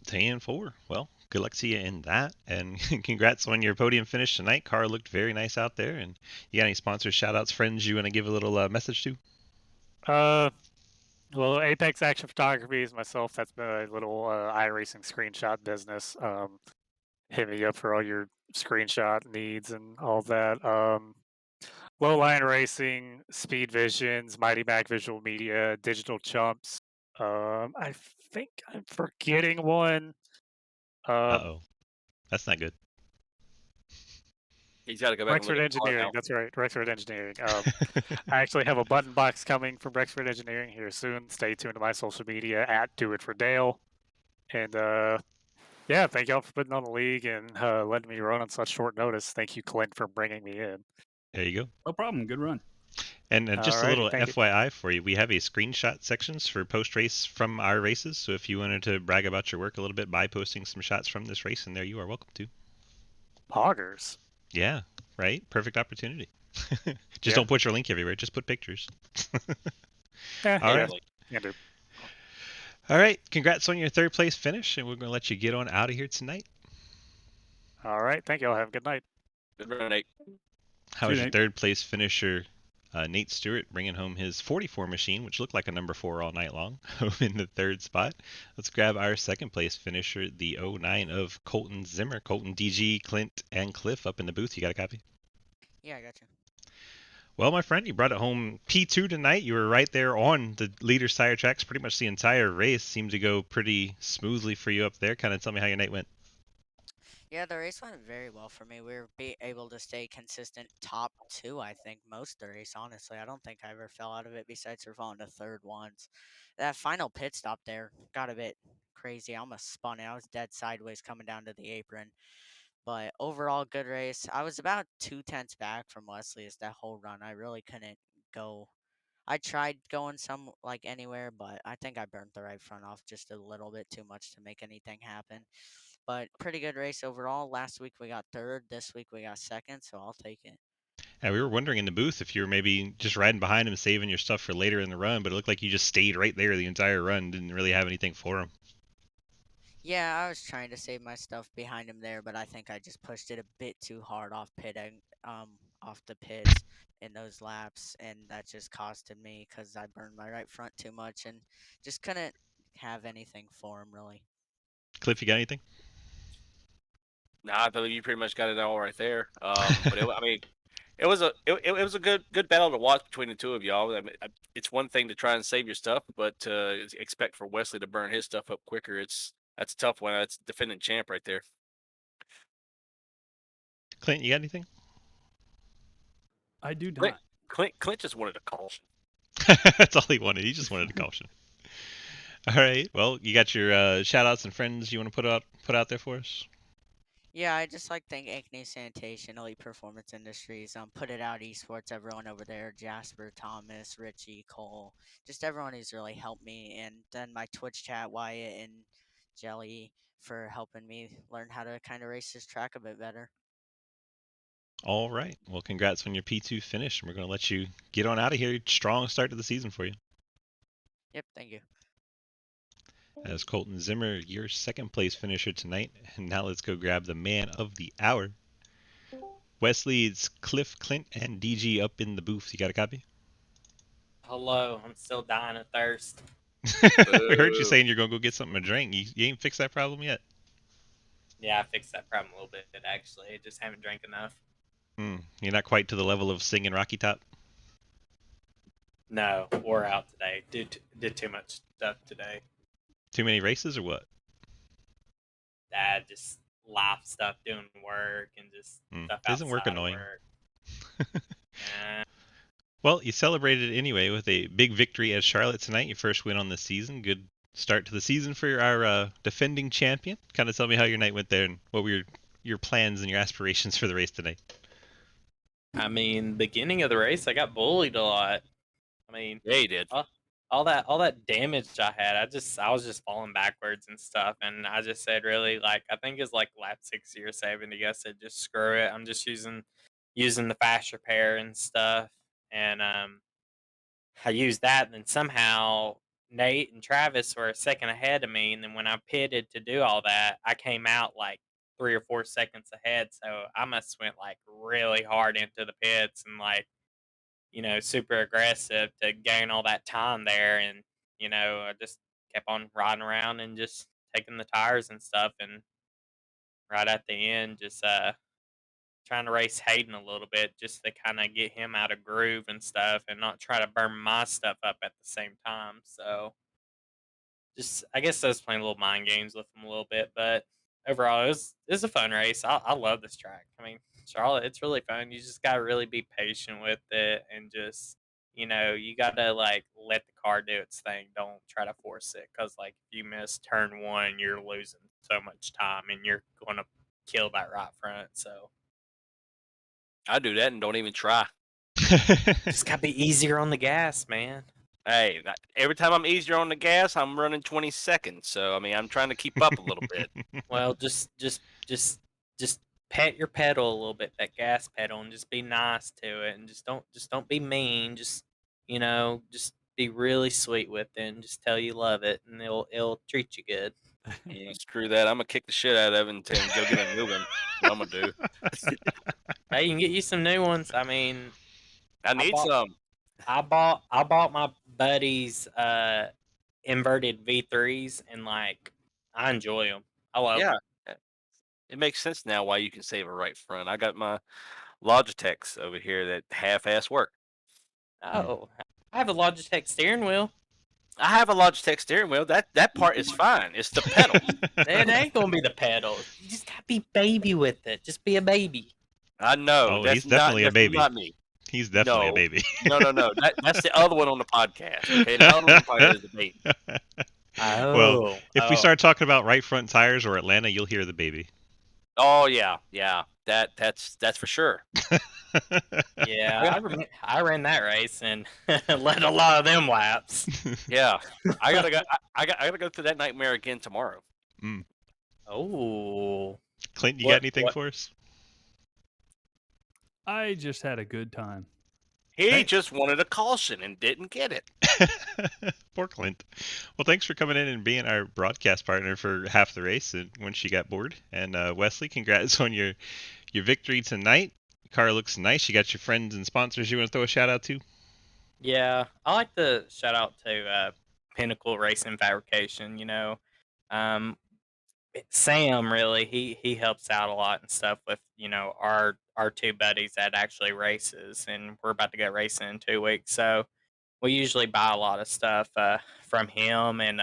S1: 10-4. Well, good luck to you in that, and congrats on your podium finish tonight. Car looked very nice out there, and you got any sponsors, shout-outs, friends you want to give a little message to?
S10: Well, Apex Action Photography is myself. That's my little iRacing screenshot business. hit me up for all your screenshot needs and all that. Low Line Racing, Speed Visions, Mighty Mac Visual Media, Digital Chumps. I think I'm forgetting one.
S1: Uh-oh. That's not good.
S2: He's got to go back and look
S10: Rexford
S2: at the car
S10: Engineering.
S2: now.
S10: That's right, Rexford Engineering. I actually have a button box coming from Rexford Engineering here soon. Stay tuned to my social media at Do It for Dale. And yeah, thank y'all for putting on the league and letting me run on such short notice. Thank you, Clint, for bringing me in.
S1: There you go.
S6: No problem. Good run.
S1: And just a
S10: Alrighty,
S1: little
S10: thank you.
S1: FYI for you, we have a screenshot sections for post-race from our races. So if you wanted to brag about your work a little bit by posting some shots from this race in there, you are welcome to.
S10: Poggers.
S1: Yeah, right? Perfect opportunity. Just
S10: Yeah.
S1: don't put your link everywhere. Just put pictures.
S10: Yeah,
S1: All
S10: yeah.
S1: right.
S10: Can do.
S1: All right. Congrats on your third place finish, and we're going to let you get on out of here tonight.
S10: All right, thank y'all. Have a good night.
S2: Good run, Nate.
S1: How
S6: See
S1: was
S6: you,
S1: your
S6: Nate.
S1: third place finisher, Nate Stewart, bringing home his 44 machine, which looked like a number 4 all night long, in the third spot. Let's grab our second place finisher, the 09 of Colton Zimmer. Colton, DG, Clint, and Cliff up in the booth. You got a copy?
S8: Yeah, I got you.
S1: Well, my friend, you brought it home P2 tonight. You were right there on the leader's tire tracks pretty much the entire race. Seemed to go pretty smoothly for you up there. Kind of tell me how your night went.
S8: Yeah, the race went very well for me. We were able to stay consistent top two, I think, most of the race, honestly. I don't think I ever fell out of it besides for falling to third once. That final pit stop there got a bit crazy. I almost spun it. I was dead sideways coming down to the apron. But overall, good race. I was about 2 tenths back from Wesley as that whole run. I really couldn't go. I tried going some like anywhere, but I think I burnt the right front off just a little bit too much to make anything happen. But pretty good race overall. Last week we got third. This week we got second, so I'll take it.
S1: And we were wondering in the booth if you were maybe just riding behind him, saving your stuff for later in the run, but it looked like you just stayed right there the entire run. Didn't really have anything for him.
S8: Yeah, I was trying to save my stuff behind him there, but I think I just pushed it a bit too hard off the pits in those laps, and that just costed me because I burned my right front too much and just couldn't have anything for him really.
S1: Cliff, you got anything?
S2: No, I believe you pretty much got it all right there. But I mean, it was a good battle to watch between the two of y'all. I mean, it's one thing to try and save your stuff, but to expect for Wesley to burn his stuff up quicker, that's a tough one. That's defending champ right there.
S1: Clint, you got anything?
S6: I do
S2: Clint,
S6: not.
S2: Clint just wanted a caution.
S1: That's all he wanted. He just wanted a caution. All right. Well, you got your shout outs and friends you want to put out there for us?
S8: Yeah, I just like thank Ankeny Sanitation, Elite Performance Industries, Put It Out Esports, everyone over there, Jasper, Thomas, Richie, Cole, just everyone who's really helped me, and then my Twitch chat, Wyatt and Jelly, for helping me learn how to kind of race this track a bit better.
S1: All right. Well, congrats on your P2 finish, and we're going to let you get on out of here. Strong start to the season for you.
S8: Yep, thank you.
S1: As Colton Zimmer, your second place finisher tonight. And now let's go grab the man of the hour. Wesley, it's Cliff, Clint, and DG up in the booth. You got a copy?
S11: Hello, I'm still dying of thirst.
S1: We heard you saying you're going to go get something to drink. You ain't fixed that problem yet.
S11: Yeah, I fixed that problem a little bit, actually. I just haven't drank enough.
S1: You're not quite to the level of singing Rocky Top?
S11: No, wore out today. Did too much stuff today.
S1: Too many races or what?
S11: Dad, just life stuff, doing work, and just stuff outside
S1: Isn't work annoying?
S11: of work.
S1: Well, you celebrated anyway with a big victory at Charlotte tonight. Your first win on the season. Good start to the season for our defending champion. Kind of tell me how your night went there and what were your plans and your aspirations for the race today.
S11: I mean, beginning of the race, I got bullied a lot. I mean,
S2: yeah, you did.
S11: All that damage I had, I was just falling backwards and stuff, and I just said, really, like, I think it's like lap 60 or 70. I said, just screw it. I'm just using the fast repair and stuff, and I used that, and then somehow Nate and Travis were a second ahead of me, and then when I pitted to do all that, I came out like 3 or 4 seconds ahead, so I must went like really hard into the pits and like, super aggressive to gain all that time there, and I just kept on riding around and just taking the tires and stuff, and right at the end, just trying to race Hayden a little bit just to kind of get him out of groove and stuff and not try to burn my stuff up at the same time. So just I guess I was playing little mind games with him a little bit, but overall it was a fun race. I love this track. I mean, Charlotte, it's really fun. You just gotta really be patient with it and just you gotta like let the car do its thing. Don't try to force it because like if you miss turn one, you're losing so much time and you're gonna kill that right front. So
S2: I do that and don't even try.
S11: just gotta be easier on the gas, man.
S2: Hey, every time I'm easier on the gas, I'm running 20 seconds. So I mean, I'm trying to keep up a little bit.
S11: Well, just pet your pedal a little bit, that gas pedal, and just be nice to it, and just don't be mean. Just just be really sweet with it, and just tell you love it, and it'll treat you good.
S2: Screw that. I'm gonna kick the shit out of it and go get a new one. What I'm gonna do?
S11: Hey, you can get you some new ones. I mean,
S2: I need
S11: bought-
S2: some.
S11: I bought my buddies inverted V3s, and like I enjoy them. I love
S2: Yeah,
S11: them.
S2: it makes sense now why you can save a right front. I got my Logitechs over here that half-ass work.
S11: Oh, I have a Logitech steering wheel.
S2: I have a Logitech steering wheel. That part is fine. It's the pedals.
S11: It ain't gonna be the pedals. You just gotta be baby with it. Just be a baby.
S2: I know.
S1: Oh,
S2: that's
S1: he's definitely a
S2: that's
S1: baby.
S2: not me.
S1: He's definitely a
S2: No.
S1: baby.
S2: No. That's the other one on the podcast. Okay, the other one on the podcast is the baby.
S1: Well, if we start talking about right front tires or Atlanta, you'll hear the baby.
S2: Oh yeah. That's for sure.
S11: Yeah, I ran that race and led a lot of them laps.
S2: Yeah, I gotta go. I gotta go through that nightmare again tomorrow.
S11: Oh,
S1: Clint, you got anything for us?
S6: I just had a good time.
S2: He just wanted a caution and didn't get it.
S1: Poor Clint. Well, thanks for coming in and being our broadcast partner for half the race and when she got bored. And Wesley, congrats on your victory tonight. Your car looks nice. You got your friends and sponsors you want to throw a shout out to?
S11: yeah. I like to shout out to Pinnacle Racing Fabrication. Um, Sam really he helps out a lot and stuff with our two buddies that actually races, and we're about to get racing in 2 weeks. So we usually buy a lot of stuff from him, and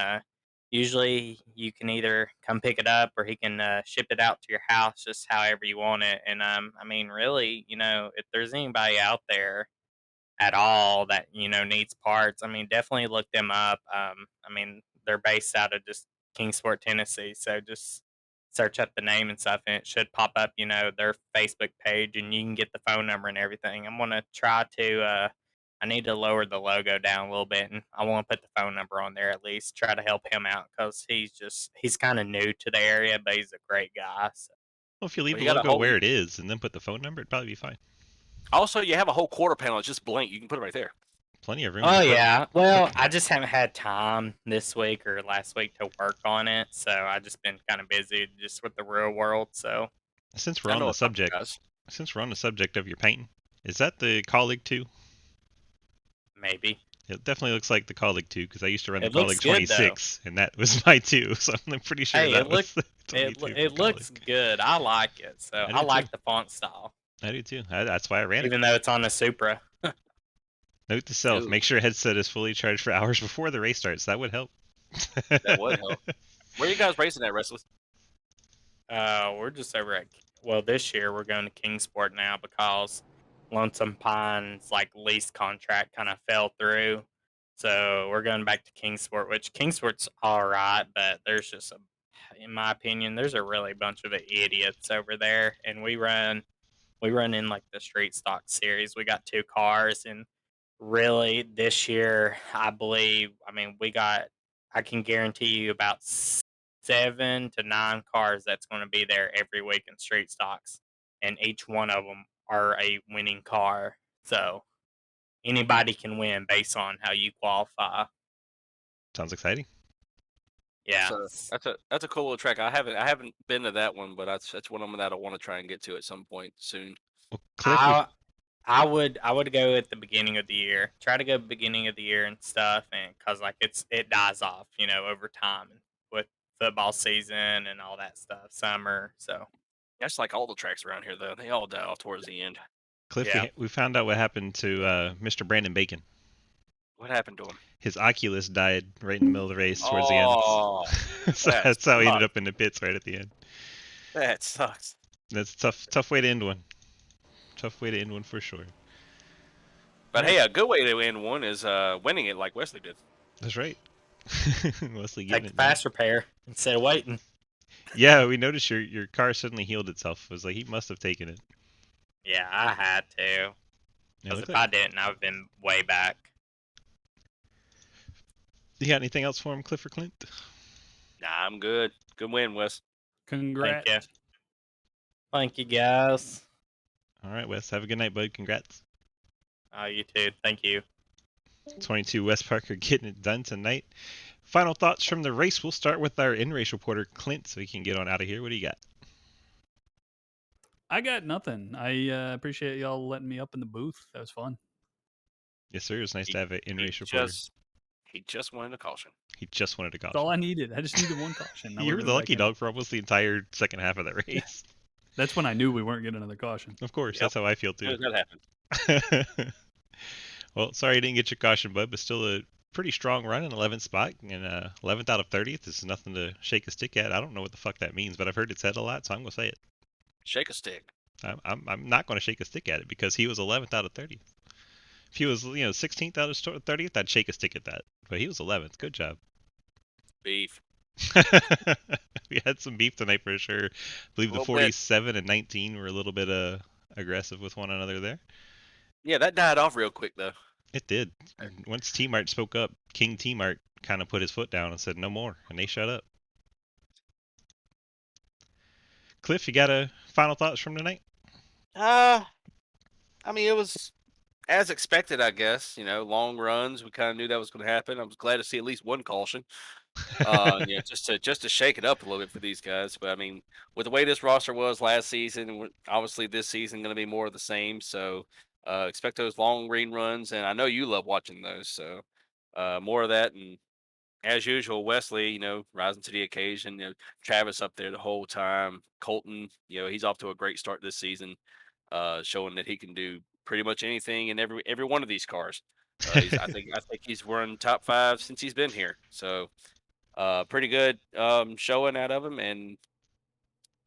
S11: usually you can either come pick it up or he can ship it out to your house, just however you want it. And I mean, really, if there's anybody out there at all that needs parts, I mean, definitely look them up. I mean, they're based out of just Kingsport, Tennessee, so just search up the name and stuff, and it should pop up, their Facebook page, and you can get the phone number and everything. I'm gonna try to. I need to lower the logo down a little bit, and I want to put the phone number on there at least. Try to help him out because he's kind of new to the area, but he's a great guy. So.
S1: Well, if you leave
S2: Well,
S1: the
S2: you got a
S1: logo
S2: whole-
S1: where it is and then put the phone number, it'd probably be fine.
S2: Also, you have a whole quarter panel. It's just blank. You can put it right there.
S1: Plenty of room.
S11: Oh
S1: to put-
S11: yeah. Well, I just haven't had time this week or last week to work on it, so I just been kind of busy just with the real world. So
S1: Since we're
S2: I
S1: on
S2: know
S1: the
S2: a couple
S1: subject,
S2: guys.
S1: of your painting, is that the Colleague 2?
S11: maybe
S1: It definitely looks like the Colleague 2 because I used to run the
S11: It looks
S1: Colleague
S11: good, though.
S1: 26, and that was my 2. So I'm pretty sure
S11: Hey,
S1: that
S11: it
S1: was
S11: look-
S1: the 22
S11: it
S1: for
S11: looks
S1: Colleague.
S11: good. I like it. So
S1: I do
S11: I like
S1: too.
S11: the font style,
S1: I do too. That's why I ran it.
S11: even though it's on a Supra.
S1: Note to self:
S2: Ooh.
S1: make sure headset is fully charged for hours before the race starts. That would help.
S2: That would help. Where you guys racing at, Restless?
S11: We're just over at this year we're going to Kingsport now because Lonesome Pine's like lease contract kind of fell through. So we're going back to Kingsport, which Kingsport's all right, but there's just in my opinion, there's a really bunch of idiots over there, and we run in like the street stock series. We got 2 cars, and really this year, I believe, I mean, I can guarantee you about 7 to 9 cars that's going to be there every week in street stocks, and each one of them are a winning car. So anybody can win based on how you qualify.
S1: Sounds exciting.
S11: Yeah,
S2: That's a cool little track. I haven't been to that one, but that's one of them that I want to try and get to at some point soon.
S1: Well, Cliff, if-
S11: I would go at the beginning of the year. Try to go beginning of the year and stuff, and because like it dies off, over time with football season and all that stuff, summer. So
S2: That's like all the tracks around here, though. They all die off towards the end.
S1: Cliff,
S11: Yeah.
S1: we found out what happened to Mr. Brandon Bacon.
S2: What happened to him?
S1: His Oculus died right in the middle of the race towards the
S2: Oh,
S1: end. So
S2: that
S1: that's how he ended
S2: sucks.
S1: up in the pits right at the end.
S2: That sucks.
S1: That's tough way to end one. Tough way to end one for sure.
S2: But hey, a good way to end one is winning it like Wesley did.
S1: That's right. Wesley
S11: take
S1: getting
S11: the
S1: it done.
S11: fast repair instead of waiting.
S1: Yeah, we noticed your car suddenly healed itself. It was like he must have taken it.
S11: Yeah, I had to.
S1: Yeah,
S11: Because
S1: look
S11: if
S1: like-
S11: I didn't, I would have been way back.
S1: You got anything else for him, Cliff or Clint?
S2: Nah, I'm good. Good win, Wes.
S6: Congrats.
S11: Thank you. Thank you, guys.
S1: All right, Wes. Have a good night, bud. Congrats.
S11: You too. Thank you.
S1: 22 Wes Parker getting it done tonight. Final thoughts from the race. We'll start with our in-race reporter, Clint, so he can get on out of here. What do you got?
S6: I got nothing. I appreciate y'all letting me up in the booth. That was fun.
S1: Yes, sir. It was nice to have an in-race reporter.
S2: He just wanted a caution.
S1: He just wanted a caution.
S6: That's all I needed. I just needed one caution. I
S1: You were
S6: would've
S1: the
S6: been
S1: lucky
S6: back in.
S1: dog for almost the entire second half of that race.
S6: That's when I knew we weren't getting another caution.
S1: Of course,
S2: Yep.
S1: that's how I feel too.
S2: That happened.
S1: Well, sorry you didn't get your caution, bud, but still a pretty strong run in 11th spot and 11th out of 30th. This is nothing to shake a stick at. I don't know what the fuck that means, but I've heard it said a lot, so I'm gonna say it.
S2: Shake a stick.
S1: I'm not gonna shake a stick at it because he was 11th out of 30th. If he was 16th out of 30th, I'd shake a stick at that. But he was 11th. Good job.
S2: Beef.
S1: We had some beef tonight for sure. I believe the 47 and 19 were a little bit aggressive with one another there.
S2: Yeah, that died off real quick though.
S1: It did. Once T-Mart spoke up, King T-Mart kind of put his foot down and said no more, and they shut up. Cliff, you got a final thoughts from tonight?
S2: I mean, it was as expected, I guess. Long runs. We kind of knew that was going to happen. I was glad to see at least one caution. Just to shake it up a little bit for these guys. But I mean, with the way this roster was last season, obviously this season going to be more of the same. So expect those long green runs, and I know you love watching those. So more of that, and as usual, Wesley, rising to the occasion. Travis up there the whole time. Colton, he's off to a great start this season, showing that he can do pretty much anything in every one of these cars. I think he's run top 5 since he's been here. So pretty good showing out of him. And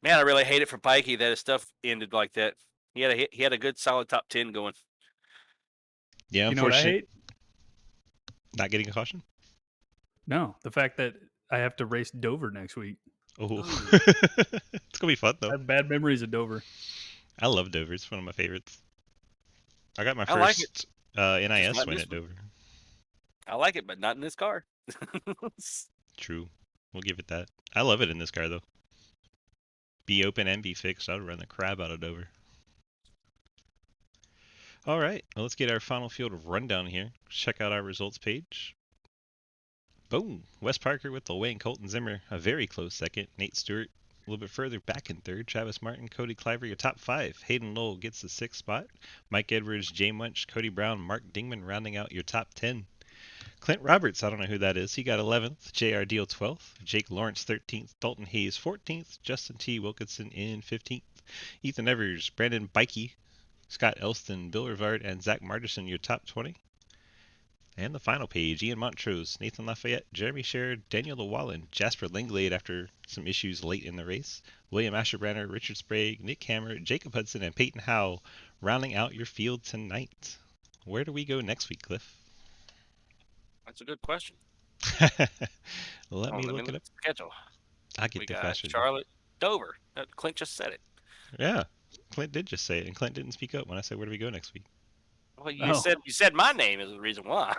S2: man, I really hate it for Pikey that his stuff ended like that. He had a good solid top 10 going.
S1: Yeah,
S6: You know what I hate?
S1: Not getting a caution?
S6: No, the fact that I have to race Dover next week.
S1: Oh, it's gonna be fun though.
S6: I have bad memories of Dover.
S1: I love Dover. It's one of my favorites. I got my
S2: I like
S1: first NIS
S2: not
S1: win
S2: this
S1: at Dover.
S2: I like it, but not in this car.
S1: True. We'll give it that. I love it in this car though. Be open and be fixed. I'd run the crap out of Dover. All right, well, let's get our final field rundown here. Check out our results page. Boom. Wes Parker with the Wayne Colton Zimmer, a very close second. Nate Stewart a little bit further back in third. Travis Martin, Cody Cliver, your top 5. Hayden Lowell gets the 6th spot. Mike Edwards, Jay Munch, Cody Brown, Mark Dingman rounding out your top 10. Clint Roberts, I don't know who that is. He got 11th. J.R. Deal 12th. Jake Lawrence 13th. Dalton Hayes 14th. Justin T. Wilkinson in 15th. Ethan Evers, Brandon Bikey, Scott Elston, Bill Rivard, and Zach Marderson, your top 20. And the final page, Ian Montrose, Nathan Lafayette, Jeremy Sherrod, Daniel Llewellyn, Jasper Langlade after some issues late in the race, William Asherbranner, Richard Sprague, Nick Hammer, Jacob Hudson, and Peyton Howe rounding out your field tonight. Where do we go next week, Cliff?
S2: That's a good question.
S1: Let me look it up.
S2: Schedule.
S1: I'll get
S2: We
S1: the
S2: got
S1: faster.
S2: Charlotte, Dover. Clint just said it.
S1: Yeah, Clint did just say it, and Clint didn't speak up when I said, where do we go next week?
S2: Well, you said my name is the reason why.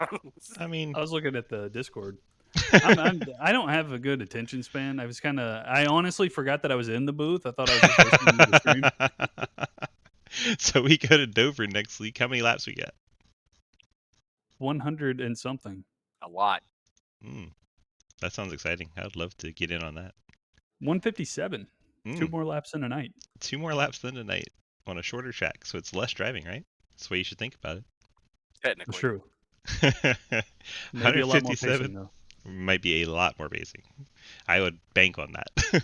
S1: I mean,
S6: I was looking at the Discord. I don't have a good attention span. I honestly forgot that I was in the booth. I thought I was just listening to the stream.
S1: So we go to Dover next week. How many laps we got?
S6: 100 and something.
S2: A lot.
S1: That sounds exciting. I'd love to get in on that.
S6: 157. 2 more laps in a night.
S1: 2 more laps than tonight on a shorter track, so it's less driving, right? That's the way you should think about it.
S2: Technically.
S6: True.
S1: 157.
S6: Maybe a lot more pacing, though.
S1: might be a lot more basic. I would bank on that.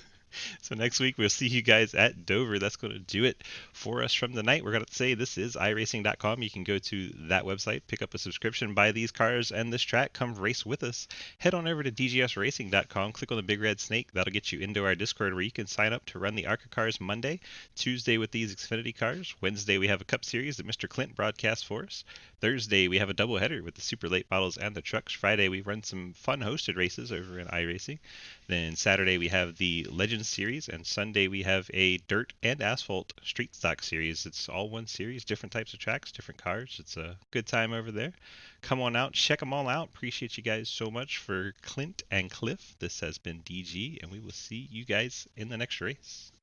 S1: So next week we'll see you guys at Dover. That's going to do it for us from the night. We're going to say this is iRacing.com. You can go to that website, pick up a subscription, buy these cars and this track, come race with us. Head on over to DGSRacing.com, click on the big red snake. That'll get you into our Discord where you can sign up to run the ARCA cars Monday, Tuesday with these Xfinity cars. Wednesday we have a Cup Series that Mr. Clint broadcasts for us. Thursday we have a doubleheader with the super late models and the trucks. Friday we run some fun hosted races over in iRacing. Then Saturday we have the Legends series, and Sunday we have a dirt and asphalt street stock series. It's all one series, different types of tracks, different cars. It's a good time over there. Come on out, check them all out. Appreciate you guys so much. For Clint and Cliff, this has been DG, and we will see you guys in the next race.